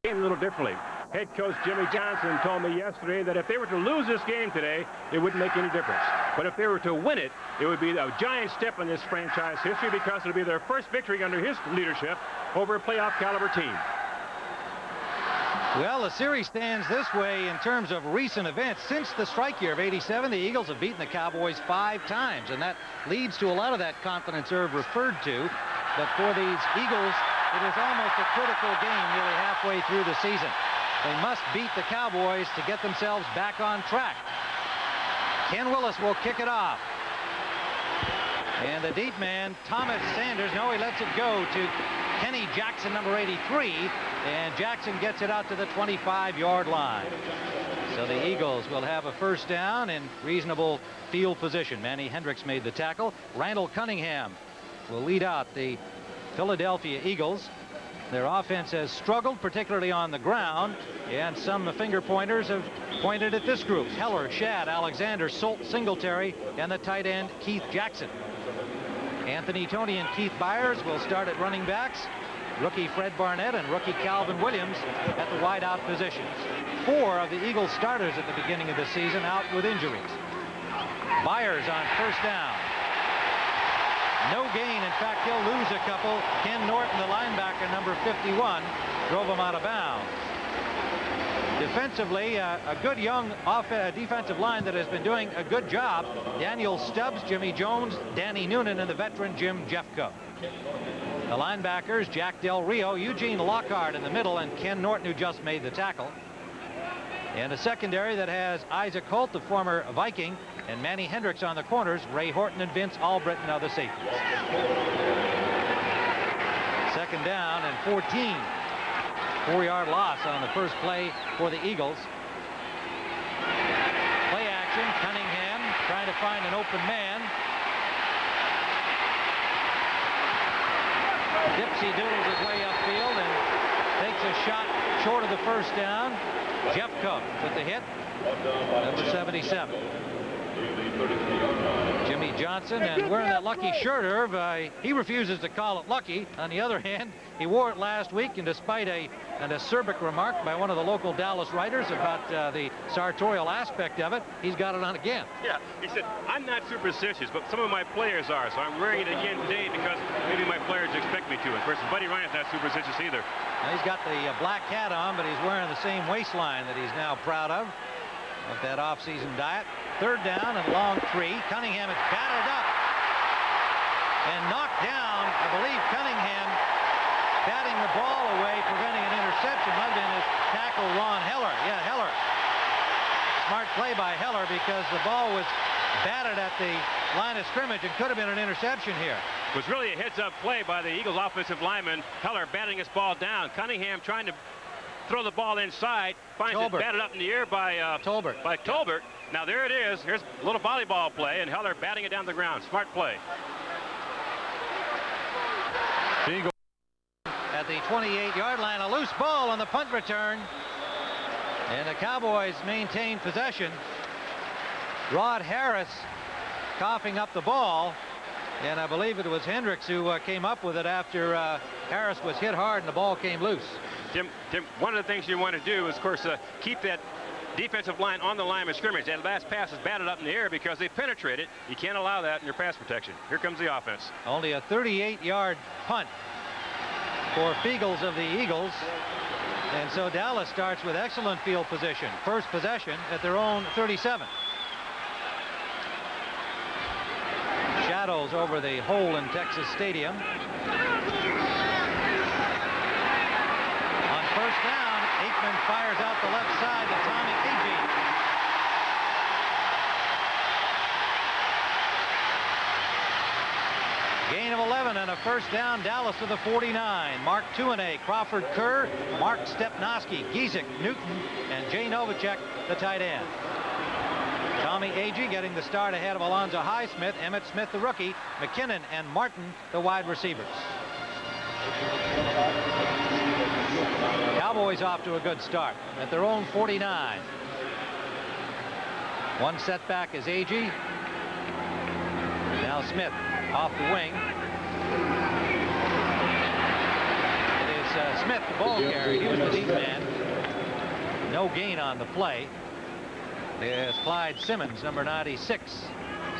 A little differently. Head coach Jimmy Johnson told me yesterday that if they were to lose this game today, it wouldn't make any difference. But if they were to win it, it would be a giant step in this franchise history because it would be their first victory under his leadership over a playoff caliber team. Well, the series stands this way in terms of recent events. Since the strike year of '87, the Eagles have beaten the Cowboys 5 times, and that leads to a lot of that confidence Irv referred to. But for these Eagles, it is almost a critical game nearly halfway through the season. They must beat the Cowboys to get themselves back on track. Ken Willis will kick it off. And the deep man, Thomas Sanders, no, he lets it go to Kenny Jackson, number 83. And Jackson gets it out to the 25-yard line. So the Eagles will have a first down in reasonable field position. Manny Hendricks made the tackle. Randall Cunningham will lead out the Philadelphia Eagles. Their offense has struggled, particularly on the ground, and some finger pointers have pointed at this group: Heller, Shad, Alexander, Solt, Singletary, and the tight end Keith Jackson. Anthony Toney and Keith Byers will start at running backs. Rookie Fred Barnett and rookie Calvin Williams at the wideout positions. 4 of the Eagles starters at the beginning of the season out with injuries. Byers on first down. No gain. In fact, he'll lose a couple. Ken Norton, the linebacker, number 51, drove him out of bounds. Defensively, a good young defensive line that has been doing a good job. Daniel Stubbs, Jimmy Jones, Danny Noonan, and the veteran Jim Jeffco. The linebackers, Jack Del Rio, Eugene Lockhart in the middle, and Ken Norton, who just made the tackle. And a secondary that has Isaac Holt, the former Viking, and Manny Hendricks on the corners, Ray Horton and Vince Albritton are the safeties. Second down and 14. 4-yard loss on the first play for the Eagles. Play action, Cunningham trying to find an open man. Dipsy doodles his way upfield and takes a shot short of the first down. Jeffco with the hit, number 77. Jimmy Johnson, and wearing that lucky shirt, Irv, he refuses to call it lucky. On the other hand, he wore it last week, and despite an acerbic remark by one of the local Dallas writers about the sartorial aspect of it, he's got it on again. Yeah, he said, I'm not superstitious, but some of my players are, so I'm wearing it again today because maybe my players expect me to. Of course, Buddy Ryan's not superstitious either. Now, he's got the black hat on, but he's wearing the same waistline that he's now proud of that off-season diet. Third down and long 3. Cunningham is battered up and knocked down. I believe Cunningham batting the ball away, preventing an interception. Might have been his tackle, Ron Heller. Yeah, Heller. Smart play by Heller because the ball was batted at the line of scrimmage and could have been an interception here. It was really a heads-up play by the Eagles offensive lineman. Heller batting his ball down. Cunningham trying to throw the ball inside, finds it batted up in the air by Tolbert. Now there it is. Here's a little volleyball play, and Heller batting it down the ground. Smart play. Eagle at the 28-yard line, a loose ball on the punt return, and the Cowboys maintain possession. Rod Harris coughing up the ball, and I believe it was Hendricks who came up with it after Harris was hit hard and the ball came loose. Tim, one of the things you want to do is, of course, keep that defensive line on the line of scrimmage. That last pass is batted up in the air because they penetrate it. You can't allow that in your pass protection. Here comes the offense. Only a 38-yard punt for Feagles of the Eagles. And so Dallas starts with excellent field position. First possession at their own 37. Shadows over the hole in Texas Stadium. First down, Aikman fires out the left side to Tommy Agee. Gain of 11 and a first down, Dallas to the 49. Mark Tuanay, Crawford Kerr, Mark Stepnoski, Giesick, Newton, and Jay Novacek, the tight end. Tommy Agee getting the start ahead of Alonzo Highsmith, Emmett Smith, the rookie, McKinnon, and Martin, the wide receivers. Cowboys off to a good start at their own 49. One setback is Agee. Now Smith off the wing. It is Smith Smith, the ball carrier. He was the deep man. No gain on the play. There's Clyde Simmons, number 96.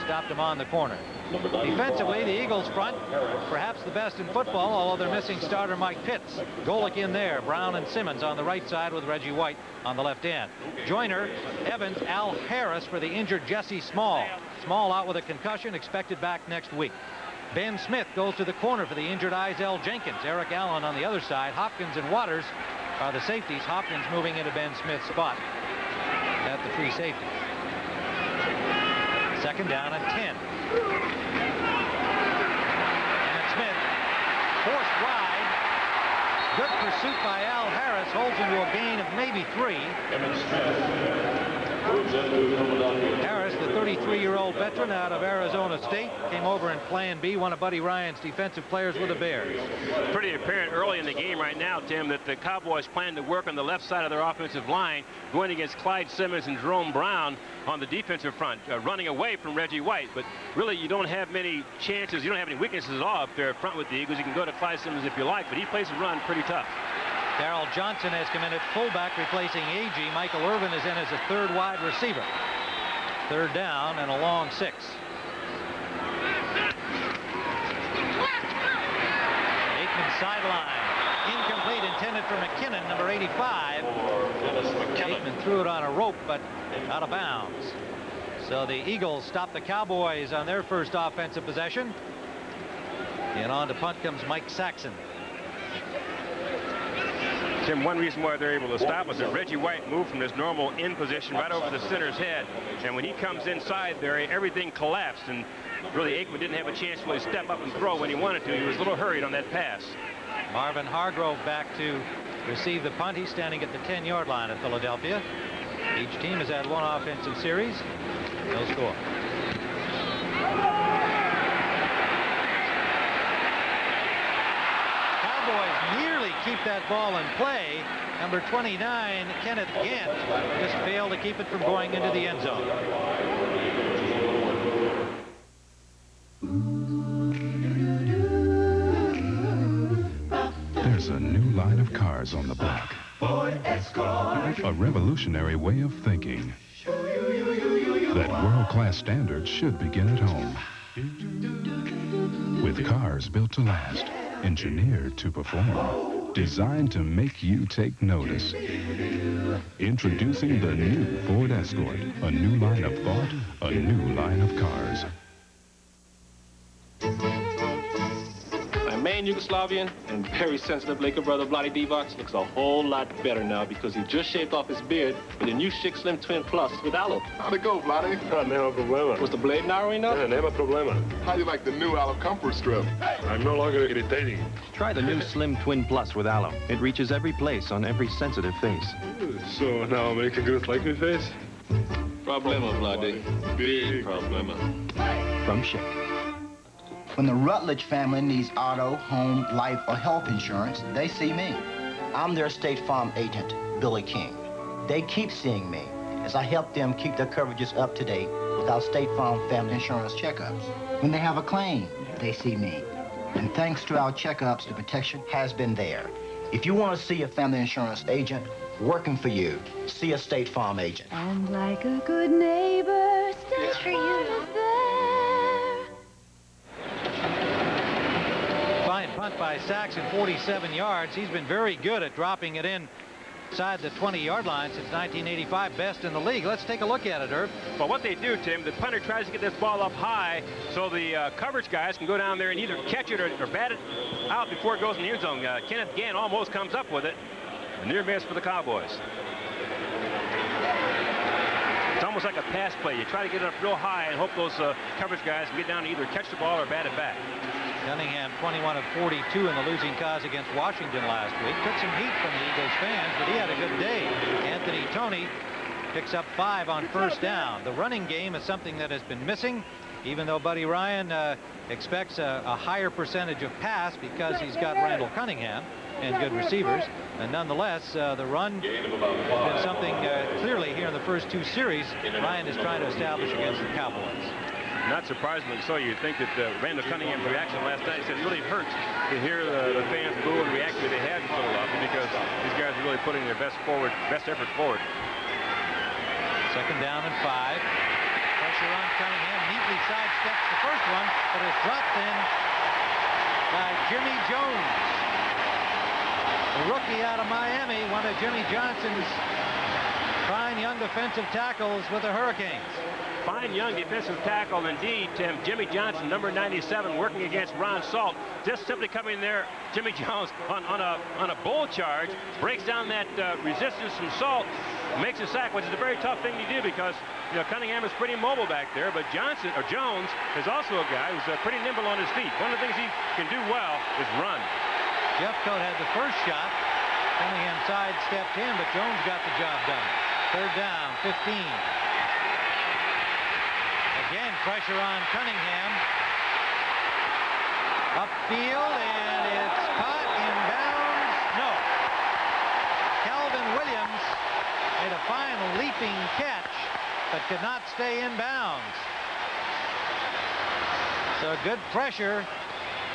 Stopped him on the corner. Defensively, the Eagles front, perhaps the best in football, although they're missing starter Mike Pitts. Golick in there, Brown and Simmons on the right side with Reggie White on the left end. Joyner, Evans, Al Harris for the injured Jesse Small. Small out with a concussion, expected back next week. Ben Smith goes to the corner for the injured Izell Jenkins. Eric Allen on the other side. Hopkins and Waters are the safeties. Hopkins moving into Ben Smith's spot at the free safety. Second down and 10. And Smith forced wide. Good pursuit by Al Harris. Holds into a gain of maybe 3. Harris, the 33-year-old veteran out of Arizona State, came over in Plan B, one of Buddy Ryan's defensive players with the Bears. Pretty apparent early in the game right now, Tim, that the Cowboys plan to work on the left side of their offensive line, going against Clyde Simmons and Jerome Brown on the defensive front, running away from Reggie White. But really, you don't have many chances. You don't have any weaknesses at all up there front with the Eagles. You can go to Clyde Simmons if you like, but he plays the run pretty tough. Darrell Johnson has come in at fullback, replacing A.G. Michael Irvin is in as a third wide receiver. Third down and a long 6. Aikman sideline. Incomplete, intended for McKinnon, number 85. Aikman threw it on a rope, but out of bounds. So the Eagles stop the Cowboys on their first offensive possession. And on to punt comes Mike Saxon. Tim, one reason why they're able to stop is that Reggie White moved from his normal in position right over the center's head. And when he comes inside there, everything collapsed. And really, Aikman didn't have a chance to really step up and throw when he wanted to. He was a little hurried on that pass. Marvin Hargrove back to receive the punt. He's standing at the 10-yard line of Philadelphia. Each team has had one offensive series. No score. Keep that ball in play. Number 29, Kenneth Gant, just failed to keep it from going into the end zone. There's a new line of cars on the block. A revolutionary way of thinking. That world-class standards should begin at home. With cars built to last, engineered to perform. Designed to make you take notice. Introducing the new Ford Escort. A new line of thought, a new line of cars. My main Yugoslavian and very sensitive Laker brother, Vlade Divac, looks a whole lot better now because he just shaved off his beard with the new Schick Slim Twin Plus with aloe. How'd it go, Vlade? Nema problema. Was the blade narrow enough? Nema problema. How do you like the new aloe comfort strip? I'm no longer irritating. Try the new Slim Twin Plus with aloe. It reaches every place on every sensitive face. So now American girls like me face? Problema, Vlade. Big problema. From Schick. When the Rutledge family needs auto, home, life, or health insurance, they see me. I'm their State Farm agent, Billy King. They keep seeing me as I help them keep their coverages up to date with our State Farm family insurance checkups. When they have a claim, they see me. And thanks to our checkups, the protection has been there. If you want to see a family insurance agent working for you, see a State Farm agent. And like a good neighbor, stands for you. Fine punt by Saxon, 47 yards. He's been very good at dropping it inside the 20-yard line since 1985, best in the league. Let's take a look at it, Irv. Well, what they do, Tim, the punter tries to get this ball up high so the coverage guys can go down there and either catch it or bat it out before it goes in the end zone. Kenneth Gant almost comes up with it. A near miss for the Cowboys. It's almost like a pass play. You try to get it up real high and hope those coverage guys can get down and either catch the ball or bat it back. Cunningham, 21 of 42 in the losing cause against Washington last week. Took some heat from the Eagles fans, but he had a good day. Anthony Toney picks up 5 on first down. The running game is something that has been missing, even though Buddy Ryan expects a higher percentage of pass because he's got Randall Cunningham and good receivers. And nonetheless, the run has been something clearly here in the first 2 series Ryan is trying to establish against the Cowboys. Not surprisingly so, you'd think that Randall Cunningham's reaction last night said it really hurts to hear the fans boo and react the way they had so often really putting their best effort forward. Second down and 5. Pressure on Cunningham. Neatly sidesteps the first one, but is dropped in by Jimmy Jones. The rookie out of Miami, one of Jimmy Johnson's fine young defensive tackles with the Hurricanes. Fine young defensive tackle indeed, Tim. Jimmy Johnson, number 97, working against Ron Salt. Just simply coming there, Jimmy Jones on a bull charge, breaks down that resistance from Salt, makes a sack, which is a very tough thing to do because Cunningham is pretty mobile back there, but Jones is also a guy who's pretty nimble on his feet. One of the things he can do well is run. Jeffcoat had the first shot. Cunningham sidestepped him, but Jones got the job done. Third down, 15. Again, pressure on Cunningham. Upfield, and it's caught in bounds. No. Calvin Williams made a fine leaping catch, but could not stay in bounds. So good pressure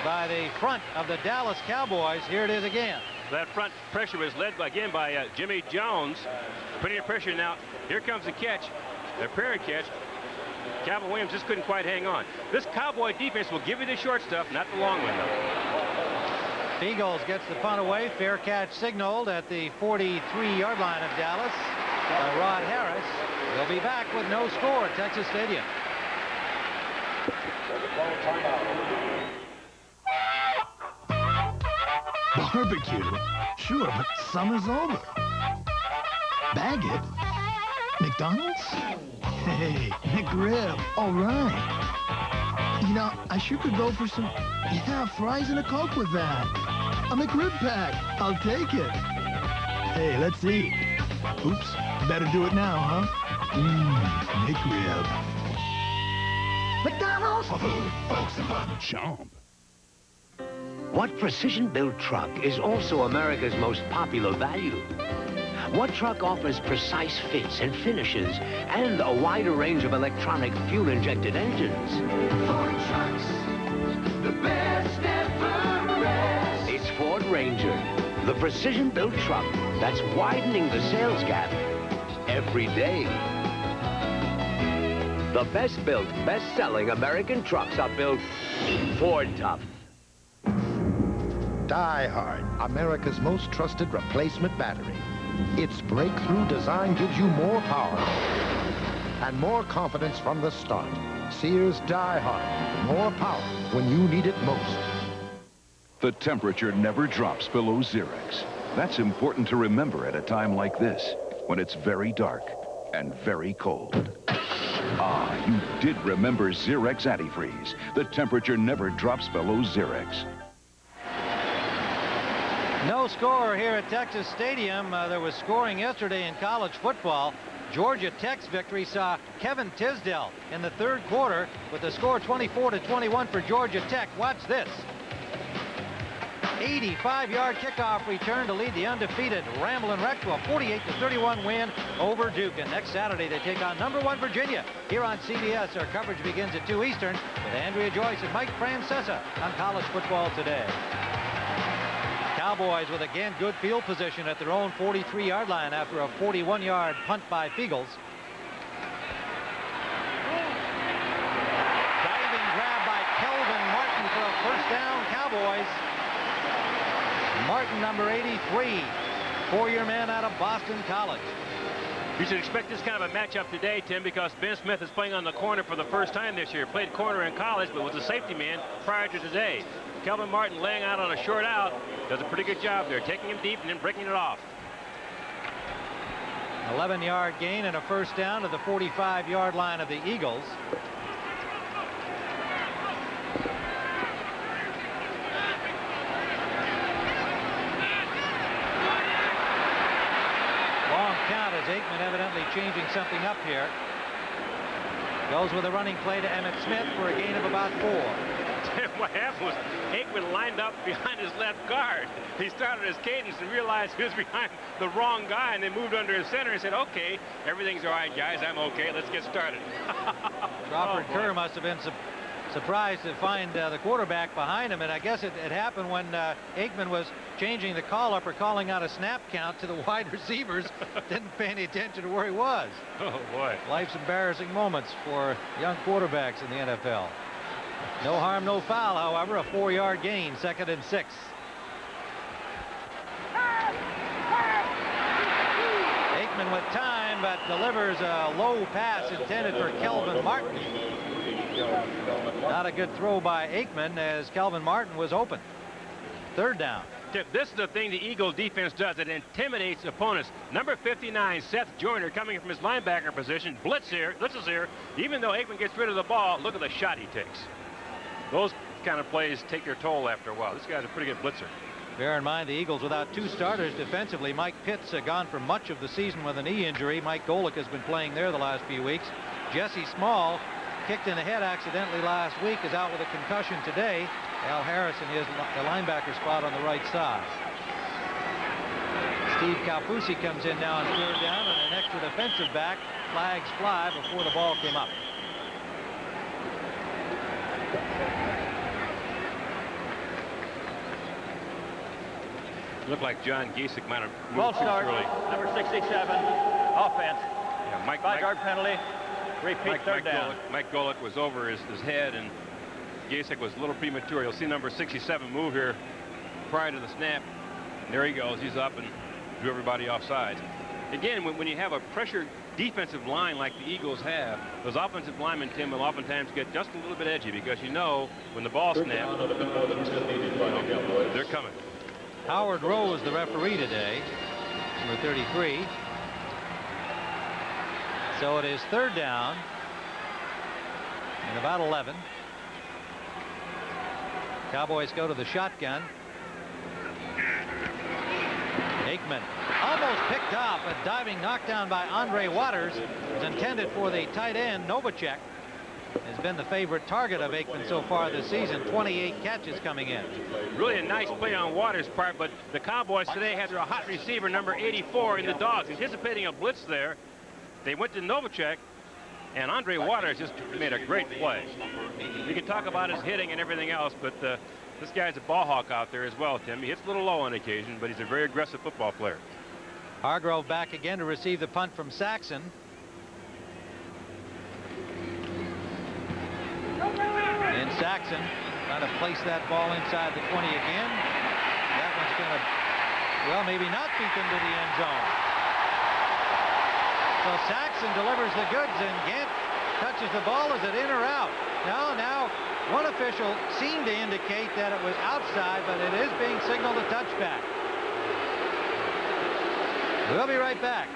by the front of the Dallas Cowboys. Here it is again. That front pressure was led again by Jimmy Jones. Putting the pressure now. Here comes the catch. The parent catch. Calvin Williams just couldn't quite hang on. This Cowboy defense will give you the short stuff, not the long one, though. Eagles gets the punt away. Fair catch signaled at the 43-yard line of Dallas by Rod Harris. We'll be back with no score at Texas Stadium. Barbecue? Sure, but summer's over. Baggett? McDonald's? Hey, McRib. All right. You know, I sure could go for some, fries and a Coke with that. A McRib pack. I'll take it. Hey, let's eat. Oops, better do it now, huh? McRib. McDonald's? For food, folks, and fun. Chomp. What precision-built truck is also America's most popular value? What truck offers precise fits and finishes and a wider range of electronic fuel-injected engines? Ford trucks, the best ever rest. It's Ford Ranger, the precision-built truck that's widening the sales gap every day. The best-built, best-selling American trucks are built Ford tough. Die Hard, America's most trusted replacement battery. Its breakthrough design gives you more power and more confidence from the start. Sears Die Hard, more power when you need it most. The temperature never drops below Xerex. That's important to remember at a time like this, when it's very dark and very cold. Ah, you did remember Xerex Antifreeze. The temperature never drops below Xerex. No score here at Texas Stadium. There was scoring yesterday in college football. Georgia Tech's victory saw Kevin Tisdale in the third quarter with the score 24-21 for Georgia Tech. Watch this. 85-yard kickoff return to lead the undefeated Ramblin' Wreck to a 48-31 win over Duke. And next Saturday they take on #1 Virginia here on CBS. Our coverage begins at 2 Eastern with Andrea Joyce and Mike Francesa on College Football Today. Cowboys with again good field position at their own 43-yard line after a 41-yard punt by Fiegels. Diving grab by Kelvin Martin for a first down, Cowboys. Martin, number 83, four-year man out of Boston College. You should expect this kind of a matchup today, Tim, because Ben Smith is playing on the corner for the first time this year. Played corner in college, but was a safety man prior to today. Kelvin Martin laying out on a short out. Does a pretty good job there, taking him deep and then breaking it off. 11-yard gain and a first down to the 45-yard line of the Eagles. Long count as Aikman evidently changing something up here. Goes with a running play to Emmitt Smith for a gain of about 4. What happened was Aikman lined up behind his left guard. He started his cadence and realized he was behind the wrong guy, and they moved under his center and said, okay, everything's all right, guys. I'm okay. Let's get started. Crawford Kerr must have been surprised to find the quarterback behind him, and I guess it happened when Aikman was changing the call-up or calling out a snap count to the wide receivers. Didn't pay any attention to where he was. Oh, boy. Life's embarrassing moments for young quarterbacks in the NFL. No harm, no foul, however. A 4-yard gain, 2nd and 6. Aikman with time, but delivers a low pass intended for Kelvin Martin. Not a good throw by Aikman, as Kelvin Martin was open. 3rd down. This is the thing the Eagle defense does. It intimidates opponents. Number 59, Seth Joyner, coming from his linebacker position. Blitzes here. Even though Aikman gets rid of the ball, look at the shot he takes. Those kind of plays take their toll after a while. This guy's a pretty good blitzer. Bear in mind the Eagles without 2 starters defensively. Mike Pitts gone for much of the season with a knee injury. Mike Golick has been playing there the last few weeks. Jesse Small, kicked in the head accidentally last week, is out with a concussion today. Al Harrison is the linebacker spot on the right side. Steve Calfusi comes in now on 3rd down, and an extra defensive back. Flags fly before the ball came up. Looked like John Giesick might have Ball moved too start. early. Number 67, offense. Yeah, 5-yard penalty. Repeat, 3rd down. Mike Golick was over his head, and Giesick was a little premature. You'll see number 67 move here prior to the snap. And there he goes. He's up and drew everybody offside. Again, when you have a pressured defensive line like the Eagles have, those offensive linemen, Tim, will oftentimes get just a little bit edgy, because you know when the ball snaps, they're coming. Howard Rose, the referee today, number 33. So it is 3rd down and about 11. Cowboys go to the shotgun. Aikman almost picked off. A diving knockdown by Andre Waters was intended for the tight end. Novacek has been the favorite target of Aikman so far this season. 28 catches coming in. Really a nice play on Waters' part, but the Cowboys today had their hot receiver, number 84, in the dogs, anticipating a blitz there. They went to Novacek, and Andre Waters just made a great play. You can talk about his hitting and everything else, but this guy's a ball hawk out there as well, Tim. He hits a little low on occasion, but he's a very aggressive football player. Hargrove back again to receive the punt from Saxon. And Saxon trying to place that ball inside the 20 again. That one's going to, well, maybe not beat them to the end zone. So Saxon delivers the goods, and Gant touches the ball. Is it in or out? Now one official seemed to indicate that it was outside, but it is being signaled a touchback. We'll be right back.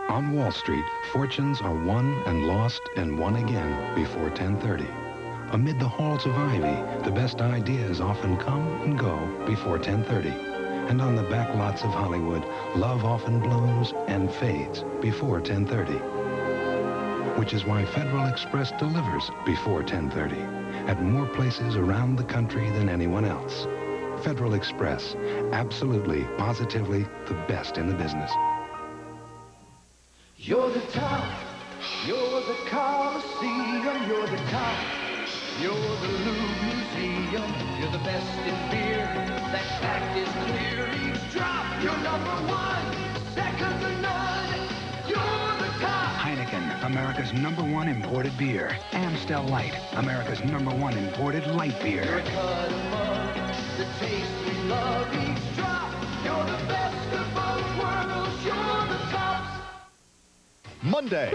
On Wall Street, fortunes are won and lost and won again before 10:30. Amid the halls of ivy, the best ideas often come and go before 10:30. And on the back lots of Hollywood, love often blooms and fades before 10:30. Which is why Federal Express delivers before 10:30 at more places around the country than anyone else. Federal Express, absolutely, positively the best in the business. You're the top, you're the Coliseum, you're the top, you're the Louvre Museum, you're the best in beer, that fact is clear, each drop, you're #1, second to none, you're the top. Heineken, America's #1 imported beer. Amstel Light, America's #1 imported light beer. You're a cut among the taste we love, each drop, you're the best of both worlds, you're the top. Monday.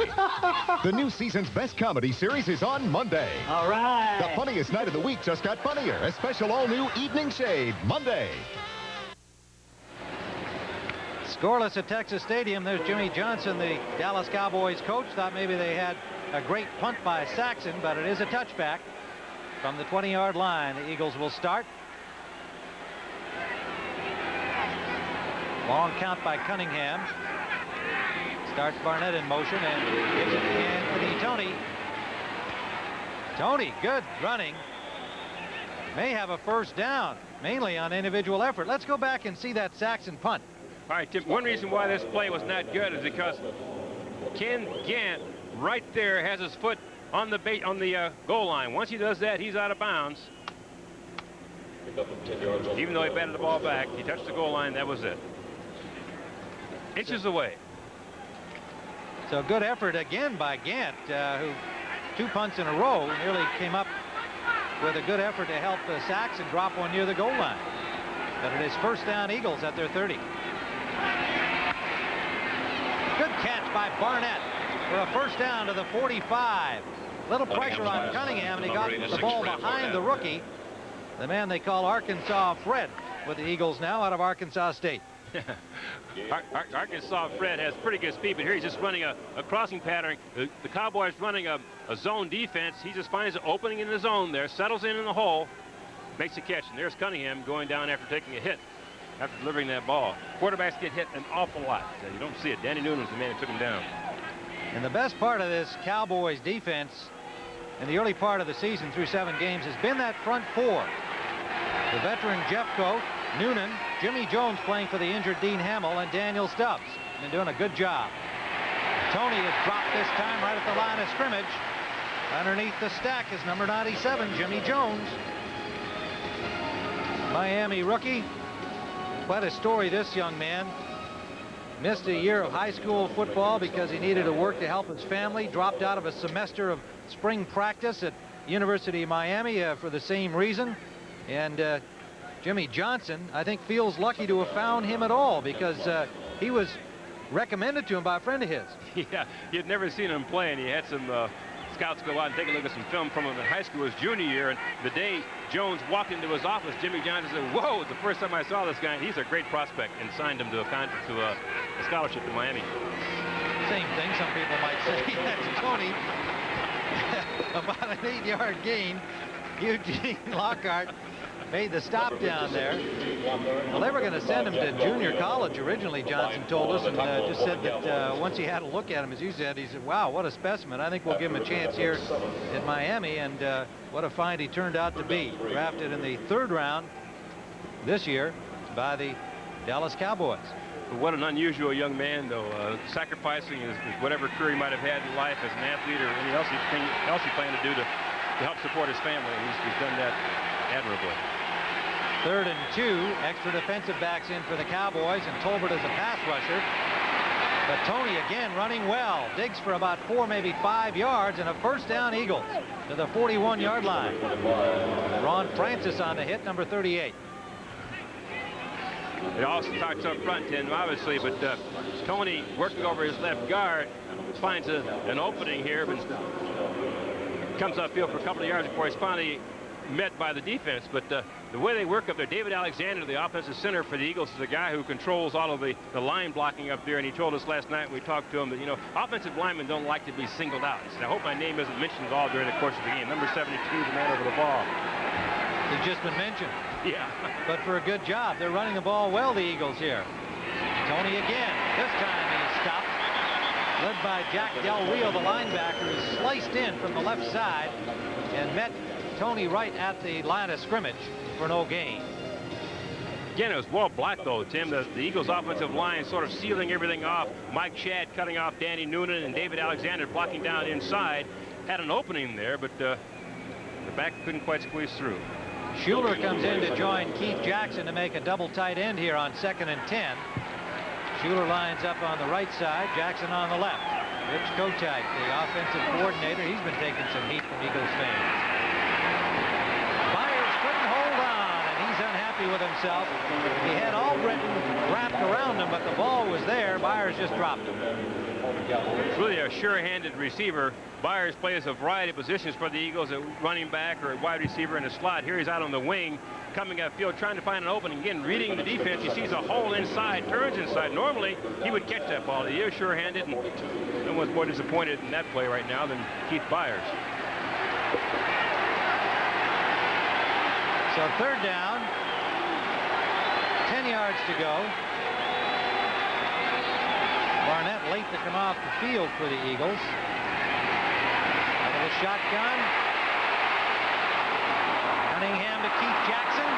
The new season's best comedy series is on Monday. All right. The funniest night of the week just got funnier. A special all-new Evening Shade, Monday. Scoreless at Texas Stadium. There's Jimmy Johnson, the Dallas Cowboys coach. Thought maybe they had a great punt by Saxon, but it is a touchback from the 20-yard line. The Eagles will start. Long count by Cunningham. Starts Barnett in motion and gives it to Anthony Tony. Tony, good running. May have a first down, mainly on individual effort. Let's go back and see that Saxon punt. All right, Tim, one reason why this play was not good is because Ken Gant right there has his foot on the goal line. Once he does that, he's out of bounds. Even though he batted the ball back, he touched the goal line. That was it. Inches away. So good effort again by Gant, who 2 punts in a row nearly came up with a good effort to help Saxon drop one near the goal line. But it is first down, Eagles at their 30. Good catch by Barnett for a first down to the 45. Little pressure on Cunningham, and he got the ball behind the rookie, the man they call Arkansas Fred, with the Eagles now out of Arkansas State. Arkansas Fred has pretty good speed, but here he's just running a crossing pattern. The Cowboys running a zone defense. He just finds an opening in the zone there, settles in the hole, makes a catch, and there's Cunningham going down after taking a hit, after delivering that ball. Quarterbacks get hit an awful lot. You don't see it. Danny Noonan was the man who took him down. And the best part of this Cowboys defense in the early part of the season through 7 games has been that front four. The veteran Jeffcoat, Noonan, Jimmy Jones playing for the injured Dean Hamill, and Daniel Stubbs. Been doing a good job. Tony has dropped this time right at the line of scrimmage. Underneath the stack is number 97, Jimmy Jones. Miami rookie. Quite a story, this young man. Missed a year of high school football because he needed to work to help his family. Dropped out of a semester of spring practice at University of Miami for the same reason. And Jimmy Johnson, I think, feels lucky to have found him at all because he was recommended to him by a friend of his. Yeah, he had never seen him play, and he had some scouts go out and take a look at some film from him in high school his junior year. And the day Jones walked into his office, Jimmy Johnson said, "Whoa, it's the first time I saw this guy. He's a great prospect," and signed him to a scholarship to Miami. Same thing, some people might say. That's Tony. About an 8-yard gain. Eugene Lockhart made the stop down there. Well, they were going to send him to junior college originally, Johnson told us, and just said that once he had a look at him, as you said, he said, "Wow, what a specimen. I think we'll give him a chance here in Miami." And what a find he turned out to be. Drafted in the 3rd round this year by the Dallas Cowboys. What an unusual young man, though, sacrificing his whatever career he might have had in life as an athlete or anything else he planned to do to help support his family. And he's done that admirably. 3rd and 2, extra defensive backs in for the Cowboys, and Tolbert is a pass rusher. But Tony again running well, digs for about 4, maybe 5 yards, and a first down, Eagles to the 41-yard line. Ron Francis on the hit, number 38. It all starts up front, Tim, obviously, but Tony working over his left guard finds an opening here, but comes upfield for a couple of yards before he's finally met by the defense. But the way they work up there, David Alexander, the offensive center for the Eagles, is a guy who controls all of the line blocking up there, and he told us last night when we talked to him that, you know, offensive linemen don't like to be singled out. He said, "I hope my name isn't mentioned at all during the course of the game." Number 72, the man over the ball. He's just been mentioned. Yeah. But for a good job. They're running the ball well, the Eagles here. Tony again. This time he's stopped. Led by Jack Del Rio, the linebacker, who sliced in from the left side and met Tony right at the line of scrimmage for no gain. Again, it was well blocked, though, Tim. The Eagles' offensive line sort of sealing everything off. Mike Shadd cutting off Danny Noonan, and David Alexander blocking down inside. Had an opening there, but the back couldn't quite squeeze through. Schuler comes in to join Keith Jackson to make a double tight end here on 2nd and 10. Schuler lines up on the right side, Jackson on the left. Rich Kotite, the offensive coordinator, he's been taking some heat from Eagles fans. Byers couldn't hold on, and he's unhappy with himself. He had Albritton wrapped around him, but the ball was there. Byers just dropped him. Really a sure-handed receiver. Byers plays a variety of positions for the Eagles, at running back or a wide receiver in the slot. Here he's out on the wing, coming upfield, trying to find an opening. Again, reading the defense, he sees a hole inside, turns inside. Normally, he would catch that ball. He is sure-handed, and no one's more disappointed in that play right now than Keith Byers. So 3rd down, 10 yards to go. Barnett late to come off the field for the Eagles. Out of the shotgun. Cunningham to Keith Jackson.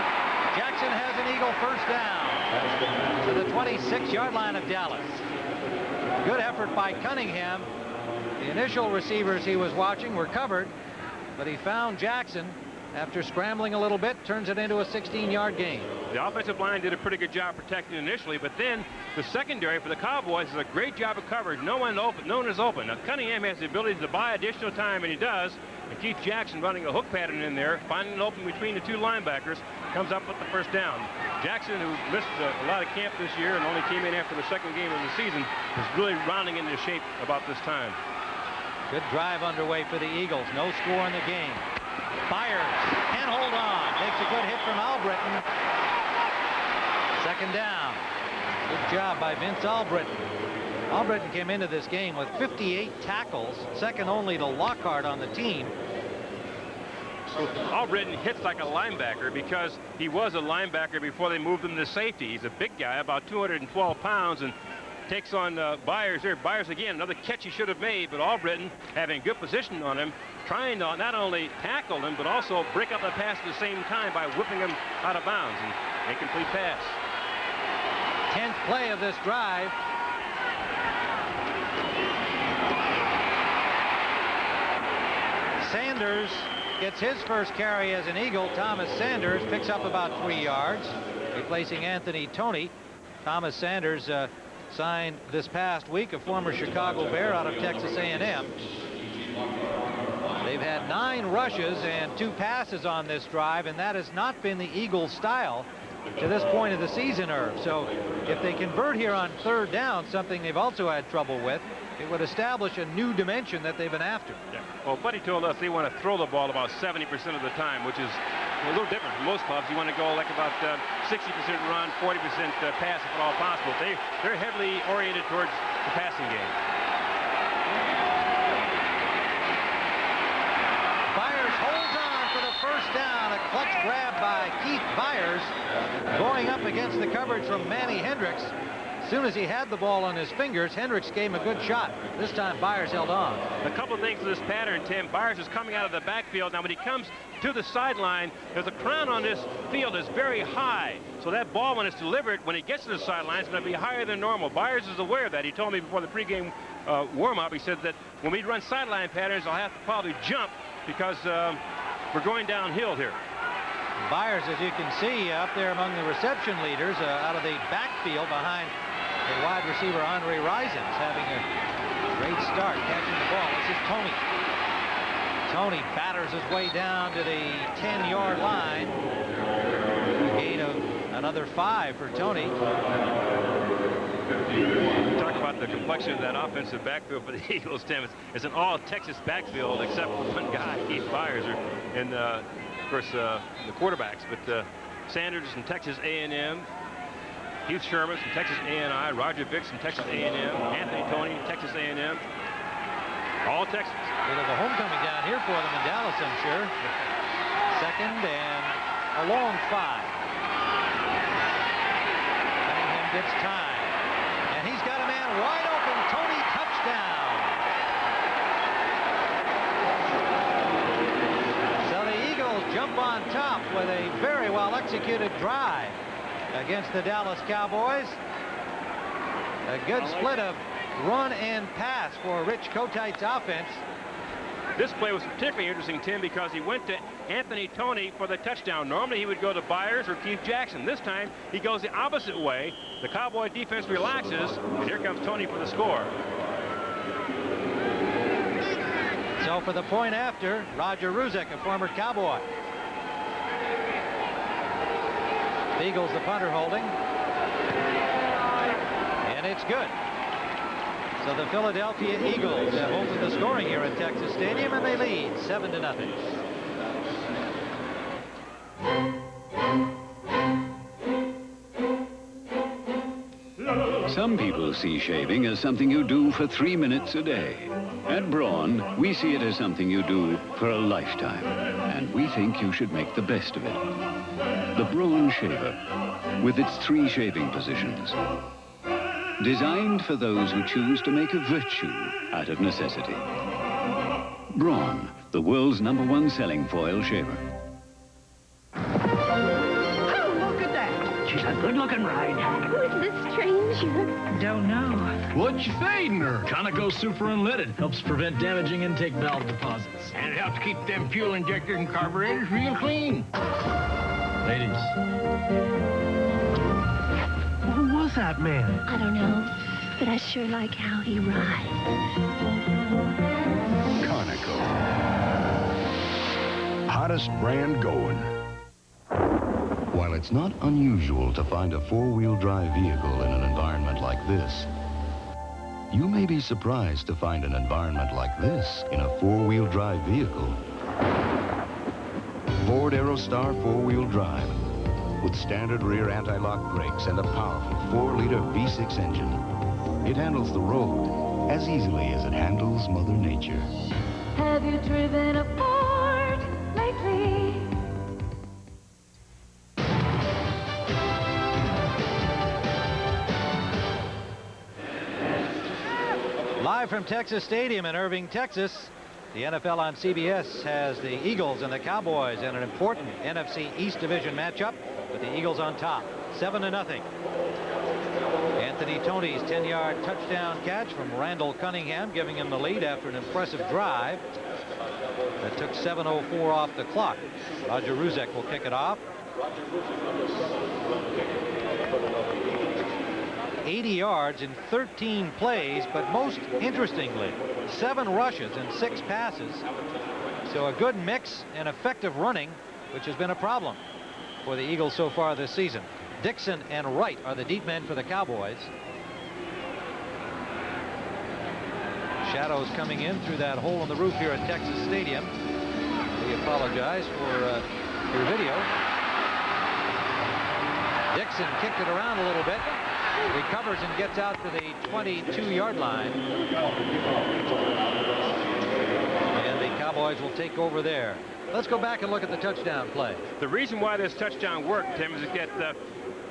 Jackson has an Eagle 1st down to the 26-yard line of Dallas. Good effort by Cunningham. The initial receivers he was watching were covered, but he found Jackson after scrambling a little bit, turns it into a 16-yard gain. The offensive line did a pretty good job protecting initially, but then the secondary for the Cowboys is a great job of coverage. No one is open. Now, Cunningham has the ability to buy additional time, and he does. And Keith Jackson, running a hook pattern in there, finding an open between the 2 linebackers, comes up with the 1st down. Jackson, who missed a lot of camp this year and only came in after the 2nd game of the season, is really rounding into shape about this time. Good drive underway for the Eagles. No score in the game. Byers can hold on. Takes a good hit from Albritton. 2nd down. Good job by Vince Albritton. Albritton came into this game with 58 tackles, second only to Lockhart on the team. Albritton hits like a linebacker because he was a linebacker before they moved him to safety. He's a big guy, about 212 pounds, and takes on Byers there. Byers again, another catch he should have made, but Albritton having good position on him, trying to not only tackle him, but also break up the pass at the same time by whipping him out of bounds. And incomplete pass. 10th play of this drive. Sanders gets his first carry as an Eagle. Thomas Sanders picks up about 3 yards, replacing Anthony Toney. Thomas Sanders signed this past week, a former Chicago Bear out of Texas A&M. They've had 9 rushes and 2 passes on this drive, and that has not been the Eagles' style to this point of the season, Irv. So if they convert here on 3rd down, something they've also had trouble with, it would establish a new dimension that they've been after. Yeah. Well, Buddy told us they want to throw the ball about 70% of the time, which is a little different from most clubs. You want to go like about 60% run, 40% pass if at all possible. They're heavily oriented towards the passing game. Byers holds on for the 1st down. A clutch grab by Keith Byers, going up against the coverage from Manny Hendricks. As soon as he had the ball on his fingers, Hendricks gave him a good shot. This time Byers held on. A couple of things to this pattern, Tim. Byers is coming out of the backfield. Now when he comes to the sideline, there's a crown on this field is very high. So that ball, when it's delivered, when he gets to the sideline, it's going to be higher than normal. Byers is aware of that. He told me before the pregame warm-up, he said that when we run sideline patterns, I'll have to probably jump because we're going downhill here. Byers, as you can see, up there among the reception leaders, out of the backfield behind the wide receiver Andre Risens, having a great start catching the ball. This is Toney. Toney batters his way down to the 10-yard line. A gain of another 5 for Toney. Talk about the complexion of that offensive backfield for the Eagles, Tim. It's an all-Texas backfield except for one guy, Keith Byers, and of course the quarterbacks. But Sanders from Texas A&M, Keith Sherman from Texas A&I, Roger Vicks from Texas A&M, Anthony Toney, Texas A&M. All Texas. Bit of a homecoming down here for them in Dallas, I'm sure. 2nd and a long 5. Cunningham gets time. And he's got a man wide open. Toney, touchdown. So the Eagles jump on top with a very well executed drive against the Dallas Cowboys. A good split of run and pass for Rich Kotite's offense. This play was particularly interesting, Tim, because he went to Anthony Toney for the touchdown. Normally he would go to Byers or Keith Jackson. This time he goes the opposite way. The Cowboy defense relaxes, and here comes Toney for the score. So for the point after, Roger Ruzek, a former Cowboy. Eagles, the punter, holding. And it's good. So the Philadelphia Eagles have opened the scoring here at Texas Stadium, and they lead 7-0. Some people see shaving as something you do for 3 minutes a day. At Braun, we see it as something you do for a lifetime. And we think you should make the best of it. The Braun Shaver, with its 3 shaving positions. Designed for those who choose to make a virtue out of necessity. Braun, the world's #1 selling foil shaver. Oh, look at that. She's a good-looking bride. Who's this stranger? Don't know. What you fading her? Conoco Super Unleaded helps prevent damaging intake valve deposits. And it helps keep them fuel injectors and carburetors real clean. Ladies. Who was that man? I don't know, but I sure like how he rides. Conoco. Hottest brand going. While it's not unusual to find a four-wheel drive vehicle in an environment like this, you may be surprised to find an environment like this in a four-wheel drive vehicle. Ford Aerostar four-wheel drive with standard rear anti-lock brakes and a powerful 4-liter V6 engine. It handles the road as easily as it handles Mother Nature. Have you driven a Ford lately? Live from Texas Stadium in Irving, Texas, the NFL on CBS has the Eagles and the Cowboys in an important NFC East Division matchup with the Eagles on top, 7-0. Anthony Toney's 10-yard touchdown catch from Randall Cunningham, giving him the lead after an impressive drive that took 7:04 off the clock. Roger Ruzek will kick it off. 80 yards in 13 plays, but most interestingly, 7 rushes and 6 passes. So a good mix and effective running, which has been a problem for the Eagles so far this season. Dixon and Wright are the deep men for the Cowboys. Shadows coming in through that hole in the roof here at Texas Stadium. We apologize for your video. Dixon kicked it around a little bit. Recovers and gets out to the 22-yard line. And the Cowboys will take over there. Let's go back and look at the touchdown play. The reason why this touchdown worked, Tim, is to get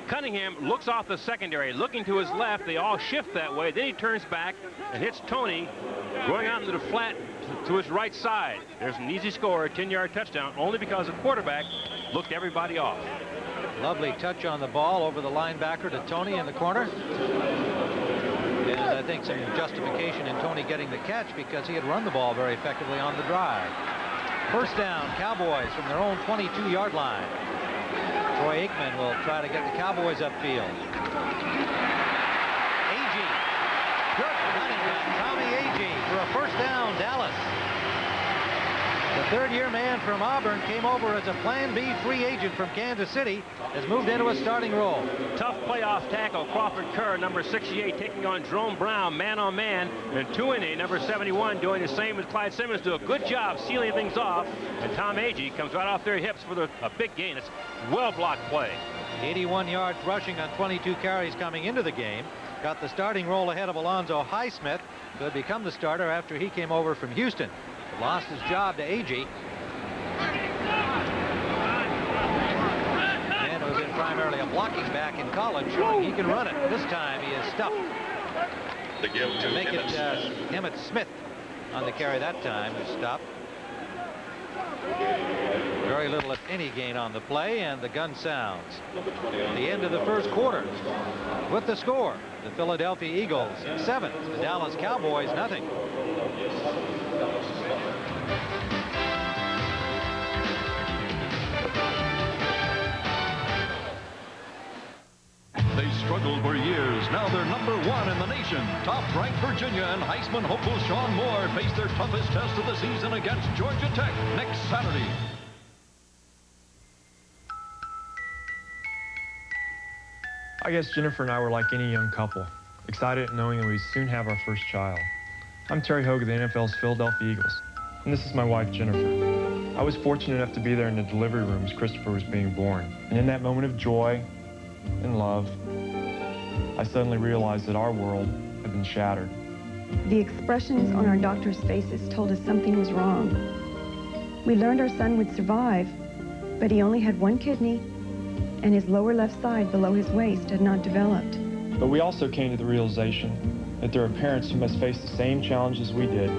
Cunningham looks off the secondary, looking to his left. They all shift that way. Then he turns back and hits Toney going out into the flat to his right side. There's an easy score, a 10-yard touchdown, only because the quarterback looked everybody off. Lovely touch on the ball over the linebacker to Toney in the corner. And I think some justification in Toney getting the catch because he had run the ball very effectively on the drive. First down, Cowboys from their own 22-yard line. Troy Aikman will try to get the Cowboys upfield. Agee. Good running back, Tommy Agee, for a first down, Dallas. The third-year man from Auburn came over as a Plan B free agent from Kansas City, has moved into a starting role. Tough playoff tackle, Crawford Kerr, number 68, taking on Jerome Brown, man-on-man, and Tuine, number 71, doing the same as Clyde Simmons. Do a good job sealing things off, and Tom Agee comes right off their hips for a big gain. It's well-blocked play. 81 yards rushing on 22 carries coming into the game. Got the starting role ahead of Alonzo Highsmith, who had become the starter after he came over from Houston. Lost his job to Agee. And was in primarily a blocking back in college, showing he can run it. This time he is stuffed. To make it Emmett Smith on the carry that time, who stopped. Very little, if any, gain on the play, and the gun sounds. The end of the first quarter. With the score, the Philadelphia Eagles 7, the Dallas Cowboys nothing. They struggled for years. Now they're #1 in the nation. Top-ranked Virginia and Heisman hopeful Sean Moore face their toughest test of the season against Georgia Tech next Saturday. I guess Jennifer and I were like any young couple. excited knowing that we soon have our first child. I'm Terry Hogue of the NFL's Philadelphia Eagles, and this is my wife, Jennifer. I was fortunate enough to be there in the delivery room as Christopher was being born. And in that moment of joy and love, I suddenly realized that our world had been shattered. The expressions on our doctors' faces told us something was wrong. We learned our son would survive, but he only had one kidney, and his lower left side below his waist had not developed. But we also came to the realization that there are parents who must face the same challenges we did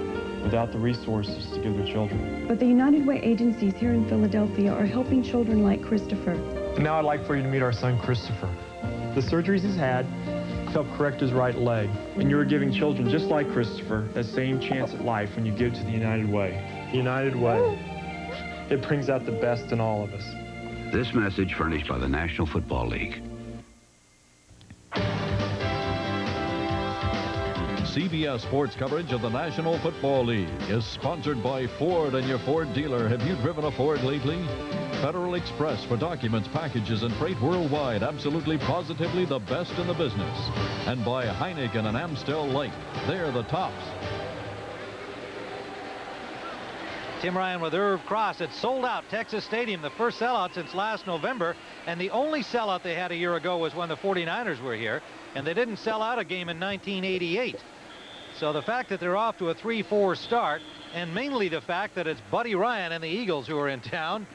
without the resources to give their children. But the United Way agencies here in Philadelphia are helping children like Christopher. And now I'd like for you to meet our son, Christopher. The surgeries he's had helped correct his right leg, and you are giving children just like Christopher that same chance at life when you give to the United Way. United Way. It brings out the best in all of us. This message furnished by the National Football League. CBS Sports coverage of the National Football League is sponsored by Ford and your Ford dealer. Have you driven a Ford lately? Federal Express for documents, packages, and freight worldwide. Absolutely, positively the best in the business. And by Heineken and Amstel Light. They're the tops. Tim Ryan with Irv Cross. It sold out Texas Stadium, the first sellout since last November, and the only sellout they had a year ago was when the 49ers were here, and they didn't sell out a game in 1988. So the fact that they're off to a 3-4 start, and mainly the fact that it's Buddy Ryan and the Eagles who are in town,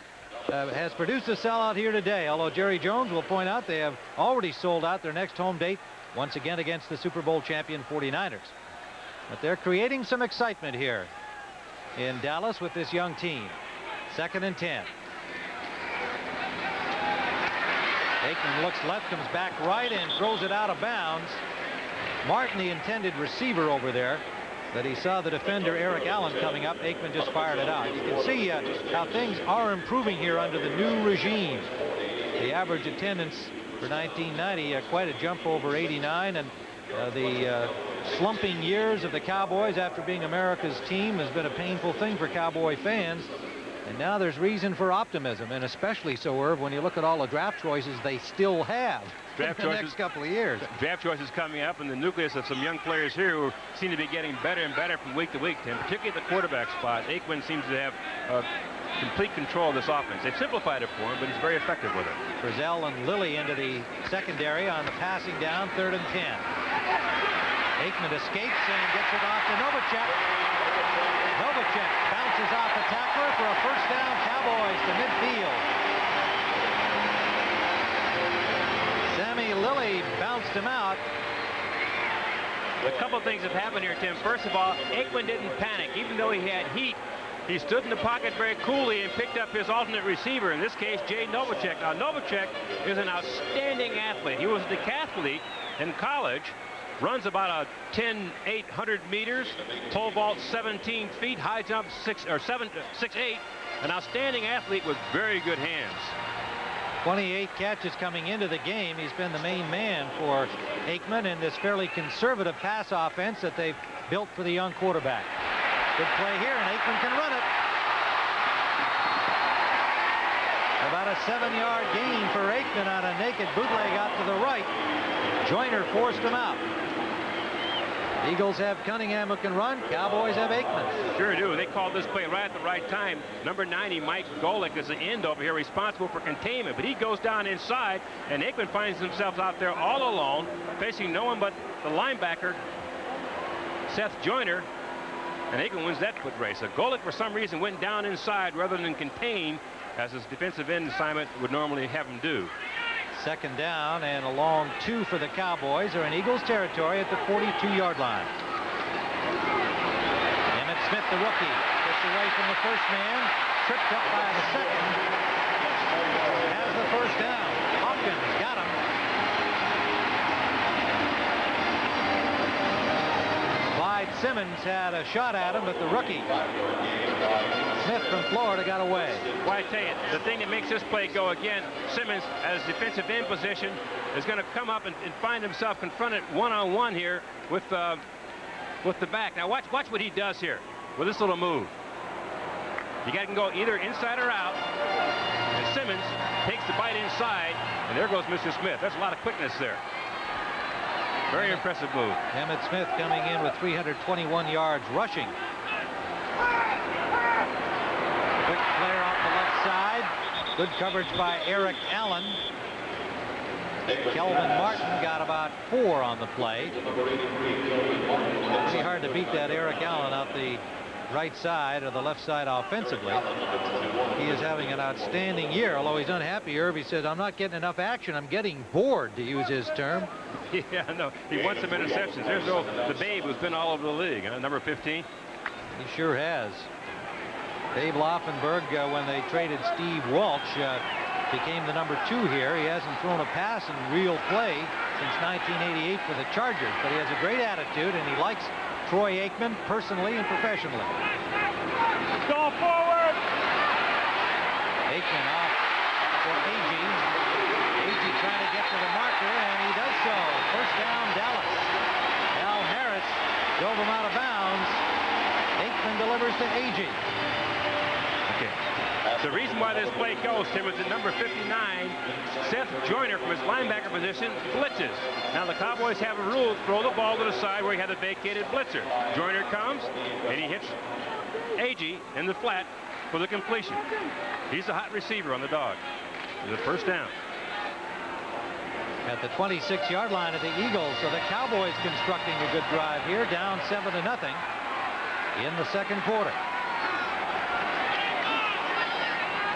has produced a sellout here today, although Jerry Jones will point out they have already sold out their next home date, once again against the Super Bowl champion 49ers. But they're creating some excitement here in Dallas with this young team. 2nd and 10. Aikman looks left, comes back right, and throws it out of bounds. Martin, the intended receiver over there, but he saw the defender Eric Allen coming up. Aikman just fired it out. You can see how things are improving here under the new regime. The average attendance for 1990, quite a jump over 89, and the slumping years of the Cowboys after being America's team has been a painful thing for Cowboy fans. And now there's reason for optimism, and especially so, Irv, when you look at all the draft choices they still have in the next couple of years. Draft choices coming up, and the nucleus of some young players here who seem to be getting better and better from week to week, Tim, particularly at the quarterback spot. Aikman seems to have complete control of this offense. They've simplified it for him, but he's very effective with it. Frizzell and Lilly into the secondary on the passing down, 3rd and 10. Aikman escapes and gets it off to Novacek. Novacek bounces off the tackler for a first down. Cowboys to midfield. Sammy Lilly bounced him out. A couple things have happened here, Tim. First of all, Aikman didn't panic. Even though he had heat, he stood in the pocket very coolly and picked up his alternate receiver, in this case, Jay Novacek. Now, Novacek is an outstanding athlete. He was a decathlete in college. Runs about a 10-800 meters, pole vault 17 feet, high jump 6'8". An outstanding athlete with very good hands. 28 catches coming into the game. He's been the main man for Aikman in this fairly conservative pass offense that they've built for the young quarterback. Good play here, and Aikman can run it. About a 7-yard gain for Aikman on a naked bootleg out to the right. Joyner forced him out. Eagles have Cunningham who can run. Cowboys have Aikman. Sure do. They called this play right at the right time. Number 90, Mike Golick, is the end over here, responsible for containment. But he goes down inside, and Aikman finds himself out there all alone, facing no one but the linebacker, Seth Joyner. And Aikman wins that foot race. So Golick, for some reason, went down inside rather than contain, as his defensive end assignment would normally have him do. 2nd down and a long 2 for the Cowboys. They're in Eagles territory at the 42-yard line. Emmett Smith, the rookie, gets away from the first man, tripped up by the second, has the first down. Hawkins got him. Clyde Simmons had a shot at him, but the rookie Smith from Florida got away. Well, I tell you, the thing that makes this play go again, Simmons, as defensive end position, is going to come up and find himself confronted one-on-one here with the back. Now, watch what he does here with this little move. You got to go either inside or out. And Simmons takes the bite inside, and there goes Mr. Smith. That's a lot of quickness there. Very impressive move. Emmitt Smith coming in with 321 yards rushing. Quick flare off the left side. Good coverage by Eric Allen. Kelvin Martin got about 4 on the play. Pretty hard to beat that Eric Allen out the right side or the left side offensively. He is having an outstanding year, although he's unhappy. Irv, he says, I'm not getting enough action. I'm getting bored, to use his term. Yeah, no, he wants some interceptions. There's the Babe who's been all over the league, number 15. He sure has. Dave Laufenberg, when they traded Steve Walsh, became the number 2 here. He hasn't thrown a pass in real play since 1988 for the Chargers, but he has a great attitude, and he likes Troy Aikman personally and professionally. Go forward! Aikman off for Agee. Agee trying to get to the marker, and he does so. First down, Dallas. Al Harris drove him out of bounds. Aikman delivers to Agee. Okay. The reason why this play goes, Tim, is at number 59, Seth Joyner from his linebacker position blitzes. Now the Cowboys have a rule, throw the ball to the side where he had the vacated blitzer. Joyner comes, and he hits Agee in the flat for the completion. He's the hot receiver on the dog. It's a first down. At the 26-yard line of the Eagles, so the Cowboys constructing a good drive here, down 7-0 in the second quarter.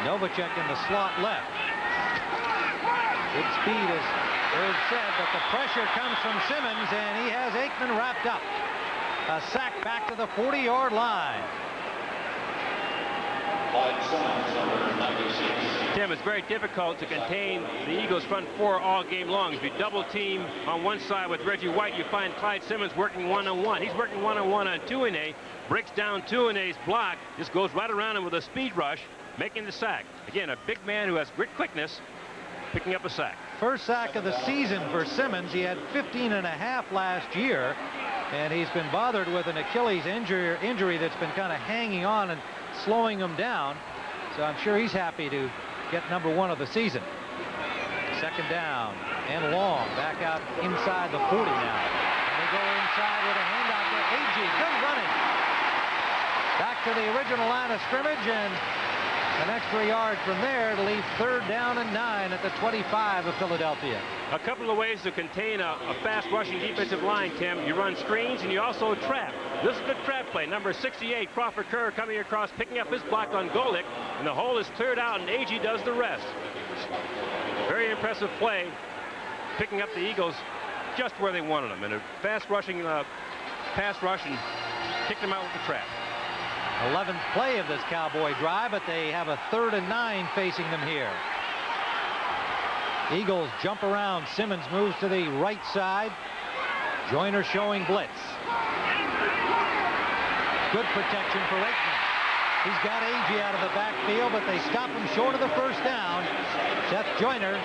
Novacek in the slot left. Good speed, as Irv said, but the pressure comes from Simmons, and he has Aikman wrapped up. A sack back to the 40-yard line. Tim, it's very difficult to contain the Eagles' front 4 all game long. If you double team on one side with Reggie White, you find Clyde Simmons working one-on-one. He's working one-on-one on Tuinei, breaks down Tuinei's block, just goes right around him with a speed rush, making the sack. Again, a big man who has great quickness, picking up a sack. First sack of the season for Simmons. He had 15.5 last year, and he's been bothered with an Achilles injury that's been kind of hanging on and slowing him down. So I'm sure he's happy to get number 1 of the season. Second down and long, back out inside the 40 now. And they go inside with a handout to Agee. Good running. Back to the original line of scrimmage, and an extra yard from there to leave 3rd down and 9 at the 25 of Philadelphia. A couple of ways to contain a fast rushing defensive line, Tim. You run screens and you also trap. This is the trap play. Number 68, Crawford Kerr, coming across, picking up his block on Golick, and the hole is cleared out, and Agee does the rest. Very impressive play, picking up the Eagles just where they wanted them. And a fast rushing pass rush, and kicked them out with the trap. 11th play of this Cowboy drive, but they have a 3rd and 9 facing them here. Eagles jump around. Simmons moves to the right side. Joyner showing blitz. Good protection for Aikman. He's got Agee out of the backfield, but they stop him short of the first down. Seth Joyner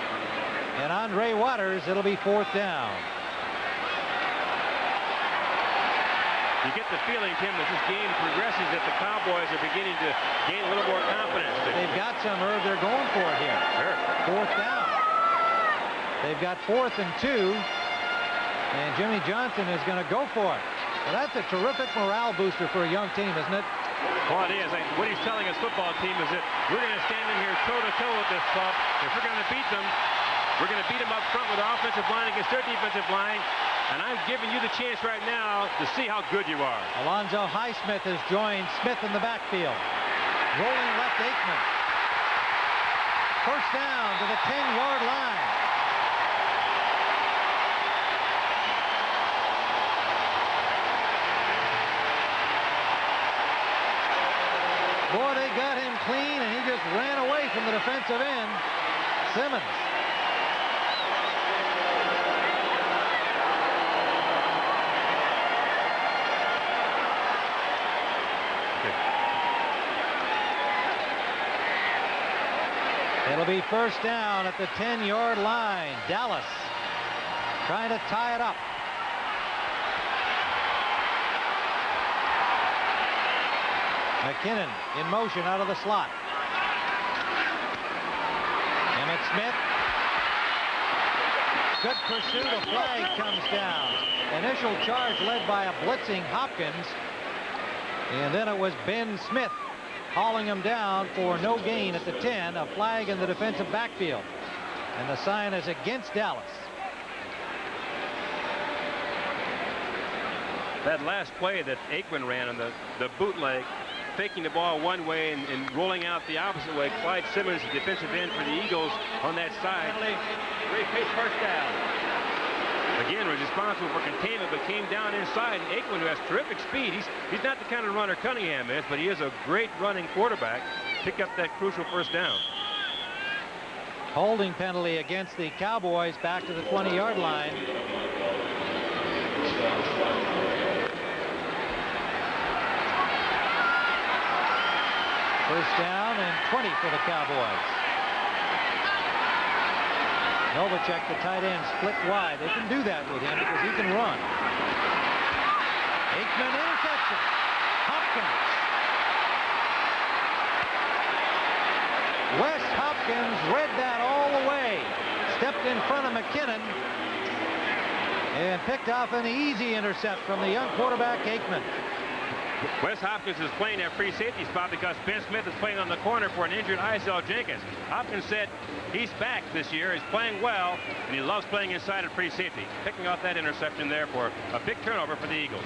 and Andre Waters. It'll be 4th down. You get the feeling, Tim, as this game progresses that the Cowboys are beginning to gain a little more confidence. They've got some, Irv. They're going for it here. Sure. 4th down. They've got 4th and 2, and Jimmy Johnson is going to go for it. Well, that's a terrific morale booster for a young team, isn't it? Well, it is. What he's telling his football team is that we're going to stand in here toe-to-toe with this club. If we're going to beat them, we're going to beat them up front with our offensive line against their defensive line. And I'm giving you the chance right now to see how good you are. Alonzo Highsmith has joined Smith in the backfield. Rolling left Aikman. First down to the 10-yard line. Boy, they got him clean, and he just ran away from the defensive end. Simmons. It'll be first down at the 10-yard line. Dallas trying to tie it up. McKinnon in motion out of the slot. Emmitt Smith. good pursuit. A flag comes down. Initial charge led by a blitzing Hopkins. And then it was Ben Smith hauling him down for no gain at the 10. A flag in the defensive backfield. And the sign is against Dallas. That last play that Aikman ran on the bootleg, faking the ball one way and rolling out the opposite way. Clyde Simmons, the defensive end for the Eagles, on that side. Repeat first down. Again, was responsible for containment, but came down inside. And Aikman, who has terrific speed, he's not the kind of runner Cunningham is, but he is a great running quarterback. Pick up that crucial first down. Holding penalty against the Cowboys back to the 20-yard line. First down and 20 for the Cowboys. Novacek, the tight end, split wide. They can do that with him because he can run. Aikman interception. Hopkins. Wes Hopkins read that all the way. Stepped in front of McKinnon and picked off an easy intercept from the young quarterback Aikman. Wes Hopkins is playing that free safety spot because Ben Smith is playing on the corner for an injured Isel Jenkins. Hopkins said he's back this year, he's playing well, and he loves playing inside at free safety. Picking off that interception there for a big turnover for the Eagles.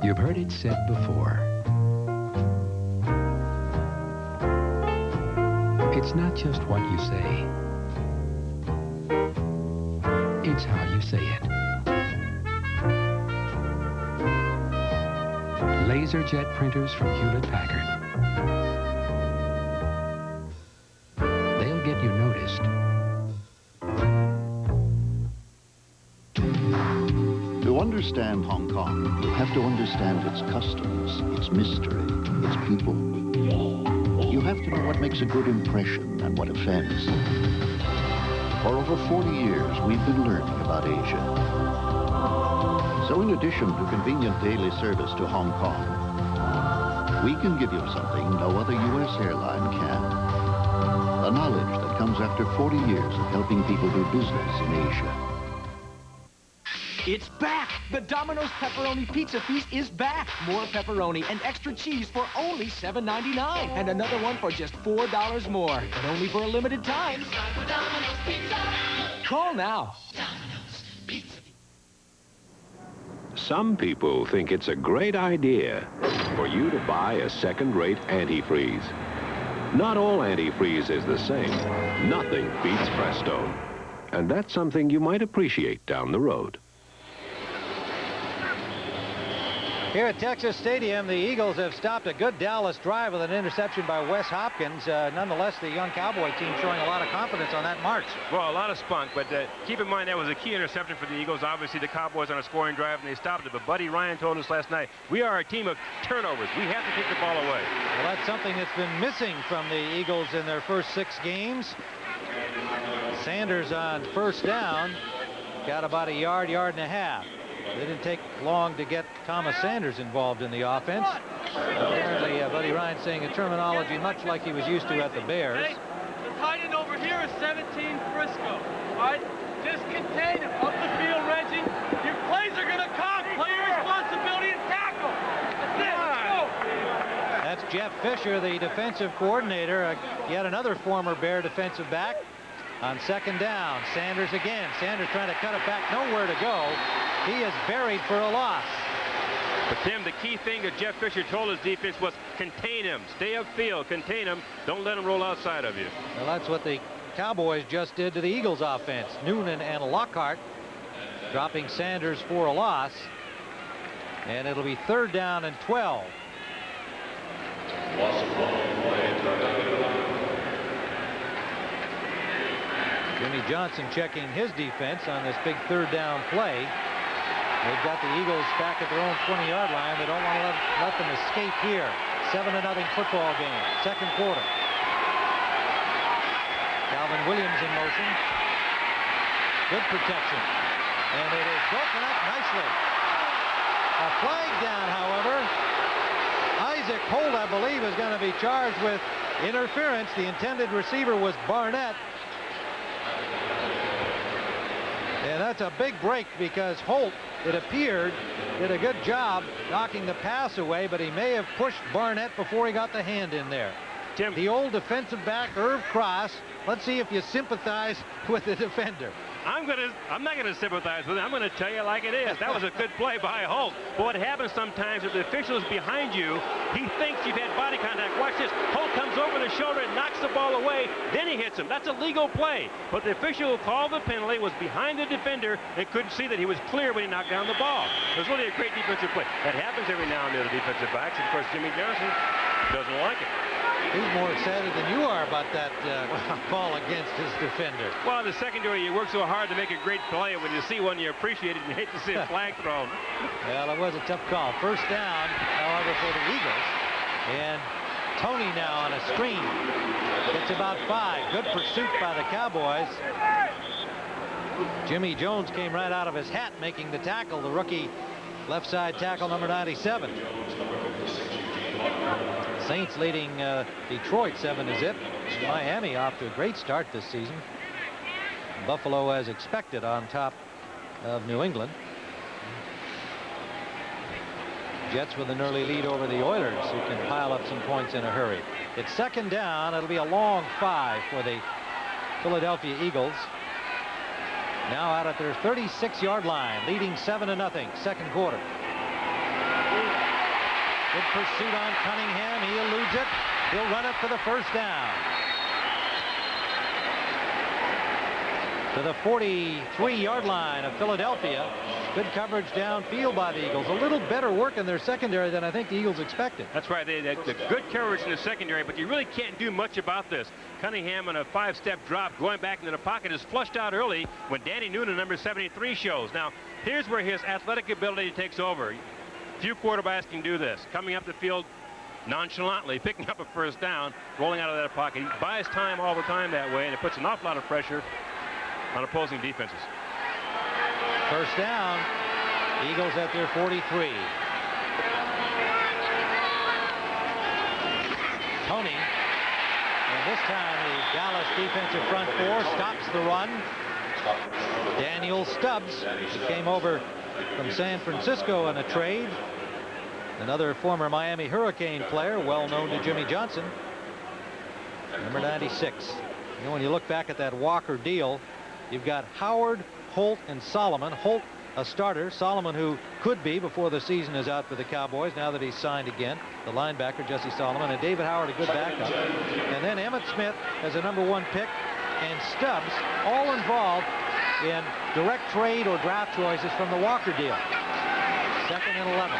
You've heard it said before. It's not just what you say. It's how you say it. LaserJet printers from Hewlett-Packard. They'll get you noticed. To understand Hong Kong, you have to understand its customs, its mystery, its people. You have to know what makes a good impression and what offends. For over 40 years, we've been learning about Asia. So in addition to convenient daily service to Hong Kong, we can give you something no other U.S. airline can. The knowledge that comes after 40 years of helping people do business in Asia. It's back! The Domino's Pepperoni Pizza Feast is back! More pepperoni and extra cheese for only $7.99. And another one for just $4 more. But only for a limited time. Domino's Pizza! Call now. Domino's Pizza. Some people think it's a great idea for you to buy a second-rate antifreeze. Not all antifreeze is the same. Nothing beats Presto. And that's something you might appreciate down the road. Here at Texas Stadium, the Eagles have stopped a good Dallas drive with an interception by Wes Hopkins. Nonetheless, the young Cowboy team showing a lot of confidence on that march. Well, a lot of spunk, but keep in mind that was a key interception for the Eagles. Obviously, the Cowboys on a scoring drive, and they stopped it. But Buddy Ryan told us last night, we are a team of turnovers. We have to take the ball away. Well, that's something that's been missing from the Eagles in their first 6 games. Sanders on first down got about a yard and a half. It didn't take long to get Thomas Sanders involved in the offense. Apparently, Buddy Ryan saying a terminology much like he was used to at the Bears. Hey, the tight end over here is 17 Frisco. All right, just contain him up the field, Reggie. Your plays are going to come. Play your responsibility and tackle. That's it. Let's go. That's Jeff Fisher, the defensive coordinator, yet another former Bear defensive back. On second down, Sanders again. Sanders trying to cut it back, nowhere to go. He is buried for a loss. But Tim, the key thing that Jeff Fisher told his defense was contain him, stay upfield, contain him, don't let him roll outside of you. Well, that's what the Cowboys just did to the Eagles offense. Noonan and Lockhart dropping Sanders for a loss. And it'll be third down and 12. Jimmy Johnson checking his defense on this big third down play. They've got the Eagles back at their own 20-yard line. They don't want to let them escape here. 7-0 football game, second quarter. Calvin Williams in motion. Good protection. And it is broken up nicely. A flag down, however. Isaac Holt, I believe, is going to be charged with interference. The intended receiver was Barnett. And that's a big break because Holt, it appeared, did a good job knocking the pass away, but he may have pushed Barnett before he got the hand in there. Tim. The old defensive back, Irv Cross. Let's see if you sympathize with the defender. I'm not gonna sympathize with it. I'm gonna tell you like it is. That was a good play by Holt. But what happens sometimes if the official is behind you, he thinks you've had body contact. Watch this. Holt comes over the shoulder and knocks the ball away. Then he hits him. That's a legal play. But the official who called the penalty was behind the defender and couldn't see that he was clear when he knocked down the ball. It was really a great defensive play. That happens every now and then to defensive backs. And of course, Jimmy Johnson doesn't like it. He's more excited than you are about that call against his defender. Well, in the secondary, you work so hard to make a great play. When you see one, you appreciate it, and you hate to see a flag thrown. Well, it was a tough call. First down, however, for the Eagles. And Tony now on a screen. It's about 5. Good pursuit by the Cowboys. Jimmy Jones came right out of his hat making the tackle, the rookie left side tackle number 97. Saints leading Detroit 7-0. Miami off to a great start this season. Buffalo, as expected, on top of New England. Jets with an early lead over the Oilers, who can pile up some points in a hurry. It's second down. It'll be a long 5 for the Philadelphia Eagles. Now out at their 36-yard line, leading 7-0, second quarter. Good pursuit on Cunningham. He eludes it. He'll run it for the first down. To the 43-yard line of Philadelphia. Good coverage downfield by the Eagles. A little better work in their secondary than I think the Eagles expected. That's right. The good coverage in the secondary, but you really can't do much about this. Cunningham on a 5-step drop going back into the pocket is flushed out early when Danny Noonan, number 73, shows. Now, here's where his athletic ability takes over. Few quarterbacks can do this. Coming up the field nonchalantly, picking up a first down, rolling out of that pocket. He buys time all the time that way, and it puts an awful lot of pressure on opposing defenses. First down. Eagles at their 43. Tony. And this time the Dallas defensive front 4 stops the run. Daniel Stubbs, who came over from San Francisco in a trade. Another former Miami Hurricane player, well known to Jimmy Johnson. Number 96. You know, when you look back at that Walker deal, you've got Howard, Holt, and Solomon. Holt, a starter. Solomon, who could be before the season is out for the Cowboys, now that he's signed again. The linebacker, Jesse Solomon, and David Howard, a good backup. And then Emmitt Smith as a #1 pick, and Stubbs, all involved in direct trade or draft choices from the Walker deal. Second and 11.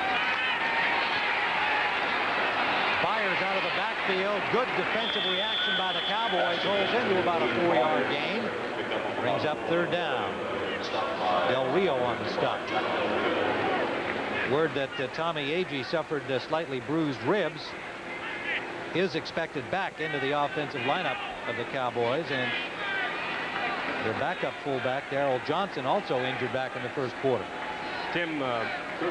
Fires out of the backfield. Good defensive reaction by the Cowboys. Holds into about a 4-yard gain. Brings up third down. Del Rio on the stop. Word that Tommy Agee suffered slightly bruised ribs is expected back into the offensive lineup of the Cowboys, and their backup fullback, Darrell Johnson, also injured back in the first quarter. Tim,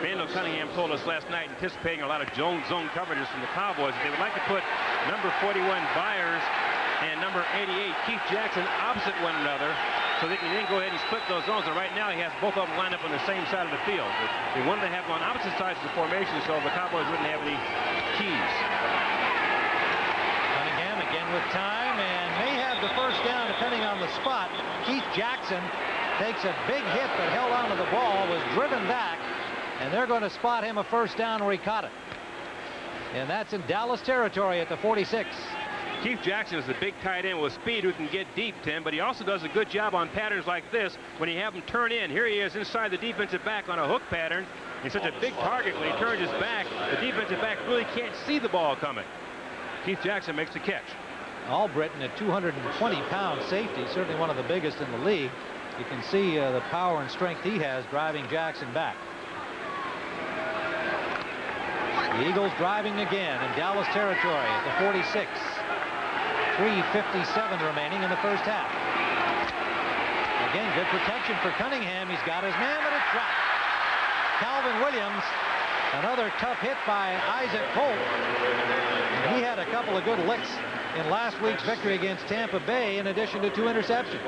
Randall Cunningham told us last night, anticipating a lot of zone coverages from the Cowboys, that they would like to put number 41 Byers and number 88 Keith Jackson opposite one another, so they can then go ahead and split those zones. And right now he has both of them lined up on the same side of the field. They wanted to have them on opposite sides of the formation so the Cowboys wouldn't have any keys. Cunningham again with time and may have the first down depending on the spot. Keith Jackson takes a big hit but held onto the ball, was driven back, and they're going to spot him a first down where he caught it. And that's in Dallas territory at the 46. Keith Jackson is a big tight end with speed who can get deep, Tim, but he also does a good job on patterns like this when you have him turn in. Here he is inside the defensive back on a hook pattern. He's such a big target when he turns his back. The defensive back really can't see the ball coming. Keith Jackson makes the catch. Albritton, a 220-pound safety, certainly one of the biggest in the league. You can see the power and strength he has driving Jackson back. The Eagles driving again in Dallas territory at the 46. 3:57 remaining in the first half. Again, good protection for Cunningham. He's got his man, but it's dropped. Calvin Williams Another tough hit by Isaac Holt. He had a couple of good licks in last week's victory against Tampa Bay, in addition to 2 interceptions.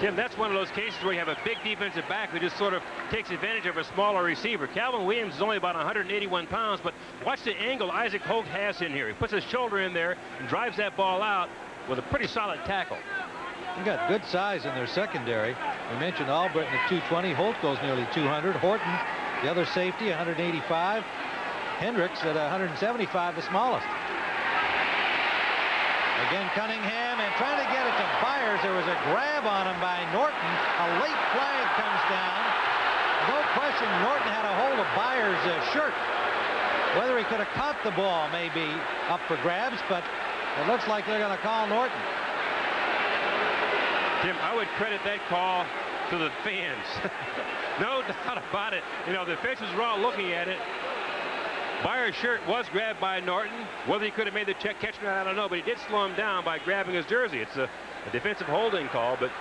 Tim, that's one of those cases where you have a big defensive back who just sort of takes advantage of a smaller receiver. Calvin Williams is only about 181 pounds, but watch the angle Isaac Holt has in here. He puts his shoulder in there and drives that ball out with a pretty solid tackle. They got good size in their secondary. We mentioned Albritton at 220. Holt goes nearly 200. Horton, the other safety, 185. Hendricks at 175, the smallest. Again, Cunningham, and trying to get it to Byers. There was a grab on him by Norton. A late flag comes down. No question, Norton had a hold of Byers' shirt. Whether he could have caught the ball may be up for grabs, but it looks like they're going to call Norton. Tim, I would credit that call to the fans. No doubt about it. You know, the officials were all looking at it. Byers' shirt was grabbed by Norton. Whether he could have made the catch or not, I don't know, but he did slow him down by grabbing his jersey. It's a defensive holding call, but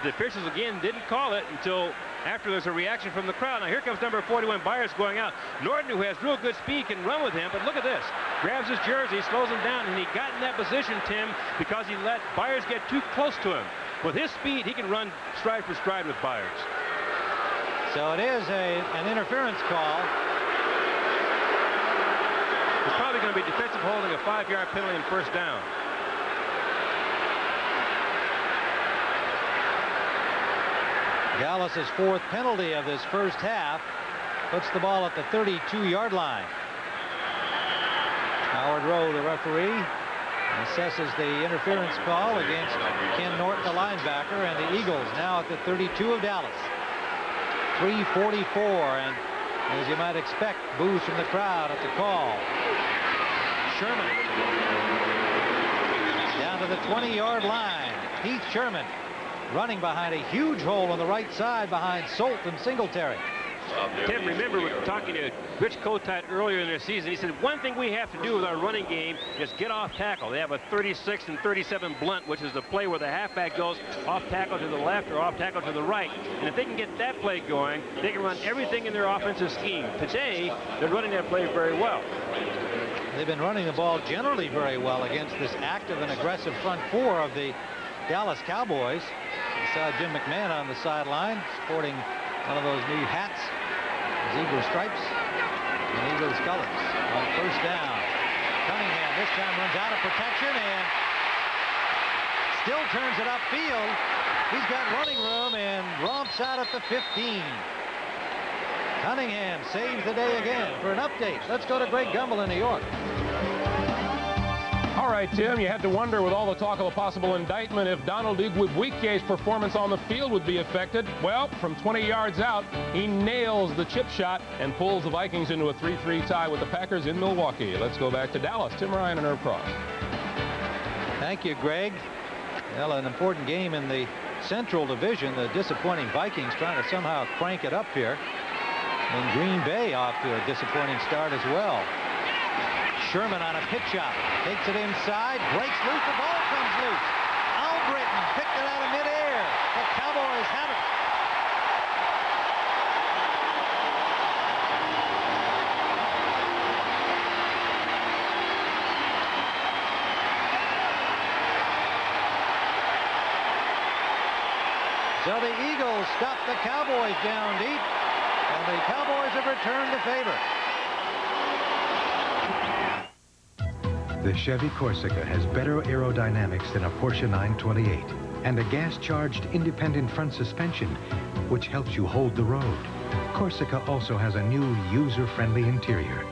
the officials, again, didn't call it until after there's a reaction from the crowd. Now, here comes number 41, Byers, going out. Norton, who has real good speed, can run with him, but look at this. Grabs his jersey, slows him down, and he got in that position, Tim, because he let Byers get too close to him. With his speed, he can run stride for stride with Byers. So it is an interference call. It's probably going to be defensive holding, a 5-yard penalty, and first down. Dallas's 4th penalty of this first half puts the ball at the 32-yard line. Howard Rowe, the referee, assesses the interference call against Ken Norton, the linebacker, and the Eagles now at the 32 of Dallas. 3:44, and as you might expect, boos from the crowd at the call. Sherman down to the 20-yard line. Heath Sherman running behind a huge hole on the right side behind Solt and Singletary. Tim, remember, we were talking to Rich Kotite earlier in the season. He said, one thing we have to do with our running game is get off tackle. They have a 36 and 37 blunt, which is the play where the halfback goes off tackle to the left or off tackle to the right. And if they can get that play going, they can run everything in their offensive scheme. Today, they're running that play very well. They've been running the ball generally very well against this active and aggressive front four of the Dallas Cowboys. You saw Jim McMahon on the sideline sporting one of those new hats, zebra stripes and Eagles colors. On first down, Cunningham this time runs out of protection and still turns it upfield. He's got running room and romps out at the 15. Cunningham saves the day again. For an update, let's go to Greg Gumbel in New York. All right, Tim, you had to wonder with all the talk of a possible indictment if Donald Igwebuike's performance on the field would be affected. Well, from 20 yards out, he nails the chip shot and pulls the Vikings into a 3-3 tie with the Packers in Milwaukee. Let's go back to Dallas. Tim Ryan and Herb Cross. Thank you, Greg. Well, an important game in the Central Division. The disappointing Vikings trying to somehow crank it up here. And Green Bay off to a disappointing start as well. Sherman on a pitch shot, takes it inside, breaks loose, the ball comes loose. Albritton picked it out of midair. The Cowboys have it. So the Eagles stop the Cowboys down deep, and the Cowboys have returned the favor. The Chevy Corsica has better aerodynamics than a Porsche 928 and a gas-charged independent front suspension, which helps you hold the road. Corsica also has a new user-friendly interior,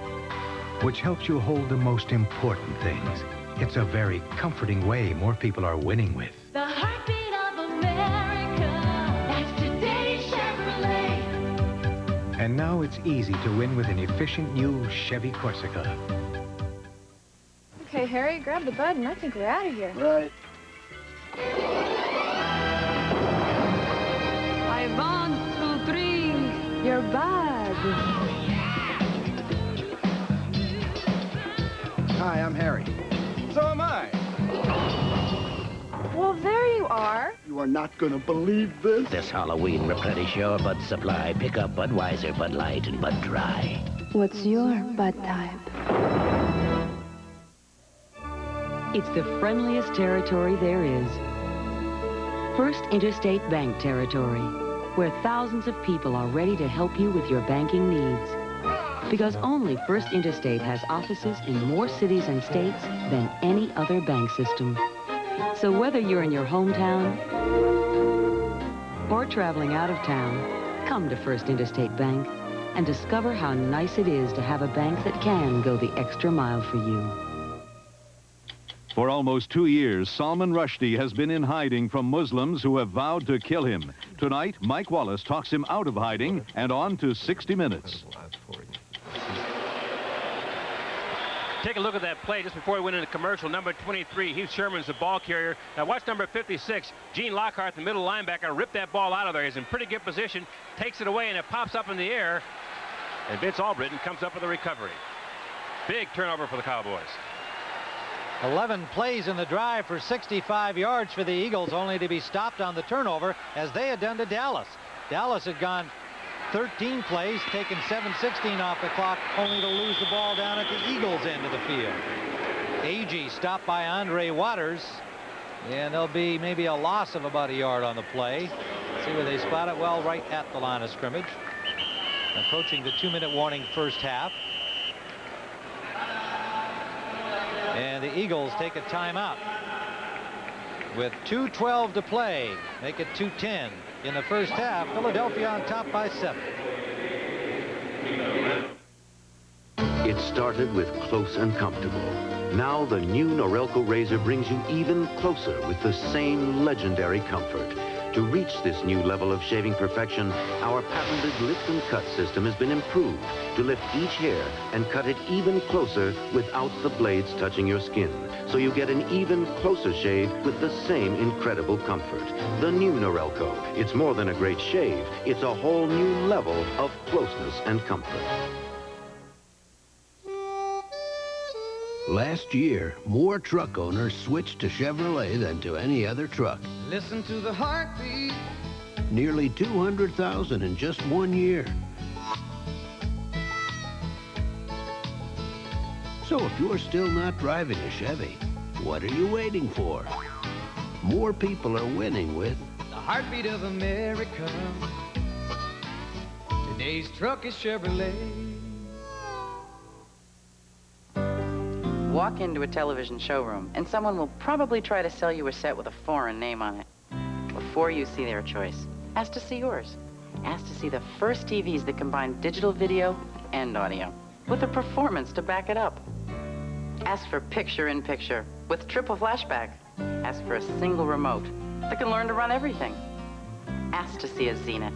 which helps you hold the most important things. It's a very comforting way more people are winning with. The heartbeat of America, that's today's Chevrolet. And now it's easy to win with an efficient new Chevy Corsica. Okay, Harry, grab the bud, and I think we're out of here. Right. I want to drink your bud. Hi, I'm Harry. So am I. Well, there you are. You are not going to believe this. This Halloween, replenish your Bud supply. Pick up Budweiser, Bud Light, and Bud Dry. What's your butt type? It's the friendliest territory there is. First Interstate Bank territory, where thousands of people are ready to help you with your banking needs. Because only First Interstate has offices in more cities and states than any other bank system. So whether you're in your hometown or traveling out of town, come to First Interstate Bank and discover how nice it is to have a bank that can go the extra mile for you. For almost 2 years, Salman Rushdie has been in hiding from Muslims who have vowed to kill him. Tonight, Mike Wallace talks him out of hiding and on to 60 Minutes. Take a look at that play just before we went into commercial. Number 23, Heath Sherman's the ball carrier. Now watch number 56, Gene Lockhart, the middle linebacker, rip that ball out of there. He's in pretty good position, takes it away, and it pops up in the air. And Vince Albritton comes up with a recovery. Big turnover for the Cowboys. 11 plays in the drive for 65 yards for the Eagles, only to be stopped on the turnover as they had done to Dallas. Dallas had gone 13 plays, taken 7:16 off the clock, only to lose the ball down at the Eagles' end of the field. Agee stopped by Andre Waters, and there'll be maybe a loss of about a yard on the play. Let's see where they spot it. Well, right at the line of scrimmage. Approaching the 2-minute warning first half. And the Eagles take a timeout with 2:12 to play. Make it 2:10 in the first half. Philadelphia on top by 7. It started with close and comfortable. Now the new Norelco razor brings you even closer with the same legendary comfort. To reach this new level of shaving perfection, our patented lift and cut system has been improved to lift each hair and cut it even closer without the blades touching your skin. So you get an even closer shave with the same incredible comfort. The new Norelco. It's more than a great shave. It's a whole new level of closeness and comfort. Last year, more truck owners switched to Chevrolet than to any other truck. Listen to the heartbeat. Nearly 200,000 in just 1 year. So if you're still not driving a Chevy, what are you waiting for? More people are winning with The heartbeat of America. Today's truck is Chevrolet. Walk into a television showroom, and someone will probably try to sell you a set with a foreign name on it. Before you see their choice, ask to see yours. Ask to see the first TVs that combine digital video and audio, with a performance to back it up. Ask for picture-in-picture with triple flashback. Ask for a single remote that can learn to run everything. Ask to see a Zenith.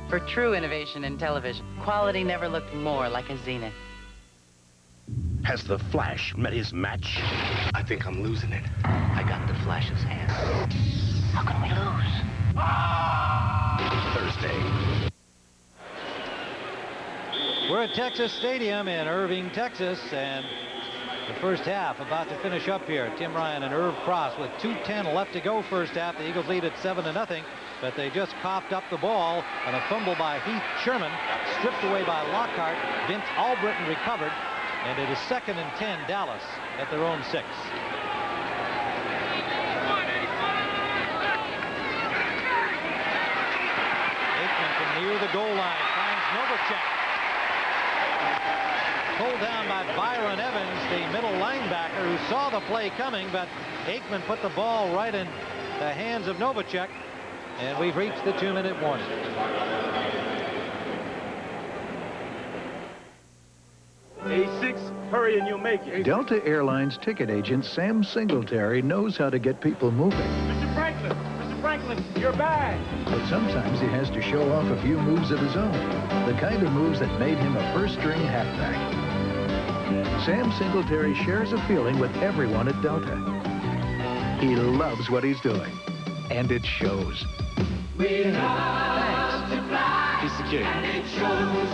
For true innovation in television, quality never looked more like a Zenith. Has the Flash met his match? I think I'm losing it. I got the Flash's hand. How can we lose? Thursday. We're at Texas Stadium in Irving, Texas, and the first half about to finish up here. Tim Ryan and Irv Cross with 2:10 left to go first half. The Eagles lead at 7-0, but they just coughed up the ball on a fumble by Heath Sherman, stripped away by Lockhart. Vince Albritton recovered. And it is 2nd and 10, Dallas at their own 6. Aikman from near the goal line finds Novacek. Pulled down by Byron Evans, the middle linebacker, who saw the play coming, but Aikman put the ball right in the hands of Novacek, and we've reached the 2-minute warning. A6, hurry and you'll make it. Delta Airlines ticket agent Sam Singletary knows how to get people moving. Mr. Franklin, your bag. But sometimes he has to show off a few moves of his own. The kind of moves that made him a first-string halfback. Sam Singletary shares a feeling with everyone at Delta. He loves what he's doing. And it shows. We love to fly. He's secure. And it shows.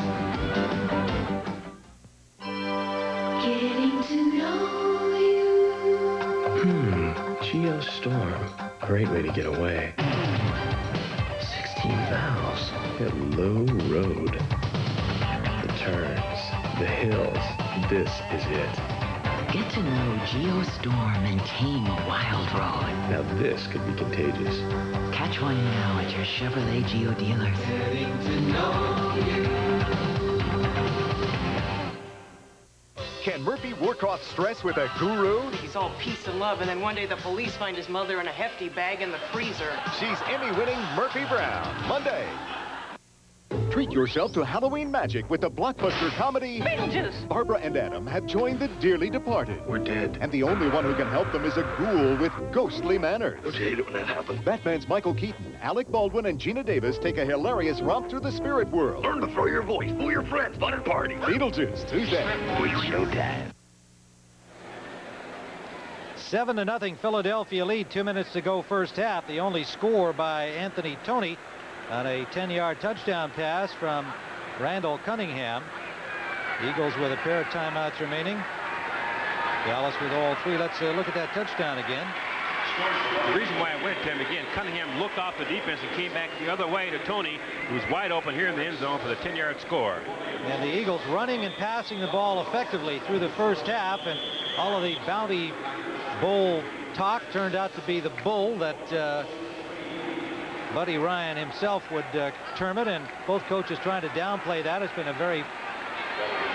Getting to know you. Geostorm. Great way to get away. 16 valves. Hello, road. The turns. The hills. This is it. Get to know Geostorm and Team Wild Road. Now this could be contagious. Catch one now at your Chevrolet Geo dealer. Getting to know you. Can Murphy work off stress with a guru? He's all peace and love, and then one day the police find his mother in a hefty bag in the freezer. She's Emmy-winning Murphy Brown. Monday. Treat yourself to Halloween magic with the blockbuster comedy Beetlejuice. Barbara and Adam have joined the dearly departed. We're dead. And the only one who can help them is a ghoul with ghostly manners. Don't you hate it when that happens? Batman's Michael Keaton, Alec Baldwin, and Gina Davis take a hilarious romp through the spirit world. Learn to throw your voice, fool your friends, fun and party. Beetlejuice, Tuesday. It's showtime. 7-0 Philadelphia lead. 2 minutes to go first half. The only score by Anthony Toney on a 10-yard touchdown pass from Randall Cunningham. Eagles with a pair of timeouts remaining. Dallas with all three. Let's look at that touchdown again. The reason why I went to him again, Cunningham looked off the defense and came back the other way to Toney, who's wide open here in the end zone for the 10-yard score. And the Eagles running and passing the ball effectively through the first half, and all of the Bounty Bowl talk turned out to be the bull that Buddy Ryan himself would term it, and both coaches trying to downplay that. It's been a very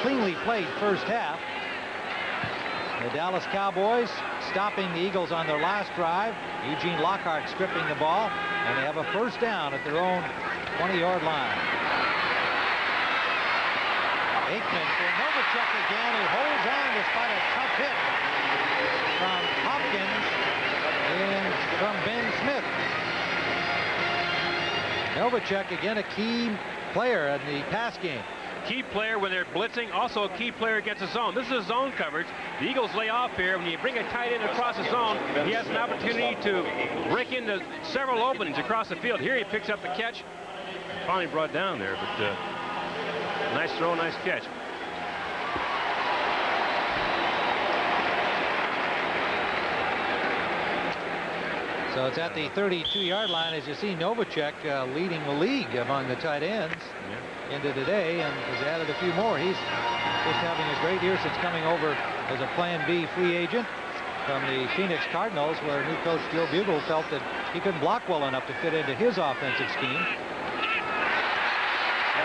cleanly played first half. The Dallas Cowboys stopping the Eagles on their last drive. Eugene Lockhart stripping the ball, and they have a first down at their own 20-yard line. Aikman for Novacek again, who holds on despite a tough hit from Hopkins and from Ben Smith. Novacek again, a key player in the pass game. Key player when they're blitzing, also a key player against the zone. This is zone coverage. The Eagles lay off here. When you bring a tight end across the zone, he has an opportunity to break into several openings across the field. Here he picks up the catch. Finally brought down there, but nice throw, nice catch. So it's at the 32-yard line, as you see Novacek leading the league among the tight ends into today, and has added a few more. He's just having a great year since coming over as a Plan B free agent from the Phoenix Cardinals, where new coach Joe Bugel felt that he couldn't block well enough to fit into his offensive scheme.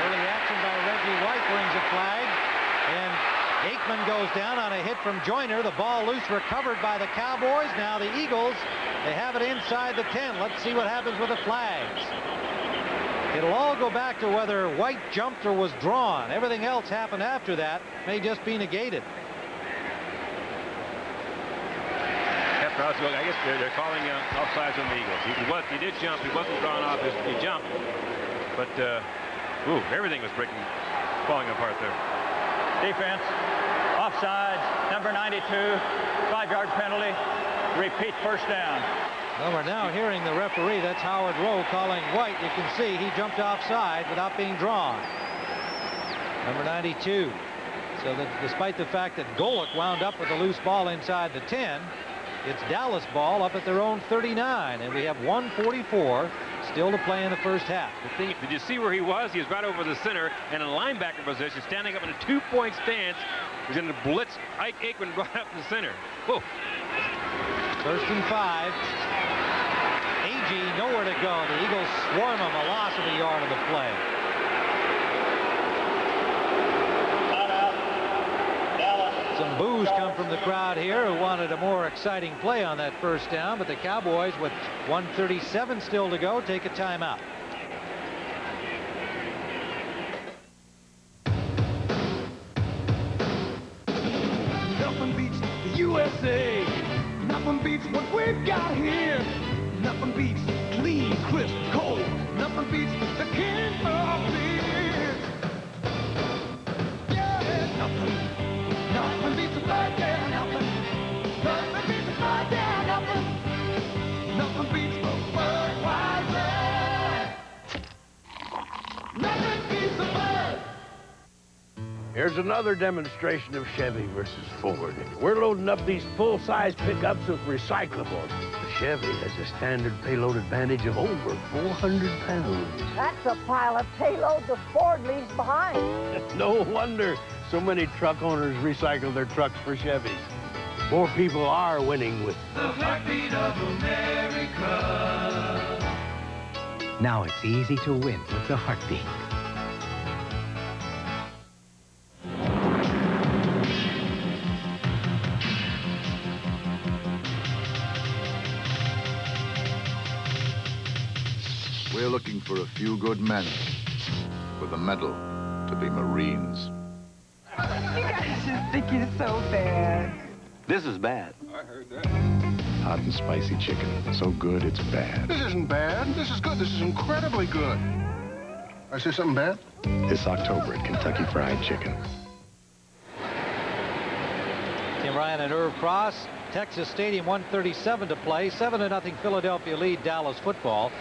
Early action by Reggie White brings a flag, and Aikman goes down on a hit from Joyner. The ball loose, recovered by the Cowboys. Now the Eagles, they have it inside the 10. Let's see what happens with the flags. It'll all go back to whether White jumped or was drawn. Everything else happened after that may just be negated. I guess they're calling offsides on the Eagles. He did jump. He wasn't drawn off. He jumped. But, everything was falling apart there. Defense, offsides, number 92, 5-yard penalty, repeat first down. Well, we're now hearing the referee, that's Howard Rowe, calling White. You can see he jumped offside without being drawn. Number 92. So that despite the fact that Golick wound up with a loose ball inside the 10, it's Dallas ball up at their own 39, and we have 1:44 still to play in the first half. Did you see where he was? He was right over the center and in linebacker position, standing up in a 2-point stance. He's going to blitz Ike Aikman right up the center. Whoa. First and 5. AG nowhere to go. The Eagles swarm him, a loss of a yard of the play. Some boos come from the crowd here who wanted a more exciting play on that first down, but the Cowboys, with 1:37 still to go, take a timeout. Nothing beats the USA. Nothing beats what we've got here. Nothing beats clean, crisp, cold. Nothing beats the king of beer. Yeah, nothing beats a Budweiser. Nothing beats a Budweiser. Nothing beats a Budweiser. Nothing beats a Bud. Here's another demonstration of Chevy versus Ford. We're loading up these full-size pickups with recyclables. The Chevy has a standard payload advantage of over 400 pounds. That's a pile of payload the Ford leaves behind. No wonder So many truck owners recycle their trucks for Chevys. More people are winning with the heartbeat of America. Now it's easy to win with the heartbeat. We're looking for a few good men with a medal to be Marines. You guys just think you're so bad. This is bad. I heard that. Hot and spicy chicken. So good, it's bad. This isn't bad. This is good. This is incredibly good. I say something bad? This October at Kentucky Fried Chicken. Tim Ryan and Irv Cross. Texas Stadium, 1:37 to play. 7-0 Philadelphia lead Dallas football.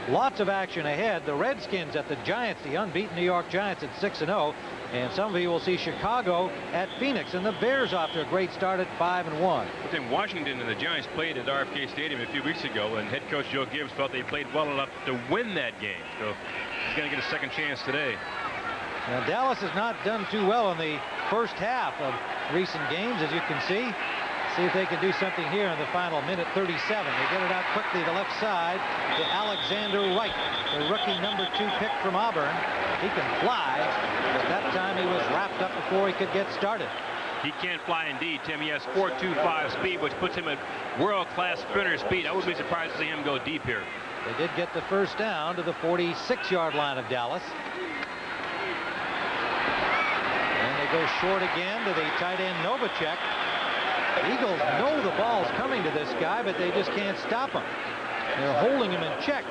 Lots of action ahead. The Redskins at the Giants, the unbeaten New York Giants at 6-0. And some of you will see Chicago at Phoenix. And the Bears off to a great start at 5-1. But then Washington and the Giants played at RFK Stadium a few weeks ago, and head coach Joe Gibbs felt they played well enough to win that game. So he's going to get a second chance today. Now, Dallas has not done too well in the first half of recent games, as you can see. See if they can do something here in the final minute 37. They get it out quickly to the left side to Alexander Wright, the rookie number 2 pick from Auburn. He can fly, but that time he was wrapped up before he could get started. He can fly indeed, Tim. He has 4.25 speed, which puts him at world-class sprinter speed. I wouldn't be surprised to see him go deep here. They did get the first down to the 46-yard line of Dallas. And they go short again to the tight end Novacek. The Eagles know the ball's coming to this guy, but they just can't stop him. They're holding him in check,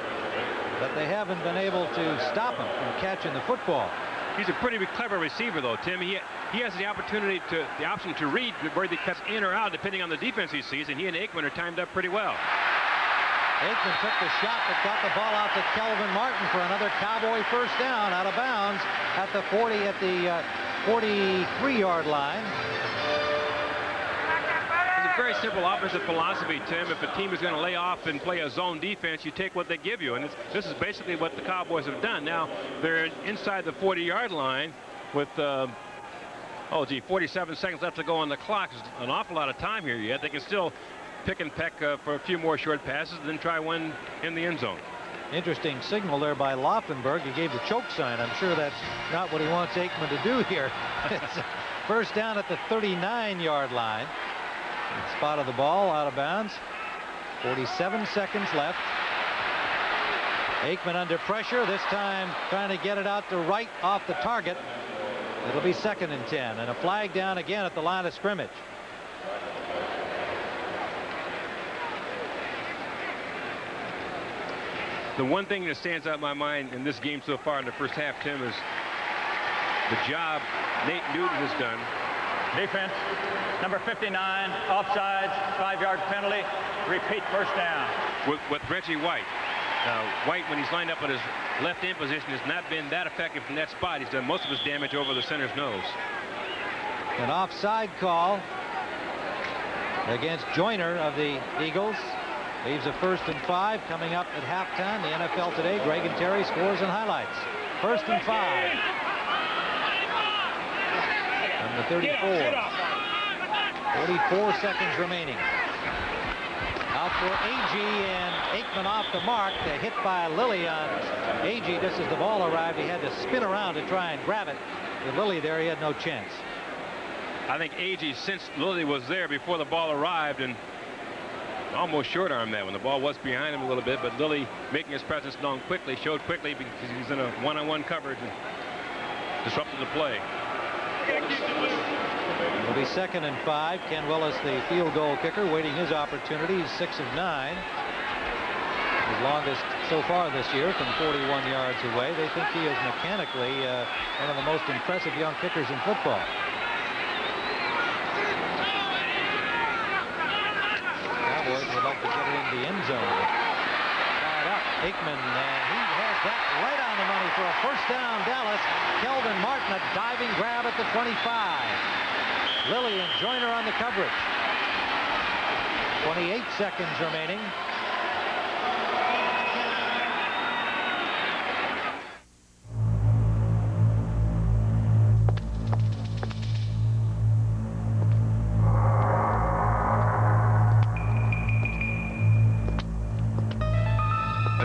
but they haven't been able to stop him from catching the football. He's a pretty clever receiver, though, Tim. He has the option to read where he cuts in or out, depending on the defense he sees, and he and Aikman are timed up pretty well. Aikman took the shot, but got the ball out to Kelvin Martin for another Cowboy first down, out of bounds at the 43-yard line. Very simple offensive philosophy, Tim. If a team is going to lay off and play a zone defense, you take what they give you, and this is basically what the Cowboys have done. Now they're inside the 40-yard line with 47 seconds left to go on the clock. There's an awful lot of time here yet. They can still pick and peck for a few more short passes and then try one in the end zone. Interesting signal there by Laufenberg. He gave the choke sign. I'm sure that's not what he wants Aikman to do here. It's first down at the 39-yard line. Spotted the ball out of bounds. 47 seconds left. Aikman under pressure, this time trying to get it out to right off the target. It'll be 2nd and 10, and a flag down again at the line of scrimmage. The one thing that stands out in my mind in this game so far in the first half, Tim, is the job Nate Newton has done. Defense, number 59, offsides, 5-yard penalty, repeat first down. With Reggie White. White, when he's lined up at his left end position, has not been that effective from that spot. He's done most of his damage over the center's nose. An offside call against Joyner of the Eagles. Leaves a 1st and 5 coming up at halftime. The NFL Today, Greg and Terry scores and highlights. 1st and 5. From the 34. 44 seconds remaining. Out for Agee, and Aikman off the mark. The hit by Lilly on Agee. Just as the ball arrived, he had to spin around to try and grab it. With Lilly there, he had no chance. I think Agee, since Lilly was there before the ball arrived, and almost short-armed that when the ball was behind him a little bit, but Lilly, making his presence known quickly, showed quickly because he's in a one-on-one coverage and disrupted the play. It'll be 2nd and 5. Ken Willis, the field goal kicker, waiting his opportunity. He's 6 of 9. His longest so far this year from 41 yards away. They think he is mechanically one of the most impressive young kickers in football. Cowboys would like to get it in the end zone. Fired up. Aikman, he has that right on the money for a first down, Dallas. Kelvin Martin, a diving grab at the 25. Lilly and Joyner on the coverage. 28 seconds remaining.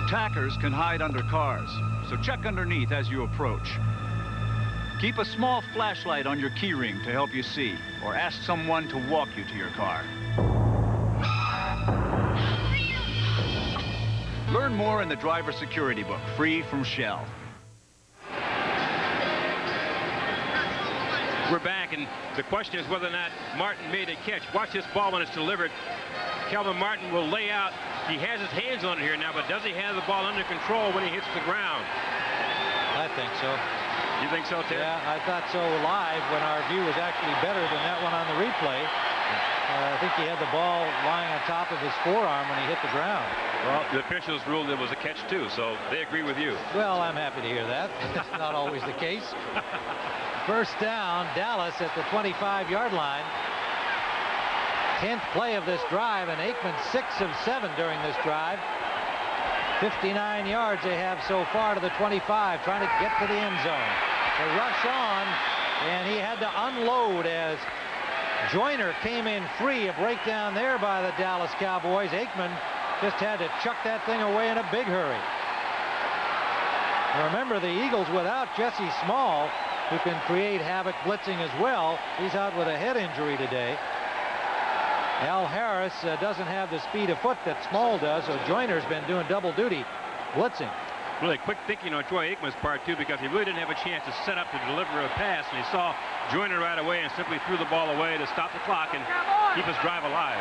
Attackers can hide under cars, so check underneath as you approach. Keep a small flashlight on your keyring to help you see, or ask someone to walk you to your car. Learn more in the driver security book, free from Shell. We're back, and the question is whether or not Martin made a catch. Watch this ball when it's delivered. Kelvin Martin will lay out. He has his hands on it here now, but does he have the ball under control when he hits the ground? I think so. You think so, Ted? Yeah, I thought so live when our view was actually better than that one on the replay. I think he had the ball lying on top of his forearm when he hit the ground. Well, the officials ruled it was a catch, too, so they agree with you. Well, I'm happy to hear that. That's not always the case. First down, Dallas at the 25-yard line. 10th play of this drive, and Aikman 6 of 7 during this drive. 59 yards they have so far to the 25, trying to get to the end zone. They rush on, and he had to unload as Joyner came in free. A breakdown there by the Dallas Cowboys. Aikman just had to chuck that thing away in a big hurry. Now remember, the Eagles without Jesse Small, who can create havoc blitzing as well. He's out with a head injury today. Al Harris doesn't have the speed of foot that Small does, so Joyner's been doing double duty blitzing. Really quick thinking on Troy Aikman's part, too, because he really didn't have a chance to set up to deliver a pass, and he saw Joyner right away and simply threw the ball away to stop the clock and keep his drive alive.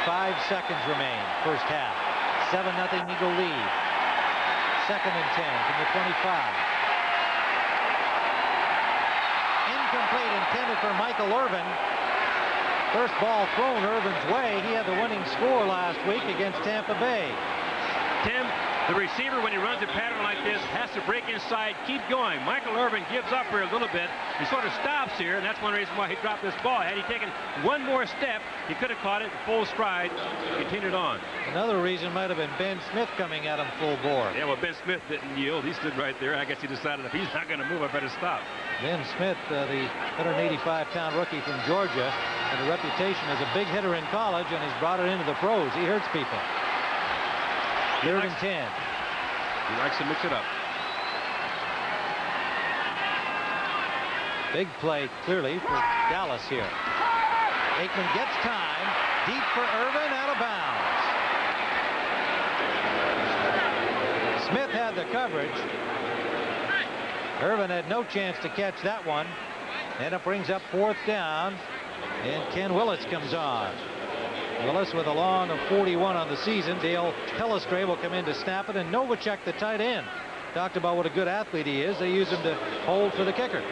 25 seconds remain, first half. 7-0 Eagle lead. 2nd and 10 from the 25. Incomplete, intended for Michael Irvin. First ball thrown Irvin's way. He had the winning score last week against Tampa Bay. Tim, the receiver, when he runs a pattern like this, has to break inside, keep going. Michael Irvin gives up here a little bit. He sort of stops here, and that's one reason why he dropped this ball. Had he taken one more step, he could have caught it in full stride, continued on. Another reason might have been Ben Smith coming at him full bore. Yeah, well, Ben Smith didn't yield. He stood right there. I guess he decided if he's not going to move, I better stop. Ben Smith, the 185-pound rookie from Georgia, had a reputation as a big hitter in college, and he's brought it into the pros. He hurts people. 3rd and 10. He likes to mix it up. Big play, clearly, for Dallas here. Aikman gets time. Deep for Irvin, out of bounds. Smith had the coverage. Irvin had no chance to catch that one. And it brings up 4th down. And Ken Willis comes on. Willis with a long of 41 on the season. Dale Pellistre will come in to snap it, and Novacek, the tight end, talked about what a good athlete he is. They use him to hold for the kicker.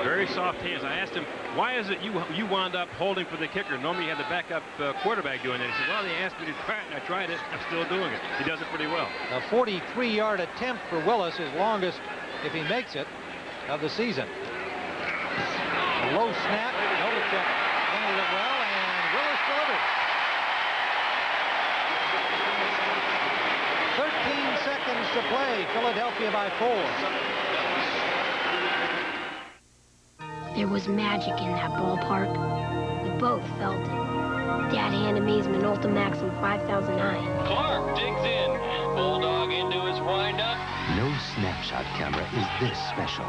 Very soft hands. I asked him, why is it you wound up holding for the kicker? Normally you have the backup quarterback doing that. He said, well, they asked me to try it, and I tried it. I'm still doing it. He does it pretty well. A 43-yard attempt for Willis, his longest, if he makes it, of the season. A low snap. Novacek handled it well, and Willis delivered. 13 seconds to play. Philadelphia by 4. There was magic in that ballpark. We both felt it. Dad handed me his Minolta Maxim 5009. Clark digs in. Bulldog into his windup. No snapshot camera is this special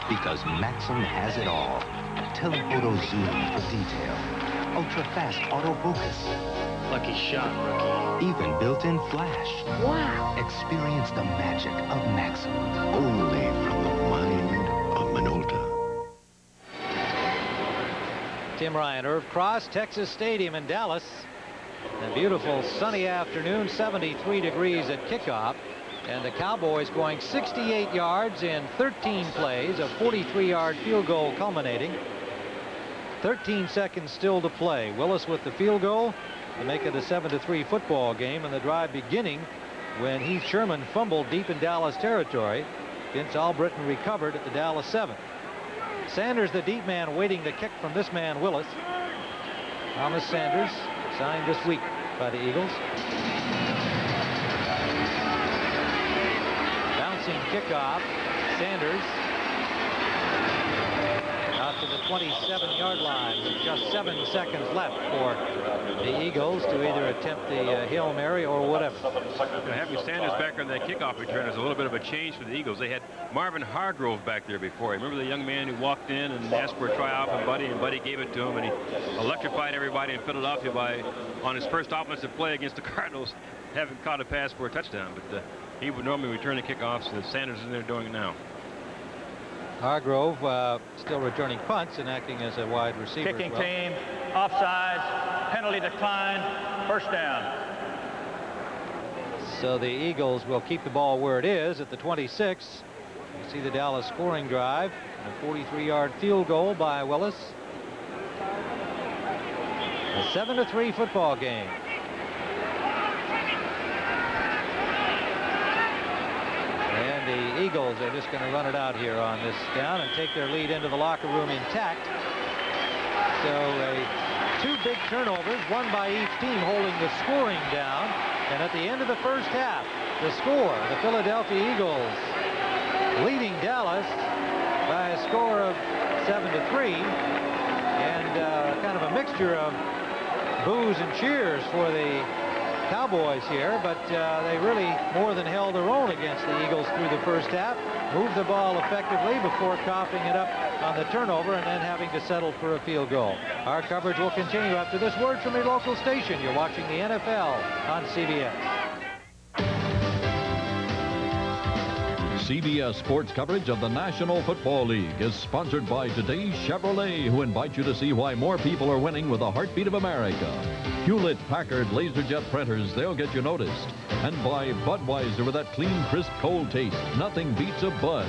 because Maxim has it all. Telephoto zoom for detail. Ultra-fast autofocus. Lucky shot, rookie. Even built-in flash. Wow. Experience the magic of Maxim. Only from the mind of Minolta. Tim Ryan, Irv Cross, Texas Stadium in Dallas. A beautiful sunny afternoon, 73 degrees at kickoff. And the Cowboys going 68 yards in 13 plays, a 43-yard field goal culminating. 13 seconds still to play. Willis with the field goal to make it a 7-3 football game, and the drive beginning when Heath Sherman fumbled deep in Dallas territory. Vince Albritton recovered at the Dallas 7. Sanders, the deep man, waiting to kick from this man, Willis. Thomas Sanders, signed this week by the Eagles. Bouncing kickoff. Sanders out to the 27-yard line with just 7 seconds left for the Eagles to either attempt the Hail Mary or whatever. Having Sanders back on that kickoff return is a little bit of a change for the Eagles. They had Marvin Hargrove back there before. Remember the young man who walked in and asked for a tryout from Buddy, and Buddy gave it to him, and he electrified everybody in Philadelphia on his first offensive play against the Cardinals, having caught a pass for a touchdown. But he would normally return the kickoffs, and Sanders is in there doing it now. Hargrove still returning punts and acting as a wide receiver. Kicking team, offsides, penalty decline, first down. So the Eagles will keep the ball where it is at the 26. You see the Dallas scoring drive, a 43-yard field goal by Willis. A 7-3 football game. And the Eagles are just going to run it out here on this down and take their lead into the locker room intact. So 2 big turnovers, one by each team, holding the scoring down. And at the end of the first half, the score, the Philadelphia Eagles leading Dallas by a score of 7-3, and kind of a mixture of boos and cheers for the Cowboys here, but they really more than held their own against the Eagles through the first half, moved the ball effectively before coughing it up on the turnover and then having to settle for a field goal. Our coverage will continue after this word from your local station. You're watching the NFL on CBS. CBS sports coverage of the National Football League is sponsored by today's Chevrolet, who invite you to see why more people are winning with the heartbeat of America. Hewlett-Packard LaserJet printers, they'll get you noticed. And by Budweiser, with that clean, crisp, cold taste. Nothing beats a Bud.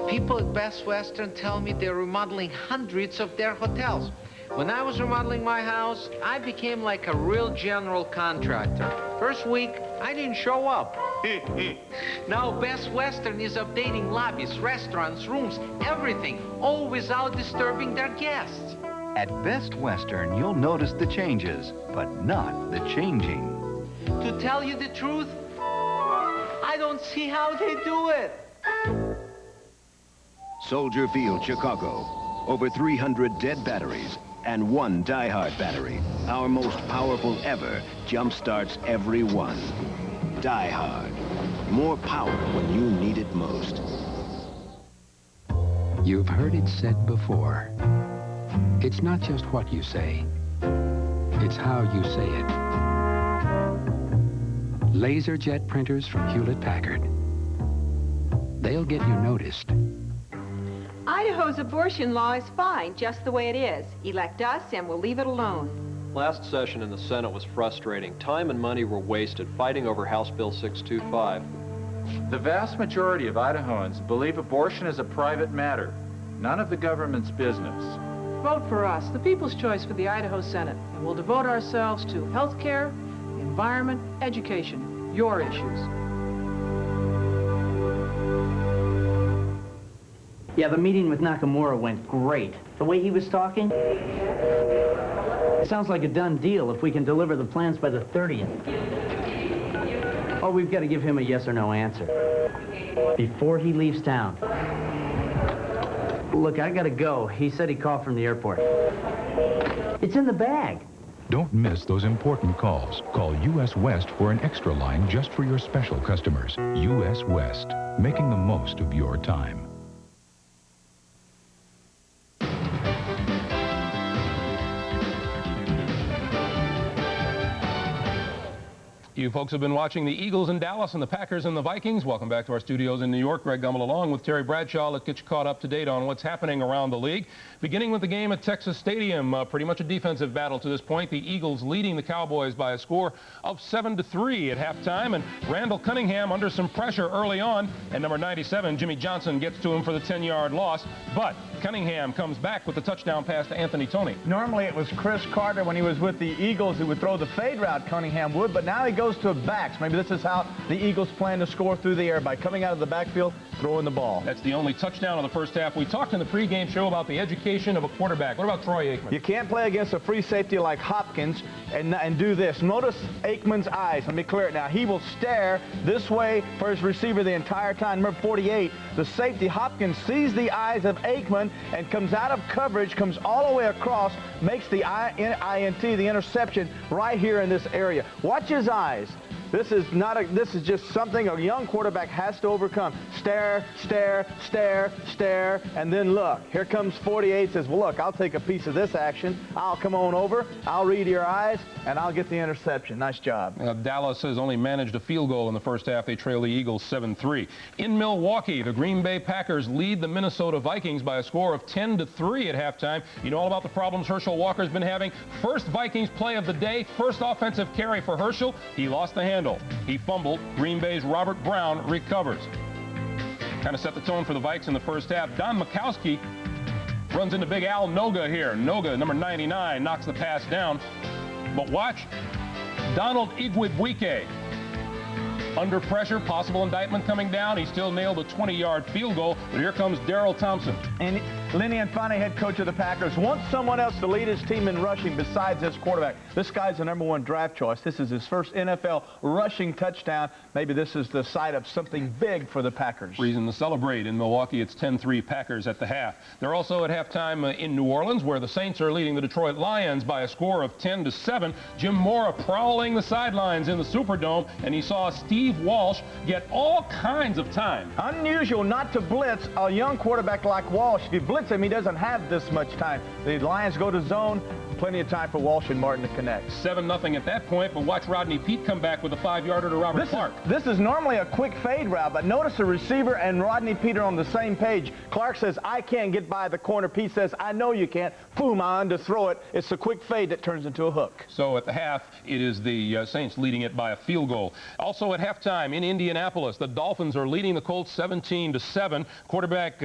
People at Best Western tell me they're remodeling hundreds of their hotels. When I was remodeling my house, I became like a real general contractor. First week, I didn't show up. Now Best Western is updating lobbies, restaurants, rooms, everything, all without disturbing their guests. At Best Western, you'll notice the changes, but not the changing. To tell you the truth, I don't see how they do it. Soldier Field, Chicago. Over 300 dead batteries and 1 die-hard battery. Our most powerful ever jump-starts every one. Die-hard. More power when you need it most. You've heard it said before. It's not just what you say. It's how you say it. LaserJet printers from Hewlett-Packard. They'll get you noticed. Idaho's abortion law is fine, just the way it is. Elect us and we'll leave it alone. Last session in the Senate was frustrating. Time and money were wasted fighting over House Bill 625. The vast majority of Idahoans believe abortion is a private matter, none of the government's business. Vote for us, the People's Choice for the Idaho Senate, and we'll devote ourselves to health care, environment, education, your issues. Yeah, the meeting with Nakamura went great. The way he was talking, it sounds like a done deal if we can deliver the plans by the 30th. Oh, we've got to give him a yes or no answer before he leaves town. Look, I got to go. He said he called from the airport. It's in the bag. Don't miss those important calls. Call U.S. West for an extra line just for your special customers. U.S. West, making the most of your time. You folks have been watching the Eagles in Dallas and the Packers and the Vikings. Welcome back to our studios in New York. Greg Gumbel along with Terry Bradshaw. Let's get you caught up to date on what's happening around the league. Beginning with the game at Texas Stadium, pretty much a defensive battle to this point. The Eagles leading the Cowboys by a score of 7-3 at halftime. And Randall Cunningham under some pressure early on. And number 97, Jimmy Johnson, gets to him for the 10-yard loss. But Cunningham comes back with the touchdown pass to Anthony Toney. Normally it was Chris Carter when he was with the Eagles who would throw the fade route, Cunningham would, but now he goes to backs. Maybe this is how the Eagles plan to score through the air, by coming out of the backfield, throwing the ball. That's the only touchdown of the first half. We talked in the pregame show about the education of a quarterback. What about Troy Aikman? You can't play against a free safety like Hopkins and do this. Notice Aikman's eyes. Let me clear it now. He will stare this way for his receiver the entire time. Number 48, the safety, Hopkins, sees the eyes of Aikman and comes out of coverage, comes all the way across, makes the INT, the interception, right here in this area. Watch his eyes. This is just something a young quarterback has to overcome. Stare, stare, stare, stare, and then look. Here comes 48, says, well, look, I'll take a piece of this action. I'll come on over, I'll read your eyes, and I'll get the interception. Nice job. Dallas has only managed a field goal in the first half. They trail the Eagles 7-3. In Milwaukee, the Green Bay Packers lead the Minnesota Vikings by a score of 10-3 at halftime. You know all about the problems Herschel Walker's been having. First Vikings play of the day, first offensive carry for Herschel. He lost the handle. He fumbled. Green Bay's Robert Brown recovers. Kind of set the tone for the Vikes in the first half. Don Mikowski runs into big Al Noga here. Noga, number 99, knocks the pass down. But watch, Donald Igwebuike. Under pressure, possible indictment coming down. He still nailed a 20-yard field goal, but here comes Darrell Thompson. And Lenny Infante, head coach of the Packers, wants someone else to lead his team in rushing besides his quarterback. This guy's the #1 draft choice. This is his first NFL rushing touchdown. Maybe this is the site of something big for the Packers. Reason to celebrate. In Milwaukee, it's 10-3 Packers at the half. They're also at halftime in New Orleans, where the Saints are leading the Detroit Lions by a score of 10-7. Jim Mora prowling the sidelines in the Superdome, and he saw Steve Walsh get all kinds of time. Unusual not to blitz a young quarterback like Walsh. If you blitz him, he doesn't have this much time. The Lions go to zone. Plenty of time for Walsh and Martin to connect. 7-0 at that point, but watch Rodney Peete come back with a 5-yarder to Robert Clark. This is normally a quick fade route, but notice the receiver and Rodney Peete are on the same page. Clark says, I can't get by the corner. Peete says, I know you can't. Boom, I underthrow it. It's a quick fade that turns into a hook. So at the half, it is the Saints leading it by a field goal. Also at halftime in Indianapolis, the Dolphins are leading the Colts 17-7. Quarterback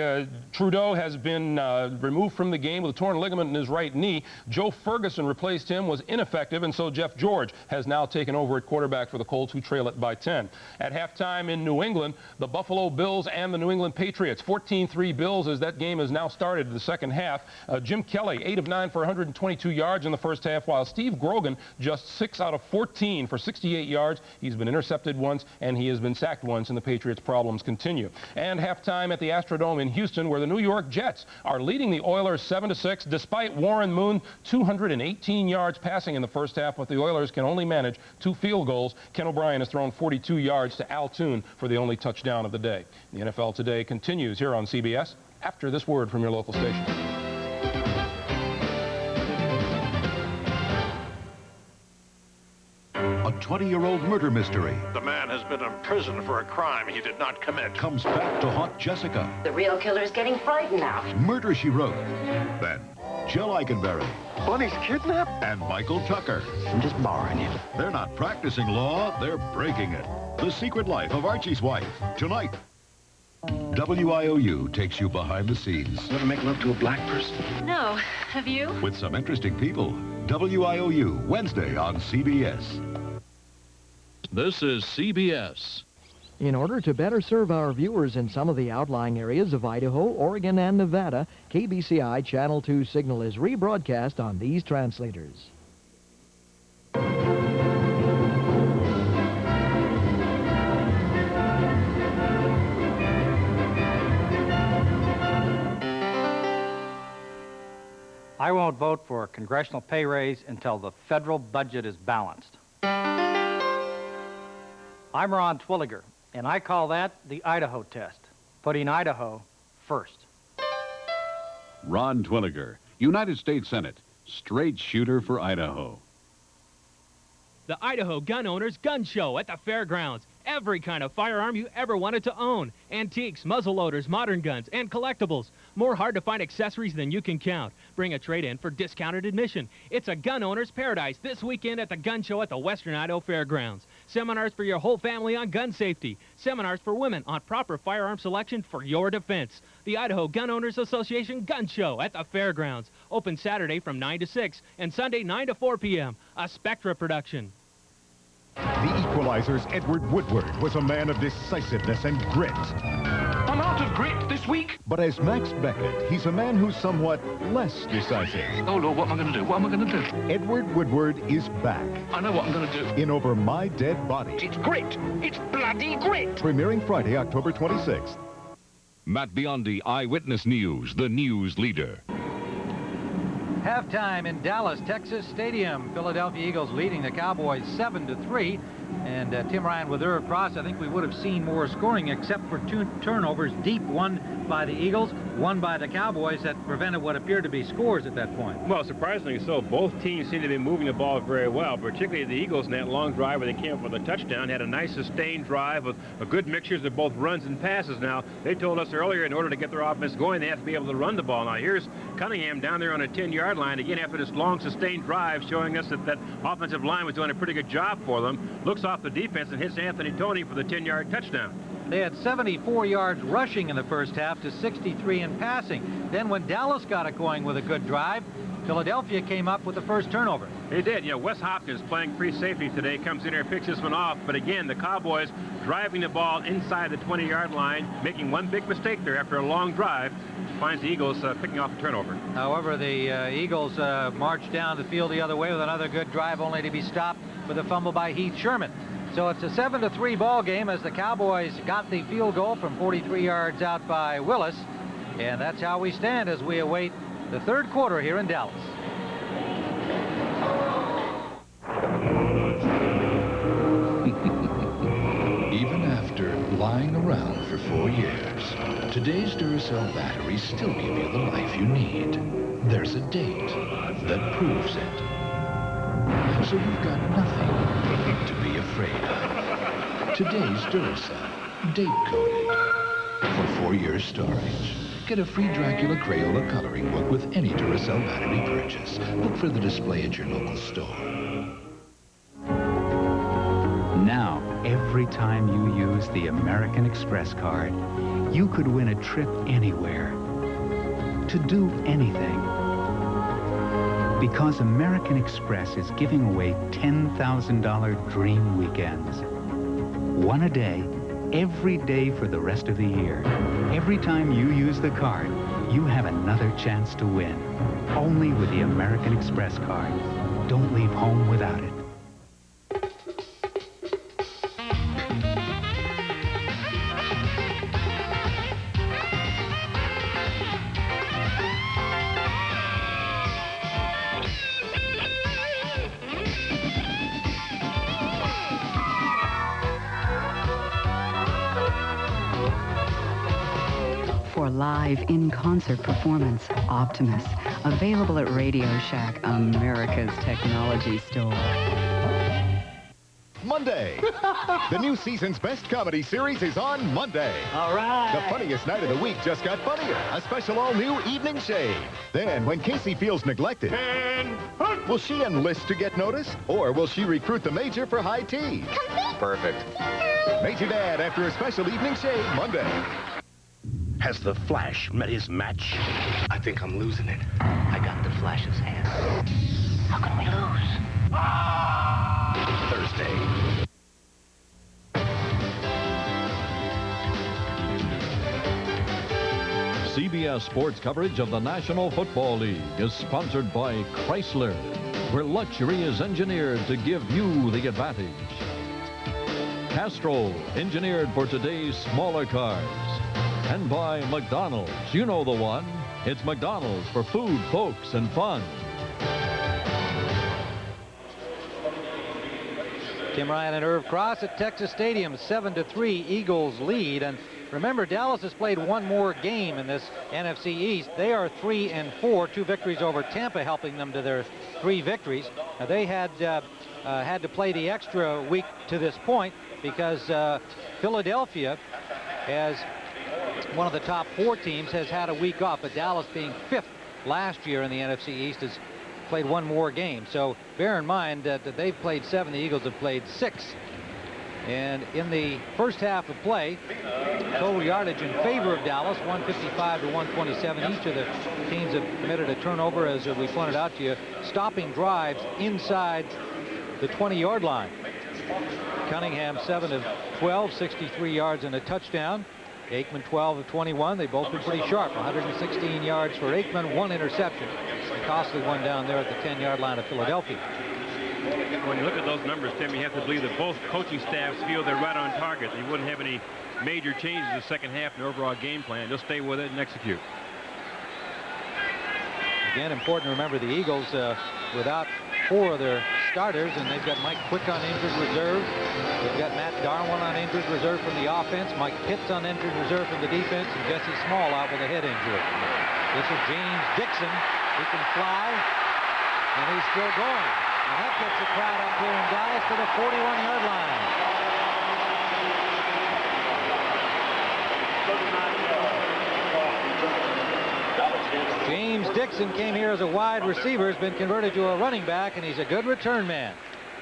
Trudeau has been removed from the game with a torn ligament in his right knee. Joe Ferguson replaced him, was ineffective, and so Jeff George has now taken over at quarterback for the Colts, who trail it by 10. At halftime in New England, the Buffalo Bills and the New England Patriots, 14-3 Bills as that game has now started the second half. Jim Kelly, 8 of 9 for 122 yards in the first half, while Steve Grogan, just 6 out of 14 for 68 yards. He's been intercepted once, and he has been sacked once, and the Patriots' problems continue. And halftime at the Astrodome in Houston, where the New York Jets are leading the Oilers 7-6, despite Warren Moon 218 yards passing in the first half, but the Oilers can only manage 2 field goals. Ken O'Brien has thrown 42 yards to Al Toon for the only touchdown of the day. The NFL Today continues here on CBS after this word from your local station. A 20-year-old murder mystery The man has been imprisoned for a crime he did not commit. comes back to haunt Jessica. The real killer is getting frightened now. Murder, She Wrote. Then, Jill Eikenberry. Bunny's kidnapped? And Michael Tucker. I'm just borrowing you. They're not practicing law, they're breaking it. The Secret Life of Archie's Wife, tonight. WIOU takes you behind the scenes. You ever make love to a black person? No. Have you? With some interesting people. WIOU, Wednesday on CBS. This is CBS. In order to better serve our viewers in some of the outlying areas of Idaho, Oregon, and Nevada, KBCI Channel 2 signal is rebroadcast on these translators. I won't vote for a congressional pay raise until the federal budget is balanced. I'm Ron Twilliger, and I call that the Idaho test, putting Idaho first. Ron Twilliger, United States Senate, straight shooter for Idaho. The Idaho Gun Owners Gun Show at the fairgrounds. Every kind of firearm you ever wanted to own. Antiques, muzzleloaders, modern guns, and collectibles. More hard-to-find accessories than you can count. Bring a trade-in for discounted admission. It's a gun owner's paradise this weekend at the Gun Show at the Western Idaho Fairgrounds. Seminars for your whole family on gun safety. Seminars for women on proper firearm selection for your defense. The Idaho Gun Owners Association Gun Show at the fairgrounds. Open Saturday from 9 to 6 and Sunday 9 to 4 p.m. A Spectra production. The Equalizer's Edward Woodward was a man of decisiveness and grit. I'm out! lot of grit this week. But as Max Beckett, he's a man who's somewhat less decisive. Oh, Lord, what am I going to do? What am I going to do? Edward Woodward is back. I know what I'm going to do. In Over My Dead Body. It's grit. It's bloody grit. Premiering Friday, October 26th. Matt Biondi, Eyewitness News, the news leader. Halftime in Dallas, Texas Stadium. Philadelphia Eagles leading the Cowboys 7-3. And Tim Ryan with Irv Cross, I think we would have seen more scoring except for 2 turnovers deep, one by the Eagles, one by the Cowboys, that prevented what appeared to be scores at that point. Well, surprisingly so. Both teams seem to be moving the ball very well, particularly the Eagles in that long drive where they came up with a touchdown, had a nice sustained drive with a good mixture of both runs and passes. Now, they told us earlier in order to get their offense going, they have to be able to run the ball. Now, here's Cunningham down there on a 10-yard line, again after this long sustained drive, showing us that that offensive line was doing a pretty good job for them. Looks off the defense and hits Anthony Toney for the 10-yard touchdown. They had 74 yards rushing in the first half to 63 in passing. Then when Dallas got it going with a good drive, Philadelphia came up with the first turnover. They did. You know, Wes Hopkins playing free safety today comes in here and picks this one off. But again, the Cowboys driving the ball inside the 20-yard line, making one big mistake there after a long drive. Finds the Eagles picking off the turnover. However, the Eagles marched down the field the other way with another good drive, only to be stopped with a fumble by Heath Sherman. So it's a 7-3 ball game as the Cowboys got the field goal from 43 yards out by Willis. And that's how we stand as we await the third quarter here in Dallas. Even after lying around for 4 years, today's Duracell batteries still give you the life you need. There's a date that proves it. So you've got nothing to be afraid of. Today's Duracell, date-coded for 4 years storage. Get a free Dracula Crayola coloring book with any Duracell battery purchase. Look for the display at your local store. Now, every time you use the American Express card, you could win a trip anywhere. To do anything. Because American Express is giving away $10,000 dream weekends. One a day, every day for the rest of the year. Every time you use the card, you have another chance to win. Only with the American Express card. Don't leave home without it. For live in-concert performance, Optimus, available at Radio Shack, America's technology store. Monday. The new season's best comedy series is on Monday. All right. The funniest night of the week just got funnier. A special all-new Evening Shade. Then, when Casey feels neglected, will she enlist to get noticed? Or will she recruit the Major for high tea? Perfect. Major Dad after a special Evening Shade Monday. Has the Flash met his match? I think I'm losing it. I got the Flash's hand. How can we lose? Thursday. CBS Sports coverage of the National Football League is sponsored by Chrysler, where luxury is engineered to give you the advantage. Castrol, engineered for today's smaller cars. And by McDonald's. You know the one. It's McDonald's for food, folks, and fun. Tim Ryan and Irv Cross at Texas Stadium, 7-3 Eagles lead. And remember, Dallas has played one more game in this NFC East. They are 3-4, 2 victories over Tampa, helping them to their 3 victories. Now, they had to play the extra week to this point because Philadelphia has one of the top 4 teams has had a week off, but Dallas being 5th last year in the NFC East has played one more game. So bear in mind that they've played 7, the Eagles have played 6. And in the first half of play, total yardage in favor of Dallas, 155 to 127. Each of the teams have committed a turnover, as we pointed out to you, stopping drives inside the 20-yard line. Cunningham, 7 of 12, 63 yards and a touchdown. Aikman 12 of 21. They've both been pretty sharp. 116 yards for Aikman, 1 interception. A costly one down there at the 10-yard line of Philadelphia. When you look at those numbers, Tim, you have to believe that both coaching staffs feel they're right on target. They wouldn't have any major changes in the second half in their overall game plan. They'll stay with it and execute. Again, important to remember the Eagles without 4 of their starters, and they've got Mike Quick on injured reserve. They've got Matt Darwin on injured reserve from the offense, Mike Pitts on injured reserve from the defense, and Jesse Small out with a head injury. This is James Dixon. He can fly, and he's still going. And that gets the crowd up here in Dallas to the 41-yard line. James Dixon came here as a wide receiver, has been converted to a running back, and he's a good return man.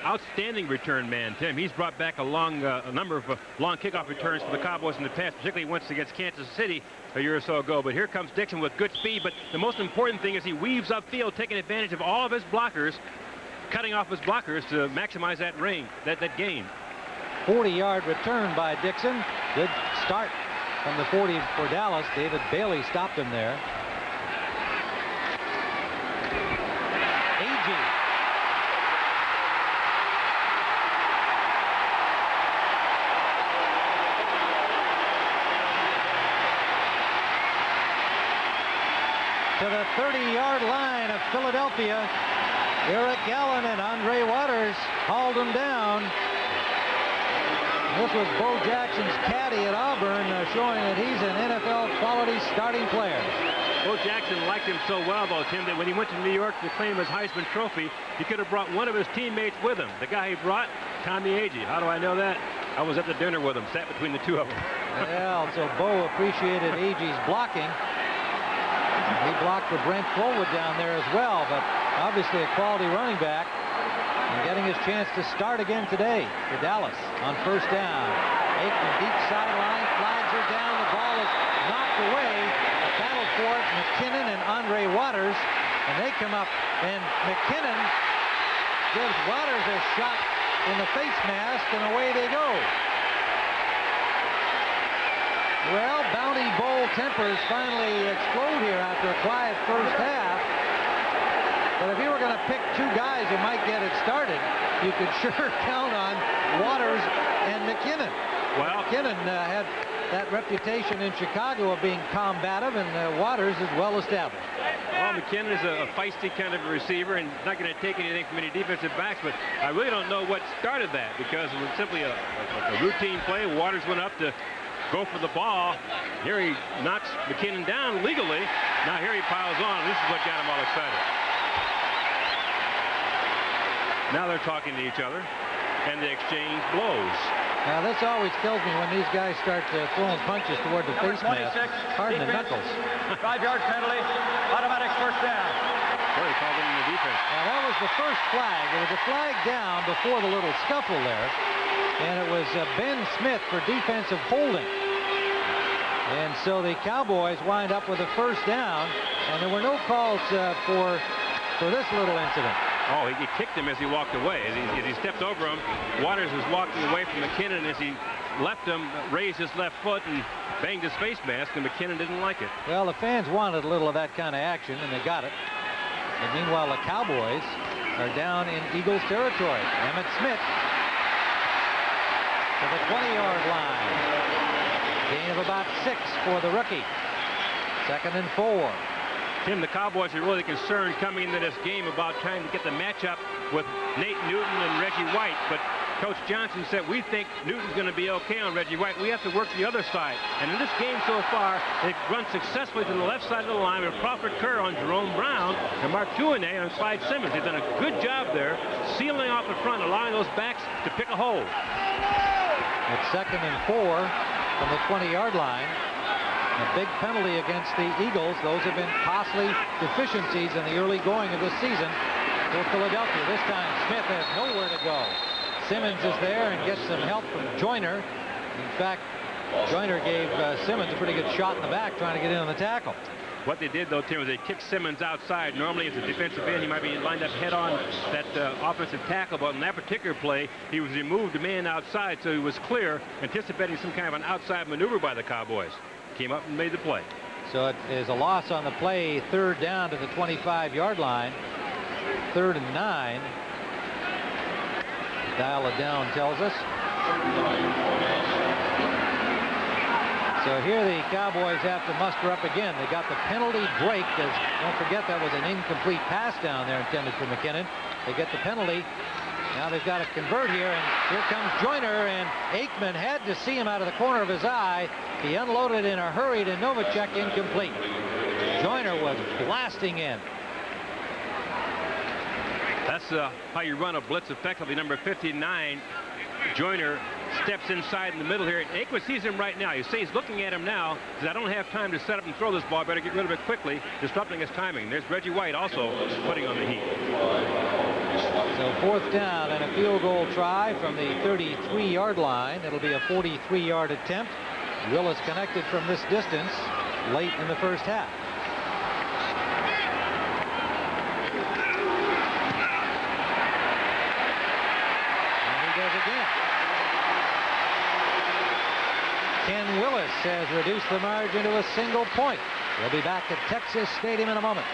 Outstanding return man, Tim. He's brought back a number of long kickoff returns for the Cowboys in the past, particularly once against Kansas City a year or so ago. But here comes Dixon with good speed, but the most important thing is he weaves upfield, taking advantage of all of his blockers, cutting off his blockers to maximize that that gain. 40-yard return by Dixon. Good start from the 40 for Dallas. David Bailey stopped him there. To the 30-yard line of Philadelphia. Eric Allen and Andre Waters hauled him down. This was Bo Jackson's caddy at Auburn, showing that he's an NFL quality starting player. Bo Jackson liked him so well, though, Tim, that when he went to New York to claim his Heisman Trophy, he could have brought one of his teammates with him. The guy he brought, Tommy Agee. How do I know that? I was at the dinner with him, sat between the two of them. Well, so Bo appreciated Agee's blocking. He blocked for Brent Fullwood down there as well, but obviously a quality running back and getting his chance to start again today for Dallas on first down. Aikman deep sideline, flags are down, the ball is knocked away. A battle for it, McKinnon and Andre Waters, and they come up, and McKinnon gives Waters a shot in the face mask, and away they go. Well, Bounty Bowl tempers finally explode here after a quiet first half. But if you were going to pick 2 guys who might get it started, you could sure count on Waters and McKinnon. Well, McKinnon had that reputation in Chicago of being combative, and Waters is well established. Well, McKinnon is a feisty kind of a receiver and not going to take anything from any defensive backs, but I really don't know what started that, because it was simply a routine play. Waters went up to go for the ball. Here he knocks McKinnon down legally. Now here he piles on. This is what got him all excited. Now they're talking to each other, and they exchange blows. Now this always kills me when these guys start throwing punches toward the face mask. Pardon the knuckles. 5-yard penalty. Automatic first down. Well, he called it in the defense. Now that was the first flag. There was a flag down before the little scuffle there. And it was Ben Smith for defensive holding. And so the Cowboys wind up with a first down, and there were no calls for this little incident. Oh, he kicked him as he walked away. As he stepped over him, Waters was walking away from McKinnon. As he left him, raised his left foot and banged his face mask, and McKinnon didn't like it. Well, the fans wanted a little of that kind of action, and they got it. And meanwhile, the Cowboys are down in Eagles territory. Emmitt Smith to the 20-yard line. Gain of about 6 for the rookie. 2nd and 4. Tim, the Cowboys are really concerned coming into this game about trying to get the matchup with Nate Newton and Reggie White. But Coach Johnson said, we think Newton's going to be okay on Reggie White. We have to work the other side. And in this game so far, they've run successfully to the left side of the line with Crawford Kerr on Jerome Brown and Mark Tuinei on Clyde Simmons. They've done a good job there, sealing off the front, allowing those backs to pick a hole. It's 2nd and 4 from the 20-yard line. A big penalty against the Eagles. Those have been costly deficiencies in the early going of the season for Philadelphia. This time Smith has nowhere to go. Simmons is there and gets some help from Joyner. In fact, Joyner gave Simmons a pretty good shot in the back trying to get in on the tackle. What they did, though, Tim, was they kicked Simmons outside. Normally, as a defensive end, he might be lined up head on that offensive tackle, but in that particular play, he was removed a man outside, so he was clear, anticipating some kind of an outside maneuver by the Cowboys. Came up and made the play. So it is a loss on the play, 3rd down to the 25-yard line. 3rd and 9. Dial it down tells us. So here the Cowboys have to muster up again. They got the penalty break. Don't forget that was an incomplete pass down there intended for McKinnon. They get the penalty. Now they've got to convert here, and here comes Joyner, and Aikman had to see him out of the corner of his eye. He unloaded in a hurry to Novacek, incomplete. Joyner was blasting in. That's how you run a blitz effectively. Number 59, Joyner, steps inside in the middle here. Aikman sees him right now. You see he's looking at him now. Says, I don't have time to set up and throw this ball. Better get rid of it quickly, disrupting his timing. There's Reggie White also putting on the heat. So 4th down and a field goal try from the 33-yard line. It'll be a 43-yard attempt. Willis connected from this distance late in the first half. Ken Willis has reduced the margin to a single point. We'll be back at Texas Stadium in a moment.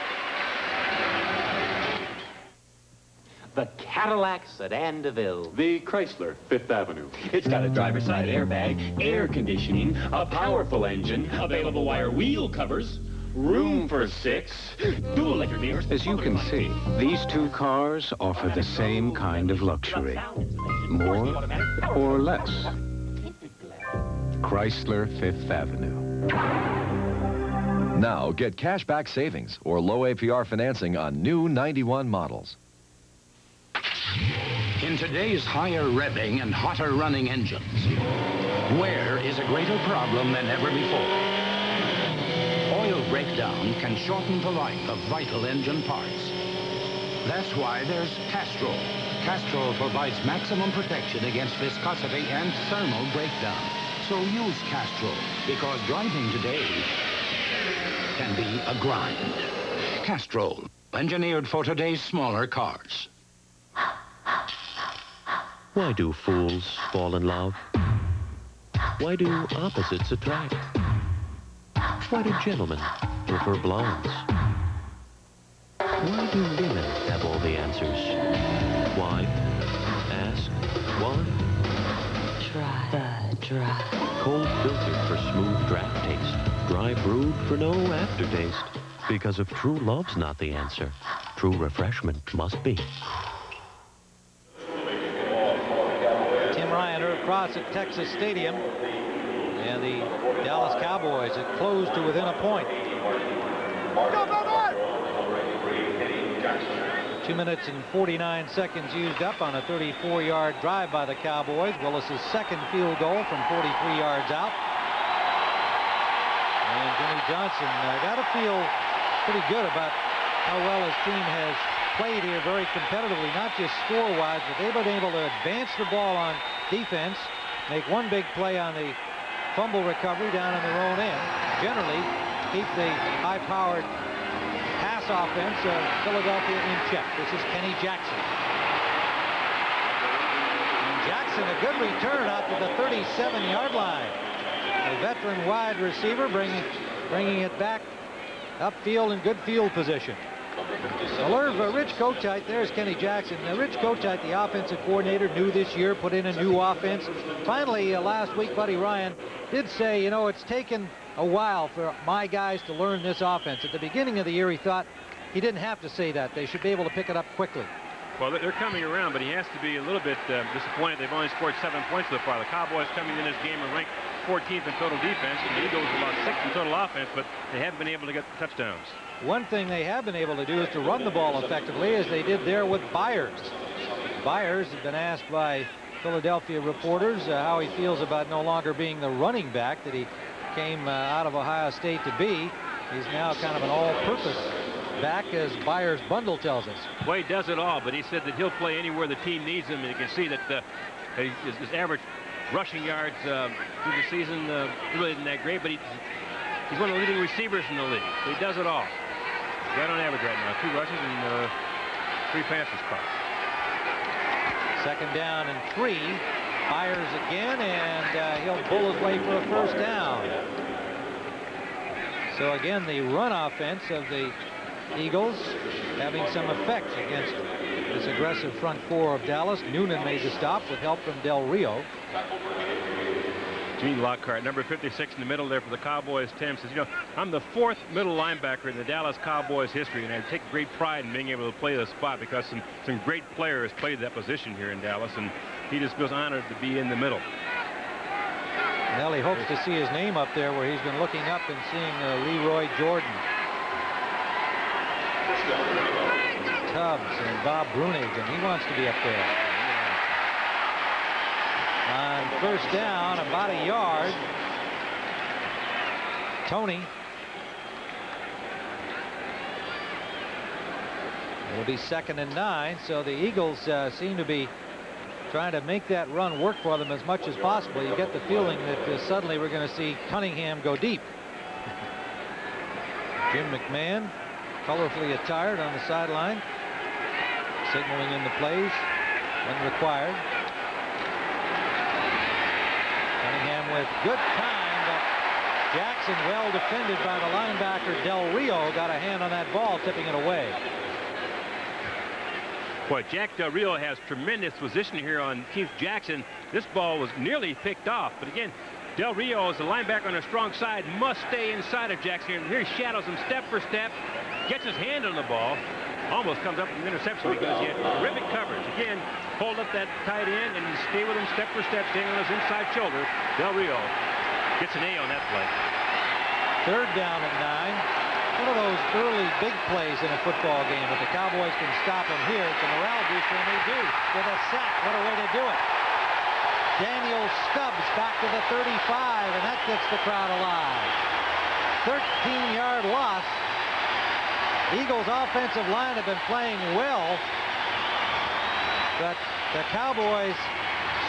The Cadillac Sedan DeVille. The Chrysler, 5th Avenue. It's got a driver's side airbag, air conditioning, a powerful engine, available wire wheel covers, room for 6, dual electric mirrors. As you can see, these two cars offer the same kind of luxury. More or less. Chrysler 5th Avenue. Now get cashback savings or low APR financing on new 91 models. In today's higher revving and hotter running engines, wear is a greater problem than ever before. Oil breakdown can shorten the life of vital engine parts. That's why there's Castrol. Castrol provides maximum protection against viscosity and thermal breakdown. So use Castrol, because driving today can be a grind. Castrol, engineered for today's smaller cars. Why do fools fall in love? Why do opposites attract? Why do gentlemen prefer blondes? Why do women have all the answers? Why? Ask why? Dry. Cold filtered for smooth draft taste. Dry brewed for no aftertaste. Because if true love's not the answer, true refreshment must be. Tim Ryan across at Texas Stadium. And the Dallas Cowboys had closed to within a point. 2 minutes and 49 seconds used up on a 34-yard drive by the Cowboys. Willis's second field goal from 43 yards out. And Jimmy Johnson got to feel pretty good about how well his team has played here very competitively, not just score-wise, but they've been able to advance the ball on defense, make one big play on the fumble recovery down in their own end. Generally, keep the high-powered pass offense of Philadelphia in check. This is Kenny Jackson. And Jackson, a good return out to the 37-yard line. A veteran wide receiver bringing it back upfield in good field position. Alert for Rich Kotite. There's Kenny Jackson. Now, Rich Kotite, the offensive coordinator, new this year, put in a new offense. Finally, last week, Buddy Ryan did say, you know, it's taken a while for my guys to learn this offense. At the beginning of the year, he thought he didn't have to say that. They should be able to pick it up quickly. Well, they're coming around, but he has to be a little bit disappointed. They've only scored 7 points so far. The Cowboys coming in this game are ranked 14th in total defense, and the Eagles are about 6th in total offense, but they haven't been able to get touchdowns. One thing they have been able to do is to run the ball effectively, as they did there with Byers. Byers has been asked by Philadelphia reporters how he feels about no longer being the running back that he came out of Ohio State to be. He's now kind of an all-purpose back, as Byers' bundle tells us. Well, he does it all, but he said that he'll play anywhere the team needs him, and you can see that his average rushing yards through the season really isn't that great, but He's one of the leading receivers in the league. So he does it all. Right on average right now. 2 rushes and 3 passes caught. 2nd down and 3. Fires again, and he'll pull his way for a 1st down. So again, the run offense of the Eagles having some effect against this aggressive front 4 of Dallas. Noonan made the stop with help from Del Rio. Gene Lockhart, number 56 in the middle there for the Cowboys. Tim says, you know, I'm the 4th middle linebacker in the Dallas Cowboys history, and I take great pride in being able to play the spot because some great players played that position here in Dallas, and he just feels honored to be in the middle. Well, he hopes to see his name up there where he's been looking up and seeing Leroy Jordan, Tubbs, and Bob Brunig, and he wants to be up there. On 1st down, about a yard. Tony. It'll be 2nd and 9, so the Eagles seem to be trying to make that run work for them as much as possible. You get the feeling that suddenly we're going to see Cunningham go deep. Jim McMahon, colorfully attired on the sideline, signaling in the plays when required. Cunningham with good time, but Jackson, well defended by the linebacker Del Rio, got a hand on that ball, tipping it away. Boy, Jack Del Rio has tremendous position here on Keith Jackson. This ball was nearly picked off, but again, Del Rio is the linebacker on a strong side, must stay inside of Jackson. And here he shadows him step for step, gets his hand on the ball, almost comes up with an interception because he had terrific coverage. Again, hold up that tight end and stay with him step for step, staying on his inside shoulder. Del Rio gets an A on that play. 3rd down and 9. One of those early big plays in a football game. If the Cowboys can stop him here, it's a morale booster, and they do with a sack. What a way to do it. Daniel Stubbs back to the 35, and that gets the crowd alive. 13-yard loss. Eagles' offensive line have been playing well, but the Cowboys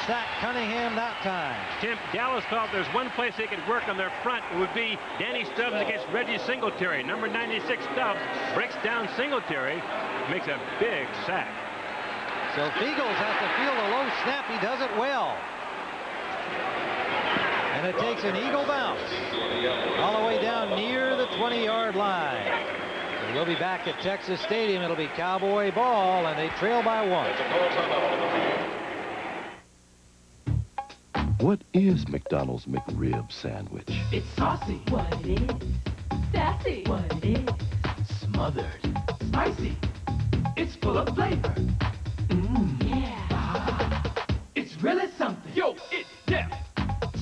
sacked Cunningham that time. Tim, Dallas felt there's one place they could work on their front. It would be Danny Stubbs against Reggie Singletary. Number 96 Stubbs breaks down Singletary, makes a big sack. So if Eagles has to field a low snap, he does it well. And it takes an Eagle bounce all the way down near the 20-yard line. So we'll be back at Texas Stadium. It'll be Cowboy ball, and they trail by 1. What is McDonald's McRib sandwich? It's saucy. What it is. Sassy. What it is. Smothered. Spicy. It's full of flavor. Yeah. It's really something. Yo, it's def.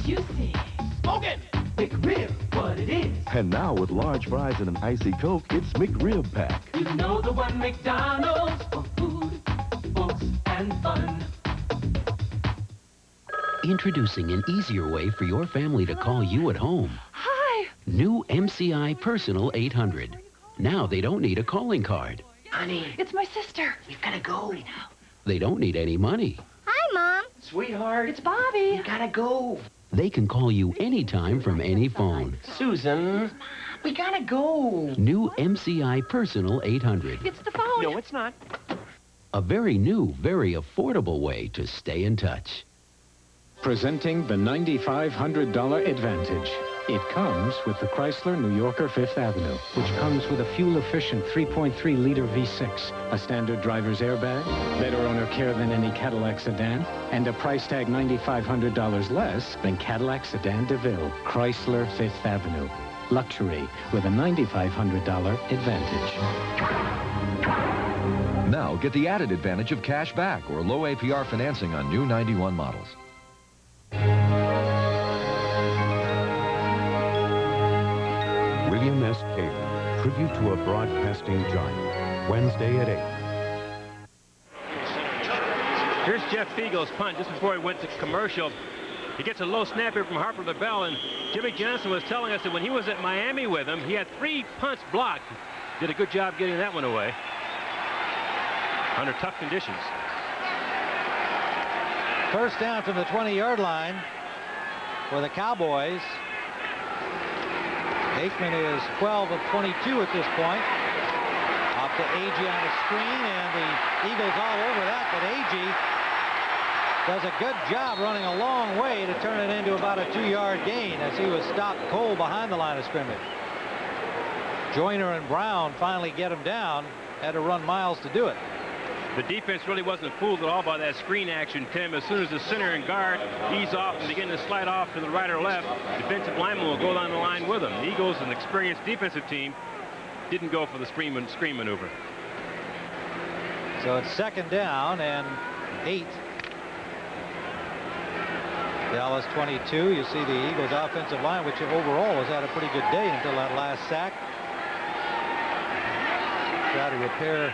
Juicy. Smoking. McRib. What it is. And now with large fries and an icy Coke, it's McRib Pack. You know the one McDonald's for food, books, and fun. Introducing an easier way for your family to call you at home. Hi. New MCI Personal 800. Now they don't need a calling card. Honey. It's my sister. We've got to go. They don't need any money. Hi, Mom. Sweetheart. It's Bobby. You gotta go. They can call you anytime from any phone. Susan. We gotta go. New MCI Personal 800. It's the phone. No, it's not. A very new, very affordable way to stay in touch. Presenting the $9,500 Advantage. It comes with the Chrysler New Yorker 5th Avenue, which comes with a fuel-efficient 3.3-liter V6, a standard driver's airbag, better owner care than any Cadillac sedan, and a price tag $9,500 less than Cadillac Sedan DeVille. Chrysler 5th Avenue. Luxury with a $9,500 Advantage. Now get the added advantage of cash back or low APR financing on new 91 models. William S. Taylor, tribute to a broadcasting giant, Wednesday at 8. Here's Jeff Fiegel's punt just before he went to commercial. He gets a low snap here from Harper LaBelle, and Jimmy Johnson was telling us that when he was at Miami with him, he had 3 punts blocked. Did a good job getting that one away under tough conditions. 1st down from the 20-yard line for the Cowboys. Aikman is 12 of 22 at this point. Off to Agee on the screen, and the Eagles all over that, but Agee does a good job running a long way to turn it into about a 2-yard gain as he was stopped cold behind the line of scrimmage. Joyner and Brown finally get him down. Had to run miles to do it. The defense really wasn't fooled at all by that screen action, Tim. As soon as the center and guard ease off and begin to slide off to the right or left, defensive lineman will go down the line with them. The Eagles, an experienced defensive team, didn't go for the screen maneuver. So it's 2nd down and 8. Dallas 22. You see the Eagles offensive line, which overall has had a pretty good day until that last sack. Try to repair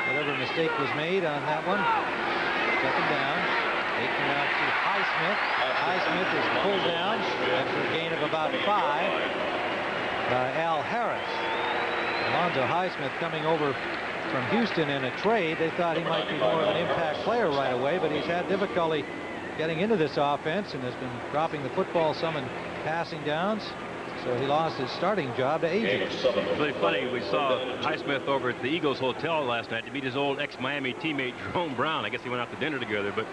whatever mistake was made on that one. 2nd down. Aikman out to Highsmith. Highsmith is pulled down after a gain of about 5 by Al Harris. Alonzo Highsmith coming over from Houston in a trade. They thought he might be more of an impact player right away, but he's had difficulty getting into this offense and has been dropping the football some in passing downs. So he lost his starting job to Agee. It's really funny. We saw Highsmith over at the Eagles Hotel last night to meet his old ex-Miami teammate Jerome Brown. I guess he went out to dinner together, but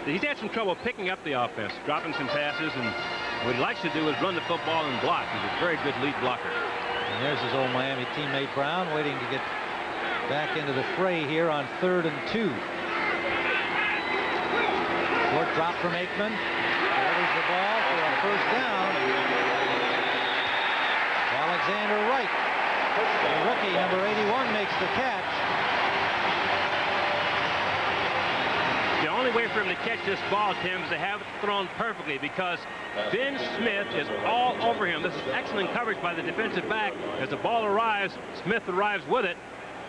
he's had some trouble picking up the offense, dropping some passes, and what he likes to do is run the football and block. He's a very good lead blocker. And there's his old Miami teammate Brown waiting to get back into the fray here on 3rd and 2. Short drop from Aikman. Delivers the ball for a 1st down. Alexander Wright, the rookie, number 81, makes the catch. The only way for him to catch this ball, Tim, is to have it thrown perfectly, because Ben Smith is all over him. This is excellent coverage by the defensive back. As the ball arrives, Smith arrives with it,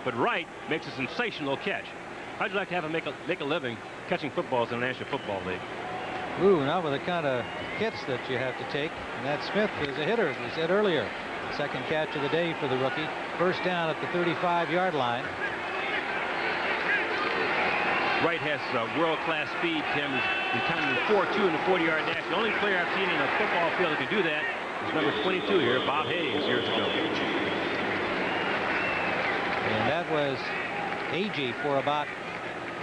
but Wright makes a sensational catch. How'd you like to have him make a living catching footballs in the National Football League? Ooh, not with the kind of hits that you have to take. And that Smith is a hitter, as we said earlier. 2nd catch of the day for the rookie. 1st down at the 35-yard line. Wright has world-class speed, Tim. He's kind of 4.2 in the 40-yard dash. The only player I've seen in a football field that can do that is number 22 here, Bob Hayes, years ago. And that was Agee for about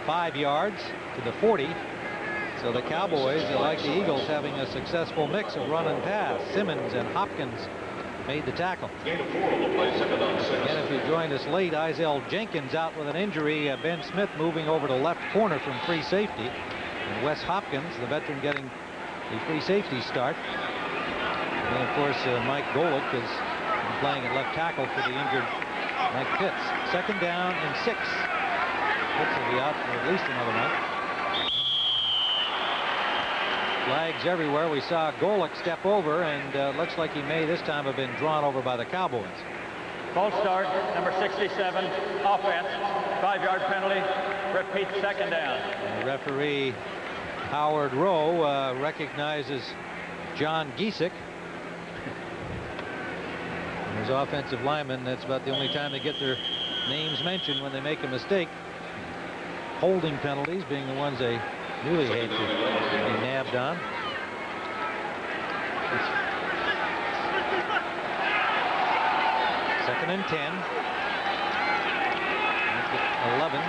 5 yards to the 40. So the Cowboys, like the Eagles, having a successful mix of run and pass. Simmons and Hopkins made the tackle. Again, if you joined us late, Izell Jenkins out with an injury. Ben Smith moving over to left corner from free safety. And Wes Hopkins, the veteran, getting the free safety start. And then, of course, Mike Golick is playing at left tackle for the injured Mike Pitts. 2nd down and 6. Pitts will be out for at least another month. Flags everywhere. We saw Golick step over, and looks like he may this time have been drawn over by the Cowboys. False start, number 67, offense, 5-yard penalty, repeat 2nd down. And the referee, Howard Rowe, recognizes John Giesick. And his offensive linemen, that's about the only time they get their names mentioned when they make a mistake. Holding penalties being the ones they really hate to be nabbed on. Second and 10. 11.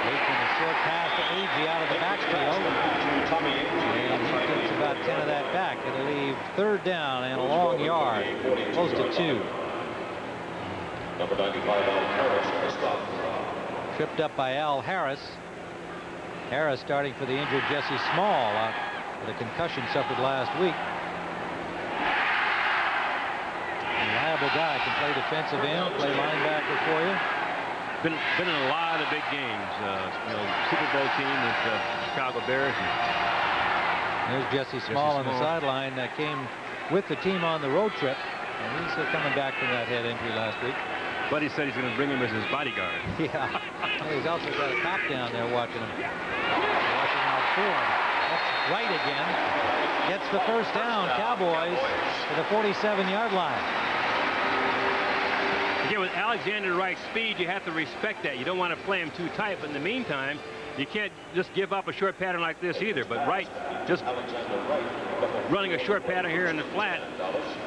Making a short pass to Agee out of the backfield. And he gets about 10 of that back. It'll leave 3rd down and a long yard. Close to 2. Number 95, Al Harris, stop. Tripped up by Al Harris. Harris starting for the injured Jesse Small out with a concussion suffered last week. Reliable guy, can play defensive end, play linebacker for you. Been in a lot of big games. Super Bowl team with the Chicago Bears. There's Jesse Small on the sideline that came with the team on the road trip. And he's coming back from that head injury last week. Buddy said he's going to bring him as his bodyguard. Yeah. Well, he's also got a cop down there watching him. Watching out for him. That's Wright again. Gets the 1st down. Cowboys to the 47-yard line. Again, with Alexander Wright's speed, you have to respect that. You don't want to play him too tight, but in the meantime, you can't just give up a short pattern like this either. But Wright just running a short pattern here in the flat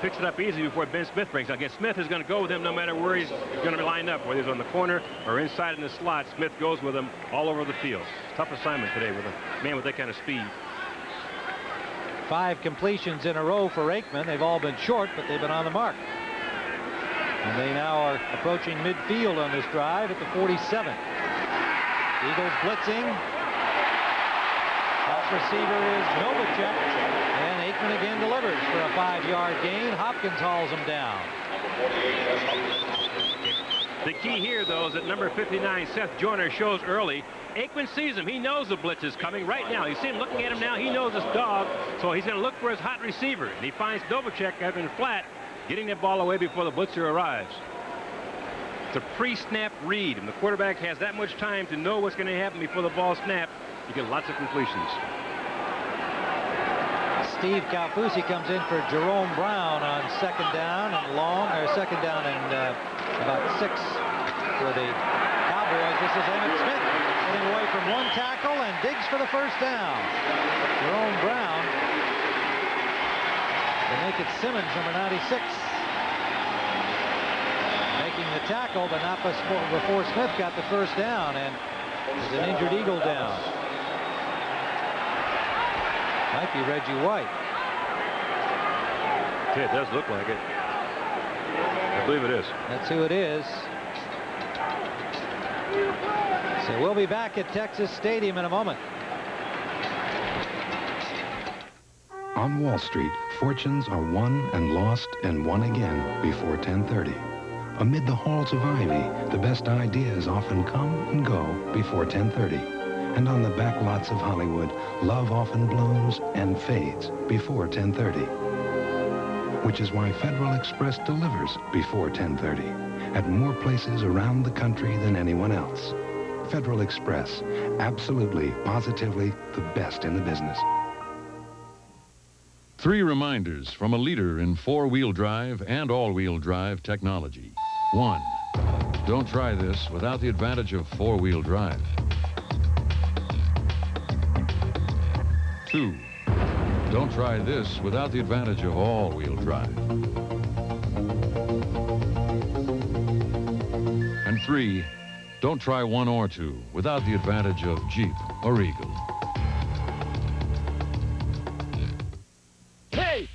picks it up easy before Ben Smith brings it. Again, Smith is going to go with him no matter where he's going to be lined up, whether he's on the corner or inside in the slot. Smith goes with him all over the field. Tough assignment today with a man with that kind of speed. 5 completions in a row for Aikman. They've all been short, but they've been on the mark. And they now are approaching midfield on this drive at the 47. Eagles blitzing. Top receiver is Novacek. And Aikman again delivers for a 5-yard gain. Hopkins hauls him down. The key here, though, is that number 59, Seth Joyner, shows early. Aikman sees him. He knows the blitz is coming right now. You see him looking at him now. He knows his dog, so he's going to look for his hot receiver. And he finds Novacek up in flat, getting the ball away before the blitzer arrives. It's a pre-snap read, and the quarterback has that much time to know what's going to happen before the ball snaps. You get lots of completions. Steve Calfusi comes in for Jerome Brown on second down and long, or second down and about 6 for the Cowboys. This is Emmett Smith getting away from one tackle and digs for the first down. Jerome Brown to make it Simmons, number 96. Making the tackle, but not before Smith got the first down, and there's an injured Eagle down. Might be Reggie White. Yeah, it does look like it. I believe it is. That's who it is. So we'll be back at Texas Stadium in a moment. On Wall Street, fortunes are won and lost and won again before 10:30. Amid the halls of ivy, the best ideas often come and go before 10:30. And on the back lots of Hollywood, love often blooms and fades before 10:30. Which is why Federal Express delivers before 10:30 at more places around the country than anyone else. Federal Express, absolutely, positively the best in the business. 3 reminders from a leader in 4-wheel drive and all-wheel drive technology. 1, don't try this without the advantage of 4-wheel drive. 2, don't try this without the advantage of all-wheel drive. And 3, don't try 1 or 2 without the advantage of Jeep or Eagle. Hey!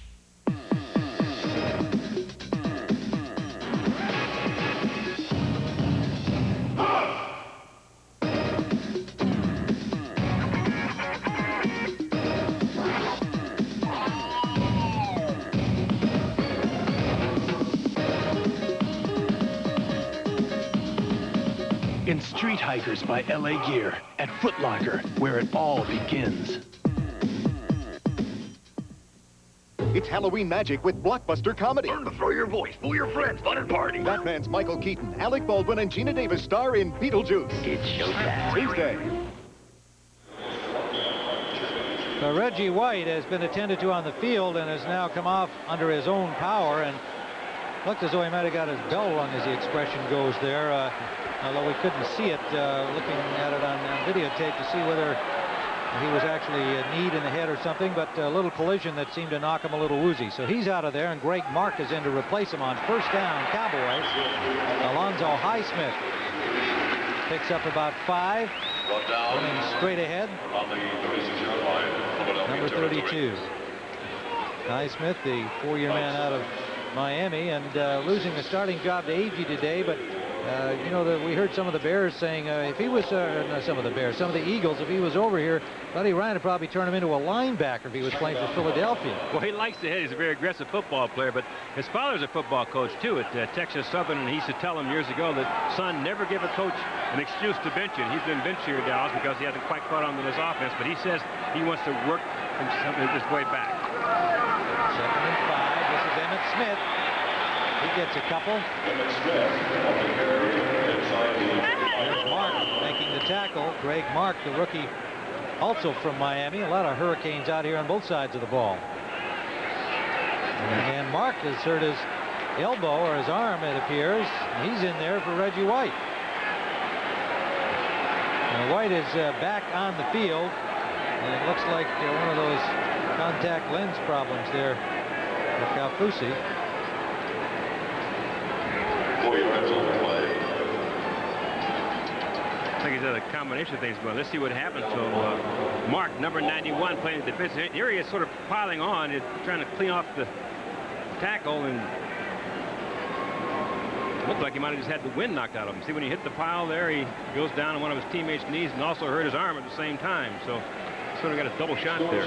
In Street Hikers by LA Gear at Foot Locker, where it all begins. It's Halloween magic with blockbuster comedy. Learn to throw your voice, fool your friends, fun and party. Batman's Michael Keaton, Alec Baldwin, and Gina Davis star in Beetlejuice. It's showtime. Tuesday. So Reggie White has been attended to on the field and has now come off under his own power, and looked as though he might have got his bell rung, as the expression goes there. Although we couldn't see it, looking at it on videotape to see whether he was actually kneed in the head or something, but a little collision that seemed to knock him a little woozy. So he's out of there, and Greg Mark is in to replace him on first down, Cowboys. Alonzo Highsmith picks up about 5, running straight ahead. Number 32. Highsmith, the 4-year man out of Miami, and losing the starting job to Agee today, but you know, we heard some of the Bears saying if he was, not some of the Bears, some of the Eagles, if he was over here, Buddy Ryan would probably turn him into a linebacker if he was playing for Philadelphia. Well, he likes the head. He's a very aggressive football player, but his father's a football coach, too, at Texas Southern, and he used to tell him years ago that, son, never give a coach an excuse to bench you. And he's been benched here at Dallas because he hasn't quite caught on to this offense, but he says he wants to work his way back. 2nd and 5. This is Emmett Smith. He gets a couple. There's Mark making the tackle. Greg Mark, the rookie, also from Miami. A lot of Hurricanes out here on both sides of the ball. And Mark has hurt his elbow or his arm, it appears. He's in there for Reggie White. White is back on the field, and it looks like one of those contact lens problems there for Calfusi. I think he's had a combination of things going. Let's see what happens. So Mark, number 91, playing the defense. Here he is sort of piling on, trying to clean off the tackle, and it looked like he might have just had the wind knocked out of him. See, when he hit the pile there, he goes down on one of his teammates' knees and also hurt his arm at the same time. So sort of got a double shot there.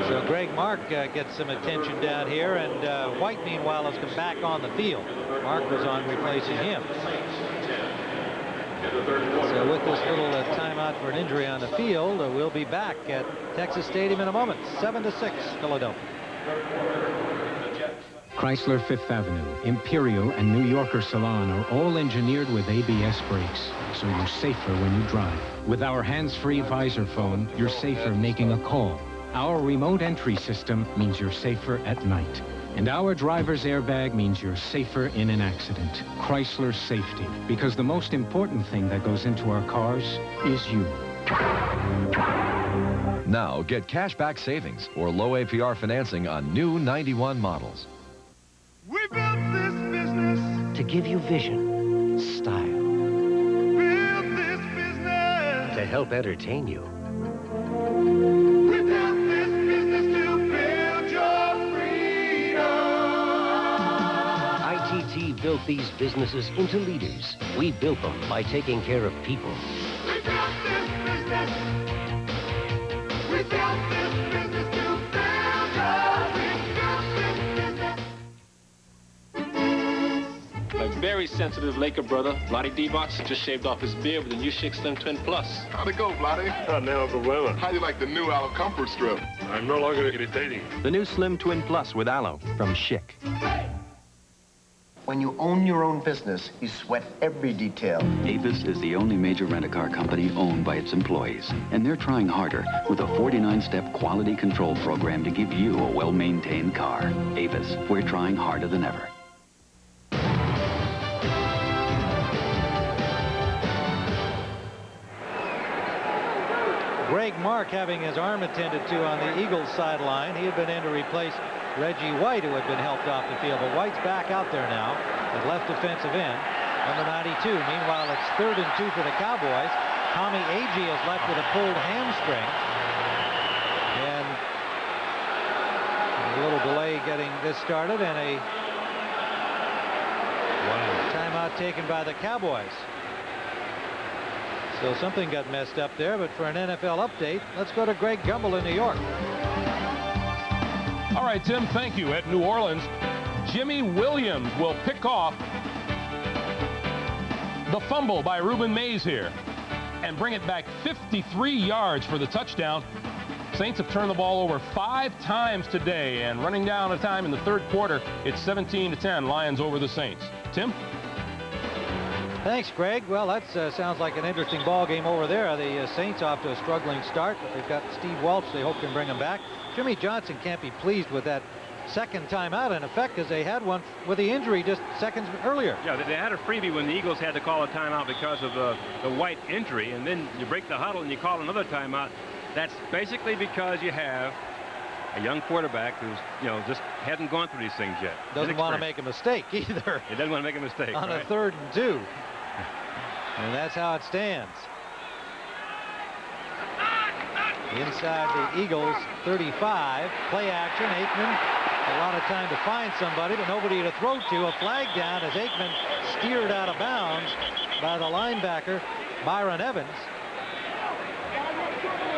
So Greg Mark gets some attention down here, and White, meanwhile, has come back on the field. Mark was on replacing him. So with this little timeout for an injury on the field, we'll be back at Texas Stadium in a moment. 7-6, Philadelphia. Chrysler Fifth Avenue, Imperial, and New Yorker Salon are all engineered with ABS brakes, so you're safer when you drive. With our hands-free visor phone, you're safer making a call. Our remote entry system means you're safer at night. And our driver's airbag means you're safer in an accident. Chrysler safety, because the most important thing that goes into our cars is you. Now get cashback savings or low APR financing on new 91 models. We built this business to give you vision, style, built this business to help entertain you. We built this business to build your freedom. ITT built these businesses into leaders. We built them by taking care of people. We built this business. We built this business to build your freedom. My very sensitive Laker brother, Lottie Divac, just shaved off his beard with the new Schick Slim Twin Plus. How'd it go, Vladdy? Now overwhelming. How do you like the new Aloe Comfort Strip? I'm no longer irritating. The new Slim Twin Plus with Aloe from Schick. When you own your own business, you sweat every detail. Avis is the only major rent-a-car company owned by its employees. And they're trying harder with a 49-step quality control program to give you a well-maintained car. Avis, we're trying harder than ever. Greg Mark having his arm attended to on the Eagles sideline. He had been in to replace Reggie White, who had been helped off the field. But White's back out there now at left defensive end, number 92. Meanwhile, it's 3rd and 2 for the Cowboys. Tommy Agee is left with a pulled hamstring. And a little delay getting this started, and a timeout taken by the Cowboys. So something got messed up there, but for an NFL update, let's go to Greg Gumbel in New York. All right, Tim, thank you. At New Orleans, Jimmy Williams will pick off the fumble by Reuben Mays here and bring it back 53 yards for the touchdown. Saints have turned the ball over 5 times today, and running down a time in the 3rd quarter, it's 17-10, Lions over the Saints. Tim? Thanks, Greg. Well, that sounds like an interesting ball game over there. The Saints off to a struggling start, but they've got Steve Welch. They hope can bring him back. Jimmy Johnson can't be pleased with that second timeout, in effect, because they had one with the injury just seconds earlier. Yeah, they had a freebie when the Eagles had to call a timeout because of the White injury, and then you break the huddle and you call another timeout. That's basically because you have a young quarterback who's, just hasn't gone through these things yet. Doesn't want to make a mistake either. He doesn't want to make a mistake. On a 3rd and 2. And that's how it stands. Inside the Eagles 35. Play action. Aikman, a lot of time to find somebody, but nobody to throw to. A flag down as Aikman steered out of bounds by the linebacker, Byron Evans.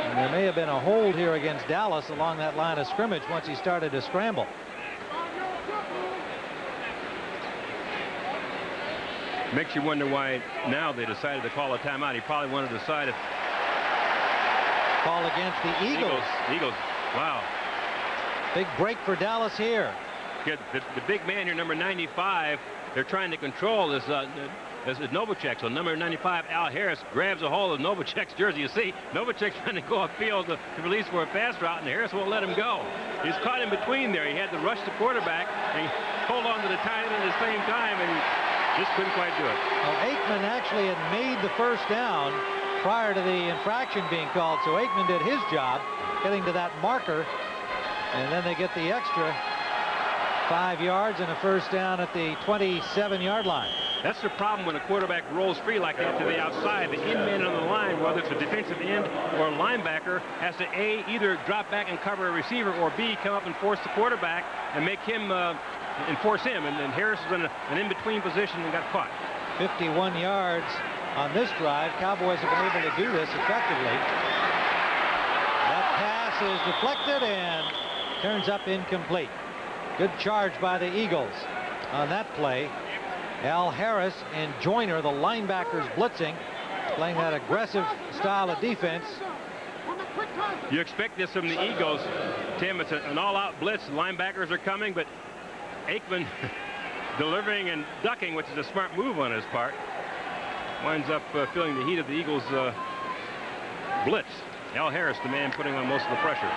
And there may have been a hold here against Dallas along that line of scrimmage once he started to scramble. Makes you wonder why now they decided to call a timeout. He probably wanted to decide if... Call against the Eagles. Eagles. Wow. Big break for Dallas here. Good. The big man here, number 95, they're trying to control this Novacek. So number 95, Al Harris, grabs a hold of Novacek's jersey. You see, Novacek's trying to go upfield to release for a pass route, and Harris won't let him go. He's caught in between there. He had to rush the quarterback and hold on to the tight end at the same time, and he just couldn't quite do it. Well, Aikman actually had made the first down prior to the infraction being called. So Aikman did his job getting to that marker, and then they get the extra 5 yards and a first down at the 27-yard line. That's the problem when a quarterback rolls free like that to the outside. The end man on the line, whether it's a defensive end or a linebacker, has to A, either drop back and cover a receiver, or B, come up and force the quarterback and make him enforce him. And then Harris is in an in-between position and got caught. 51 yards on this drive. Cowboys have been able to do this effectively. That pass is deflected and turns up incomplete. Good charge by the Eagles on that play. Al Harris and Joyner, the linebackers, blitzing, playing that aggressive style of defense. You expect this from the Eagles, Tim. It's an all-out blitz. Linebackers are coming, but Aikman delivering and ducking, which is a smart move on his part, winds up feeling the heat of the Eagles' blitz. Al Harris, the man putting on most of the pressure.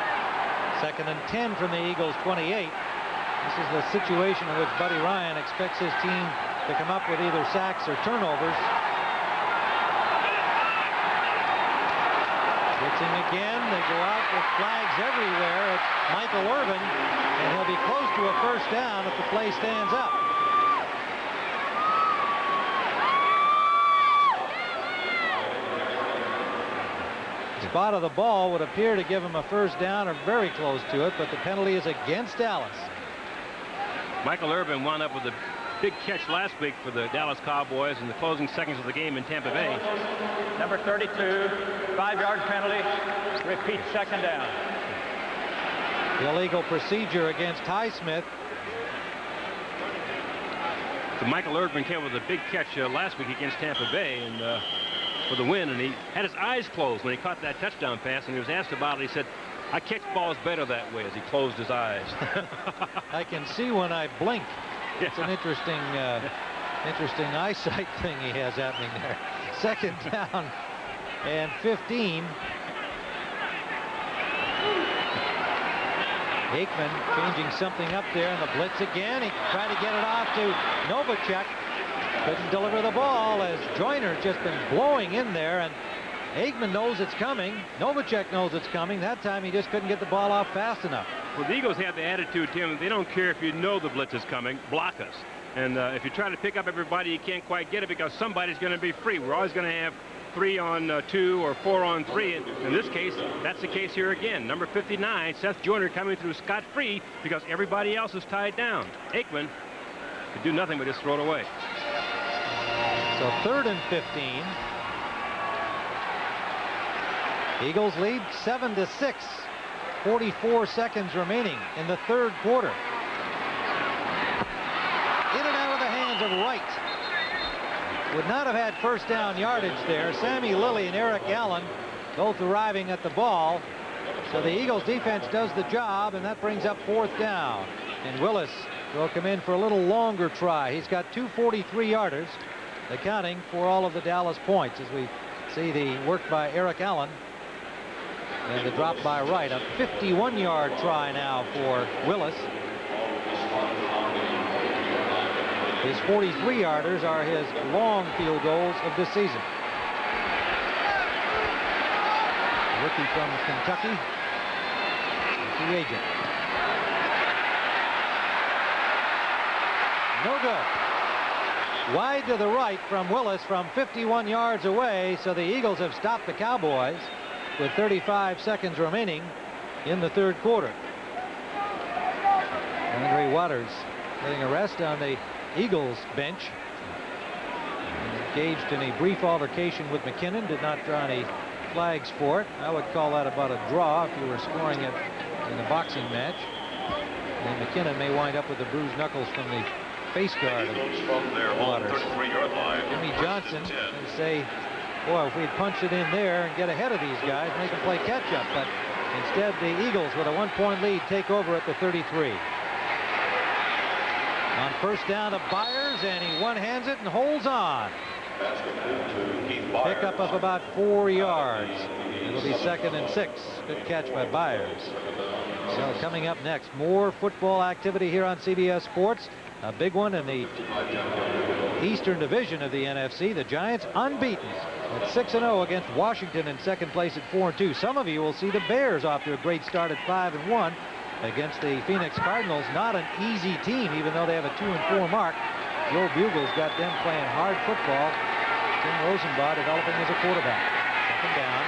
2nd and 10 from the Eagles' 28. This is the situation in which Buddy Ryan expects his team to come up with either sacks or turnovers. Blitzing again. They go out with flags everywhere. It's Michael Irvin, and he'll be close to a first down if the play stands up. Spot of the ball would appear to give him a first down or very close to it, but the penalty is against Dallas. Michael Irvin wound up with a big catch last week for the Dallas Cowboys in the closing seconds of the game in Tampa Bay. Number 32, 5-yard penalty. Repeat, 2nd down. Illegal procedure against Highsmith. So Michael Irvin came with a big catch last week against Tampa Bay and for the win, and he had his eyes closed when he caught that touchdown pass, and he was asked about it. He said, "I catch balls better that way," as he closed his eyes. I can see when I blink. It's an interesting eyesight thing he has happening there. 2nd down and 15. Aikman changing something up there in the blitz again. He tried to get it off to Novacek. Couldn't deliver the ball as Joyner's just been blowing in there, and Aikman knows it's coming. Novacek knows it's coming. That time he just couldn't get the ball off fast enough. Well, the Eagles have the attitude, Tim, they don't care if you know the blitz is coming, block us. And if you try to pick up everybody, you can't quite get it because somebody's going to be free. We're always going to have 3 on 2 or 4 on 3. And in this case, that's the case here again. Number 59, Seth Joyner, coming through scot-free because everybody else is tied down. Aikman could do nothing but just throw it away. So 3rd and 15. Eagles lead 7-6. 44 seconds remaining in the 3rd quarter. In and out of the hands of Wright. Would not have had first down yardage there. Sammy Lilly and Eric Allen both arriving at the ball. So the Eagles defense does the job, and that brings up 4th down. And Willis will come in for a little longer try. He's got 2 43-yarders, accounting for all of the Dallas points as we see the work by Eric Allen. And the drop by Wright. A 51-yard try now for Willis. His 43-yarders are his long field goals of this season. Rookie from Kentucky. Free agent. No good. Wide to the right from Willis from 51 yards away, so the Eagles have stopped the Cowboys with 35 seconds remaining in the 3rd quarter. Andre Waters getting a rest on the Eagles bench. Engaged in a brief altercation with McKinnon. Did not draw any flags for it. I would call that about a draw if you were scoring it in a boxing match. And McKinnon may wind up with the bruised knuckles from the face guard of Waters. Jimmy Johnson can say, boy, if we'd punch it in there and get ahead of these guys, make them play catch-up. But instead, the Eagles, with a 1-point lead, take over at the 33. On first down to Byers, and he one-hands it and holds on. Pickup of about 4 yards. It'll be 2nd and 6. Good catch by Byers. So coming up next, more football activity here on CBS Sports. A big one in the Eastern Division of the NFC. The Giants unbeaten at 6-0 against Washington in second place at 4-2. Some of you will see the Bears off to a great start at 5-1 against the Phoenix Cardinals. Not an easy team, even though they have a 2-4 mark. Joe Bugle's got them playing hard football. Tim Rosenbaugh developing as a quarterback. Second down.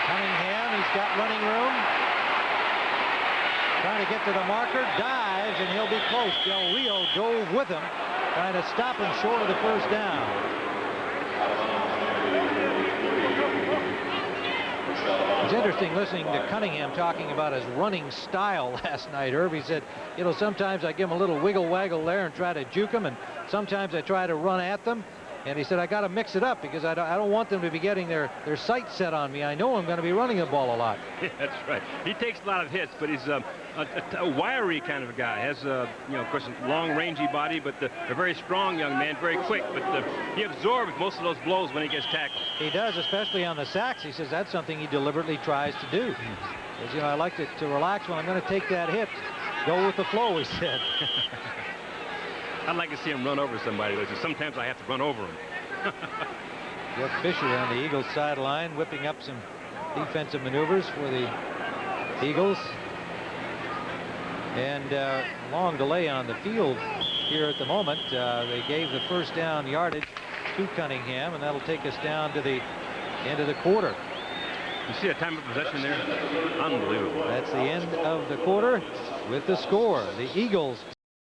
Cunningham, he's got running room. Trying to get to the marker, dives, and he'll be close. Del Rio dove with him, trying to stop him short of the first down. It's interesting listening to Cunningham talking about his running style last night, Herb. He said, you know, sometimes I give him a little wiggle-waggle there and try to juke him, and sometimes I try to run at them. And he said, I got to mix it up because I don't want them to be getting their sights set on me. I know I'm going to be running the ball a lot. Yeah, that's right. He takes a lot of hits, but he's a wiry kind of a guy. Has, you know, of course, a long, rangy body, but a very strong young man, very quick. But he absorbs most of those blows when he gets tackled. He does, especially on the sacks. He says that's something he deliberately tries to do. Because, you know, I like to relax when I'm going to take that hit. Go with the flow, he said. I'd like to see him run over somebody. Sometimes I have to run over him. Jeff Fisher on the Eagles sideline, whipping up some defensive maneuvers for the Eagles. And long delay on the field here at the moment. They gave the first down yardage to Cunningham, and that'll take us down to the end of the quarter. You see a time of possession there? Unbelievable. That's the end of the quarter with the score. The Eagles